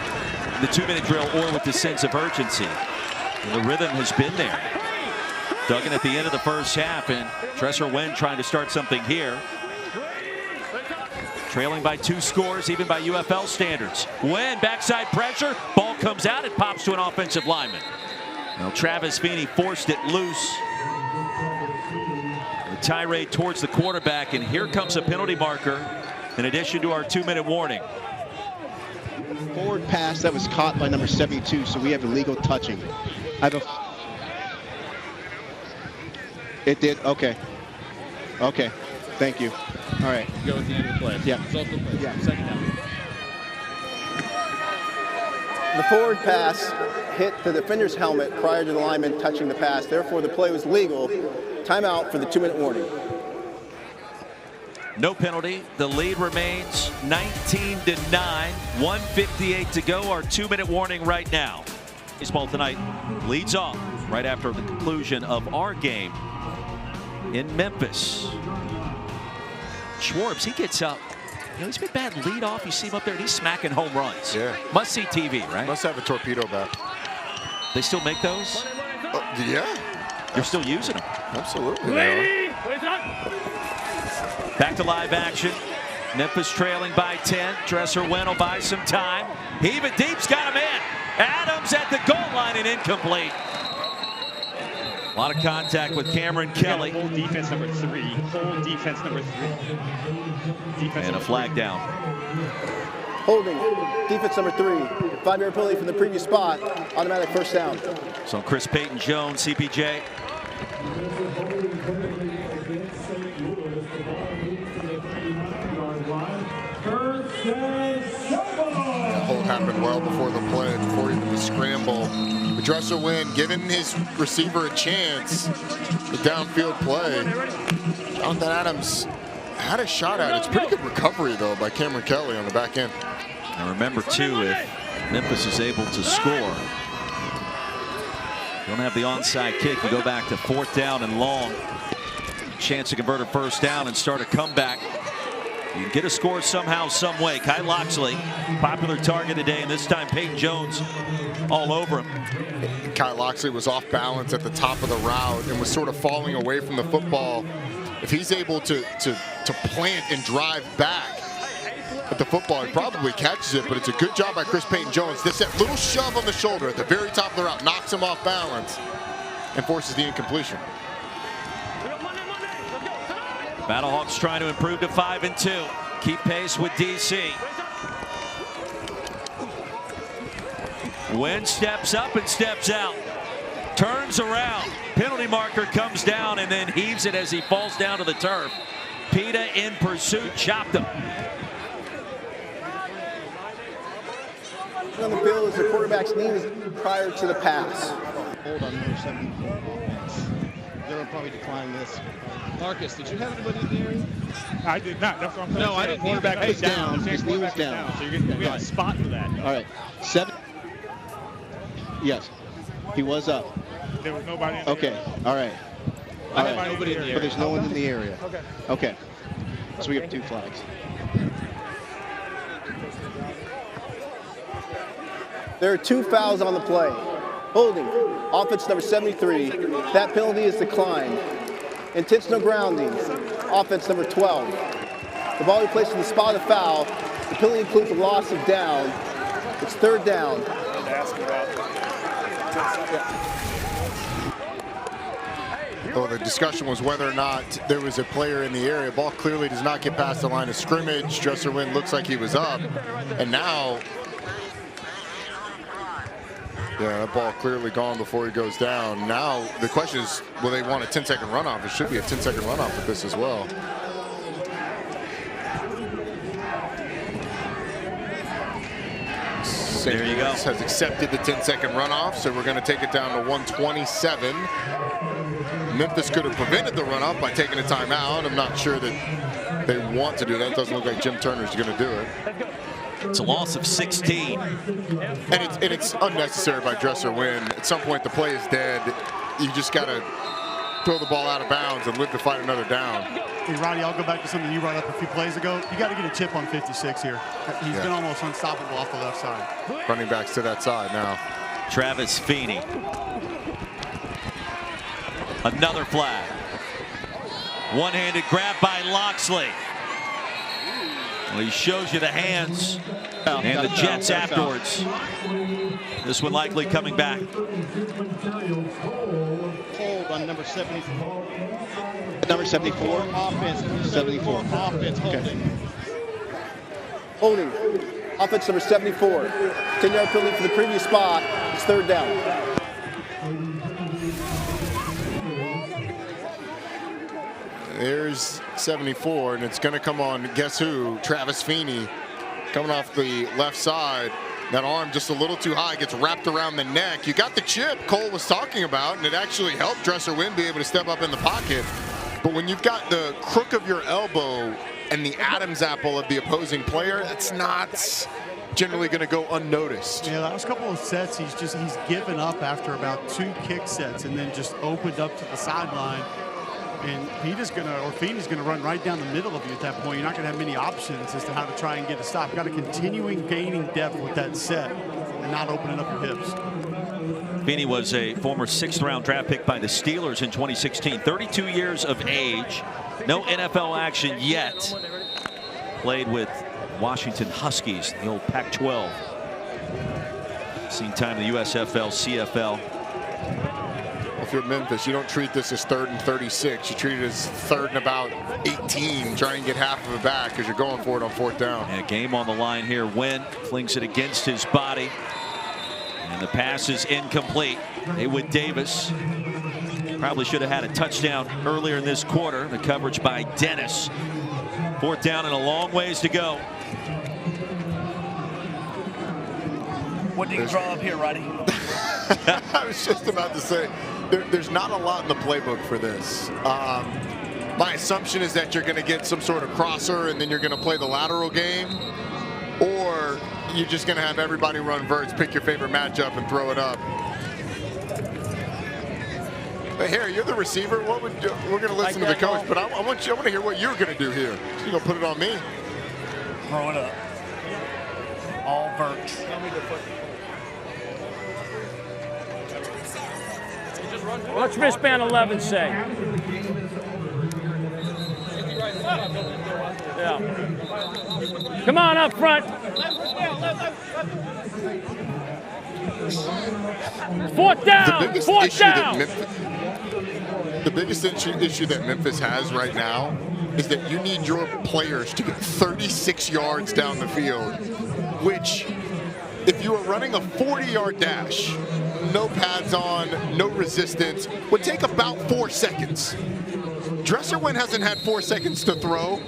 A: the 2-minute drill or with the sense of urgency. And the rhythm has been there. Duggan at the end of the first half, and Dresser Wen trying to start something here. Trailing by 2 scores, even by UFL standards. Wen, backside pressure, ball comes out, it pops to an offensive lineman. Well, Travis Feeney forced it loose. The tirade towards the quarterback, and here comes a penalty marker in addition to our 2-minute warning.
G: Forward pass that was caught by number 72, so we have illegal touching. I have a... It did? Okay. Okay. Thank you. All right.
T: Go at the end of the play.
G: Yeah.
T: Result of the play.
G: Yeah.
T: Second down.
H: The forward pass hit the defender's helmet prior to the lineman touching the pass. Therefore, the play was legal. Timeout for the 2-minute warning.
A: No penalty. The lead remains 19-9. 1:58 to go. Our 2-minute warning right now. Baseball tonight leads off right after the conclusion of our game in Memphis. Schwartz, he gets up. You know, he's been bad lead off. You see him up there, and he's smacking home runs.
B: Yeah.
A: Must see TV, right?
B: Must have a torpedo bat.
A: They still make those?
B: Yeah.
A: You're still using them.
B: Absolutely.
A: Back to live action. Memphis trailing by 10. Dresser Wen will buy some time. Heave it deep's got him in. Adams at the goal line and incomplete. A lot of contact with Cameron Kelly.
L: Hold defense number 3. Hold defense number 3. Defense
A: and a flag down.
H: Holding defense number 3. 5-yard penalty from the previous spot. Automatic first down.
A: So Chris Payton Jones, CPJ.
B: That hold happened well before the play, before even the scramble. The Dresser Wen giving his receiver a chance. The downfield play. Jonathan Adams had a shot at it. It's pretty good recovery, though, by Cameron Kelly on the back end.
A: And remember, too, if Memphis is able to score, don't have the onside kick. You go back to 4th down and long. Chance to convert a first down and start a comeback. You can get a score somehow, some way. Kai Loxley, popular target today, and this time Peyton Jones all over him.
B: Kai Loxley was off balance at the top of the route and was sort of falling away from the football. If he's able to plant and drive back at the football, he probably catches it, but it's a good job by Chris Payton Jones. This little shove on the shoulder at the very top of the route knocks him off balance and forces the incompletion.
A: Battlehawks trying to improve to 5-2. Keep pace with DC. Wen steps up and steps out. Turns around. Penalty marker comes down and then heaves it as he falls down to the turf. Pita in pursuit, chopped him.
H: On the field is the quarterback's knees prior to the pass.
G: Hold on number 74. They'll probably decline this.
T: Marcus, did you have anybody in the area?
R: I did not. That's what I'm saying.
T: No, I didn't.
R: Quarterback
G: His
R: is
G: down.
R: down.
G: His knee was down.
R: So we have a spot for that.
G: All right. 7. Yes. He was up.
R: There was nobody in the
G: Okay.
R: area.
G: All right.
T: I had nobody in the area.
G: But there's no one in the area.
R: Okay.
G: Okay. So we have 2 flags.
H: There are 2 fouls on the play. Holding, offense number 73. That penalty is declined. Intentional grounding, offense number 12. The ball be placed in the spot of foul. The penalty includes a loss of down. It's 3rd down.
B: Oh, the discussion was whether or not there was a player in the area. Ball clearly does not get past the line of scrimmage. Dresser Wen looks like he was up. And now, yeah, that ball clearly gone before he goes down. Now, the question is, will they want a 10-second runoff? It should be a 10-second runoff with this as well. St.
A: There you
B: Louis
A: go.
B: has accepted the 10-second runoff, so we're going to take it down to 127. Memphis could have prevented the runoff by taking a timeout. I'm not sure that they want to do that. It doesn't look like Jim Turner's going to do it.
A: It's a loss of 16.
B: And it's unnecessary by Dresser Wynn. At some point, the play is dead. You just got to throw the ball out of bounds and live to fight another down.
C: Hey, Roddy, I'll go back to something you brought up a few plays ago. You got to get a chip on 56 here. He's been almost unstoppable off the left side.
B: Running backs to that side now.
A: Travis Feeney. Another flag. One-handed grab by Loxley. Well, he shows you the hands and the Jets afterwards. This one likely coming back.
G: Hold on number 74. Number 74. Offense. 74. Offense holding.
H: Holding. Offense number 74. 10-yard penalty for the previous spot. It's third down.
B: There's 74, and it's going to come on, guess who? Travis Feeney coming off the left side. That arm just a little too high, gets wrapped around the neck. You got the chip Cole was talking about, and it actually helped Dresser Wynn be able to step up in the pocket. But when you've got the crook of your elbow and the Adam's apple of the opposing player, that's not generally going to go unnoticed.
C: Yeah, last couple of sets, he's given up after about 2 kick sets and then just opened up to the sideline. And Feeney's gonna run right down the middle of you at that point. You're not gonna have many options as to how to try and get a stop. You got to continuing gaining depth with that set and not opening up your hips.
A: Feeney was a former 6th-round draft pick by the Steelers in 2016. 32 years of age. No NFL action yet. Played with Washington Huskies, the old Pac-12. Seen time in the USFL, CFL.
B: If you're Memphis, you don't treat this as 3rd and 36. You treat it as 3rd and about 18. Try and get half of it back because you're going for it on 4th down.
A: And a game on the line here. Wynn flings it against his body. And the pass is incomplete. Haywood Davis probably should have had a touchdown earlier in this quarter. The coverage by Dennis. 4th down and a long ways to go.
I: What did you draw up here, Roddy?
B: I was just about to say, there's not a lot in the playbook for this. My assumption is that you're going to get some sort of crosser and then you're going to play the lateral game, or you're just going to have everybody run verts, pick your favorite matchup and throw it up. But Harry, you're the receiver. What would we're going to listen to the coach, but I want to hear what you're going to do here. You're going to put it on me.
I: Throw it up. All verts.
M: What's wristband 11 say? Yeah. Come on up front. 4th down.
B: The biggest issue that Memphis has right now is that you need your players to get 36 yards down the field, which, if you were running a 40-yard dash, no pads on, no resistance, would take about 4 seconds. Dresser Wynn hasn't had 4 seconds to throw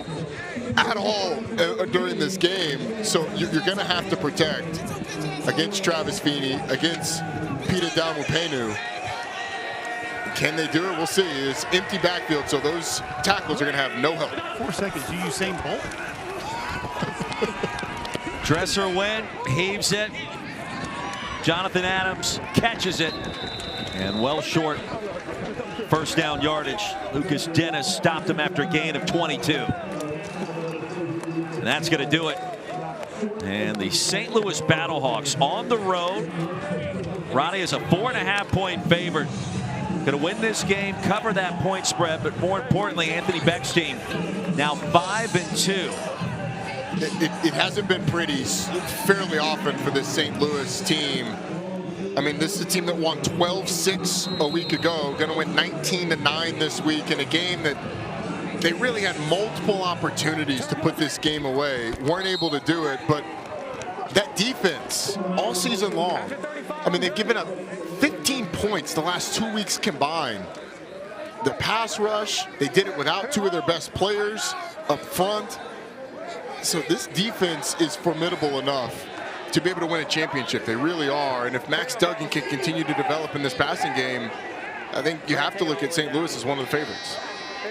B: at all during this game, so you're going to have to protect against Travis Feeney, against Peter Dalmupenu. Can they do it? We'll see. It's empty backfield, so those tackles are going to have no help.
C: 4 seconds, you Usain Bolt.
A: Dresser Wynn heaves it. Jonathan Adams catches it, and well short. 1st down yardage. Lucas Dennis stopped him after a gain of 22. And that's going to do it. And the St. Louis Battlehawks on the road. Roddy is a 4.5-point favorite. Going to win this game, cover that point spread, but more importantly, Anthony Beck's team now 5-2.
B: It hasn't been pretty fairly often for this St. Louis team. I mean, this is a team that won 12-6 a week ago, going to win 19-9 this week in a game that they really had multiple opportunities to put this game away. Weren't able to do it, but that defense all season long, I mean, they've given up 15 points the last 2 weeks combined. The pass rush, they did it without 2 of their best players up front. So this defense is formidable enough to be able to win a championship. They really are. And if Max Duggan can continue to develop in this passing game, I think you have to look at St. Louis as one of the favorites.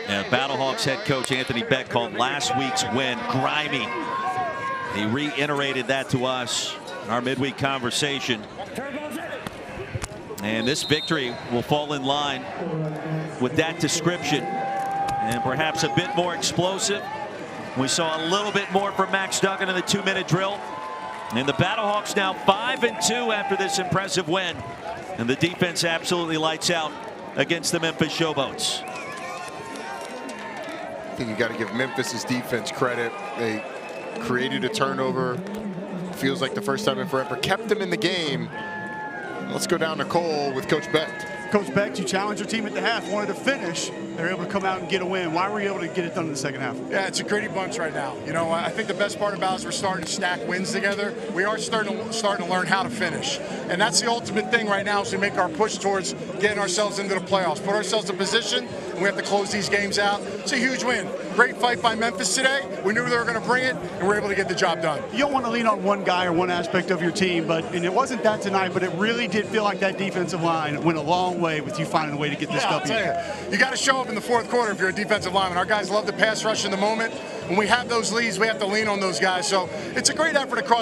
A: Yeah, Battlehawks head coach Anthony Beck called last week's win grimy. He reiterated that to us in our midweek conversation. And this victory will fall in line with that description, and perhaps a bit more explosive. We saw a little bit more from Max Duggan in the 2-minute drill. And the Battlehawks now 5-2 after this impressive win. And the defense absolutely lights out against the Memphis Showboats.
B: I think you got to give Memphis' defense credit. They created a turnover. Feels like the first time in forever. Kept them in the game. Let's go down to Cole with Coach Beck.
C: Coach Beck, you challenged your team at the half, wanted to finish. They were able to come out and get a win. Why were you able to get it done in the second half?
O: Yeah, it's a gritty bunch right now. You know, I think the best part about it is we're starting to stack wins together. We are starting to learn how to finish. And that's the ultimate thing right now as we make our push towards getting ourselves into the playoffs. Put ourselves in position, and we have to close these games out. It's a huge win. Great fight by Memphis today. We knew they were going to bring it, and we were able to get the job done.
C: You don't want to lean on one guy or one aspect of your team, and it wasn't that tonight, but it really did feel like that defensive line went a long way with you finding a way to get this W.
O: I'll tell you got to show up in the fourth quarter if you're a defensive lineman. Our guys love the pass rush in the moment. When we have those leads, we have to lean on those guys. So it's a great effort across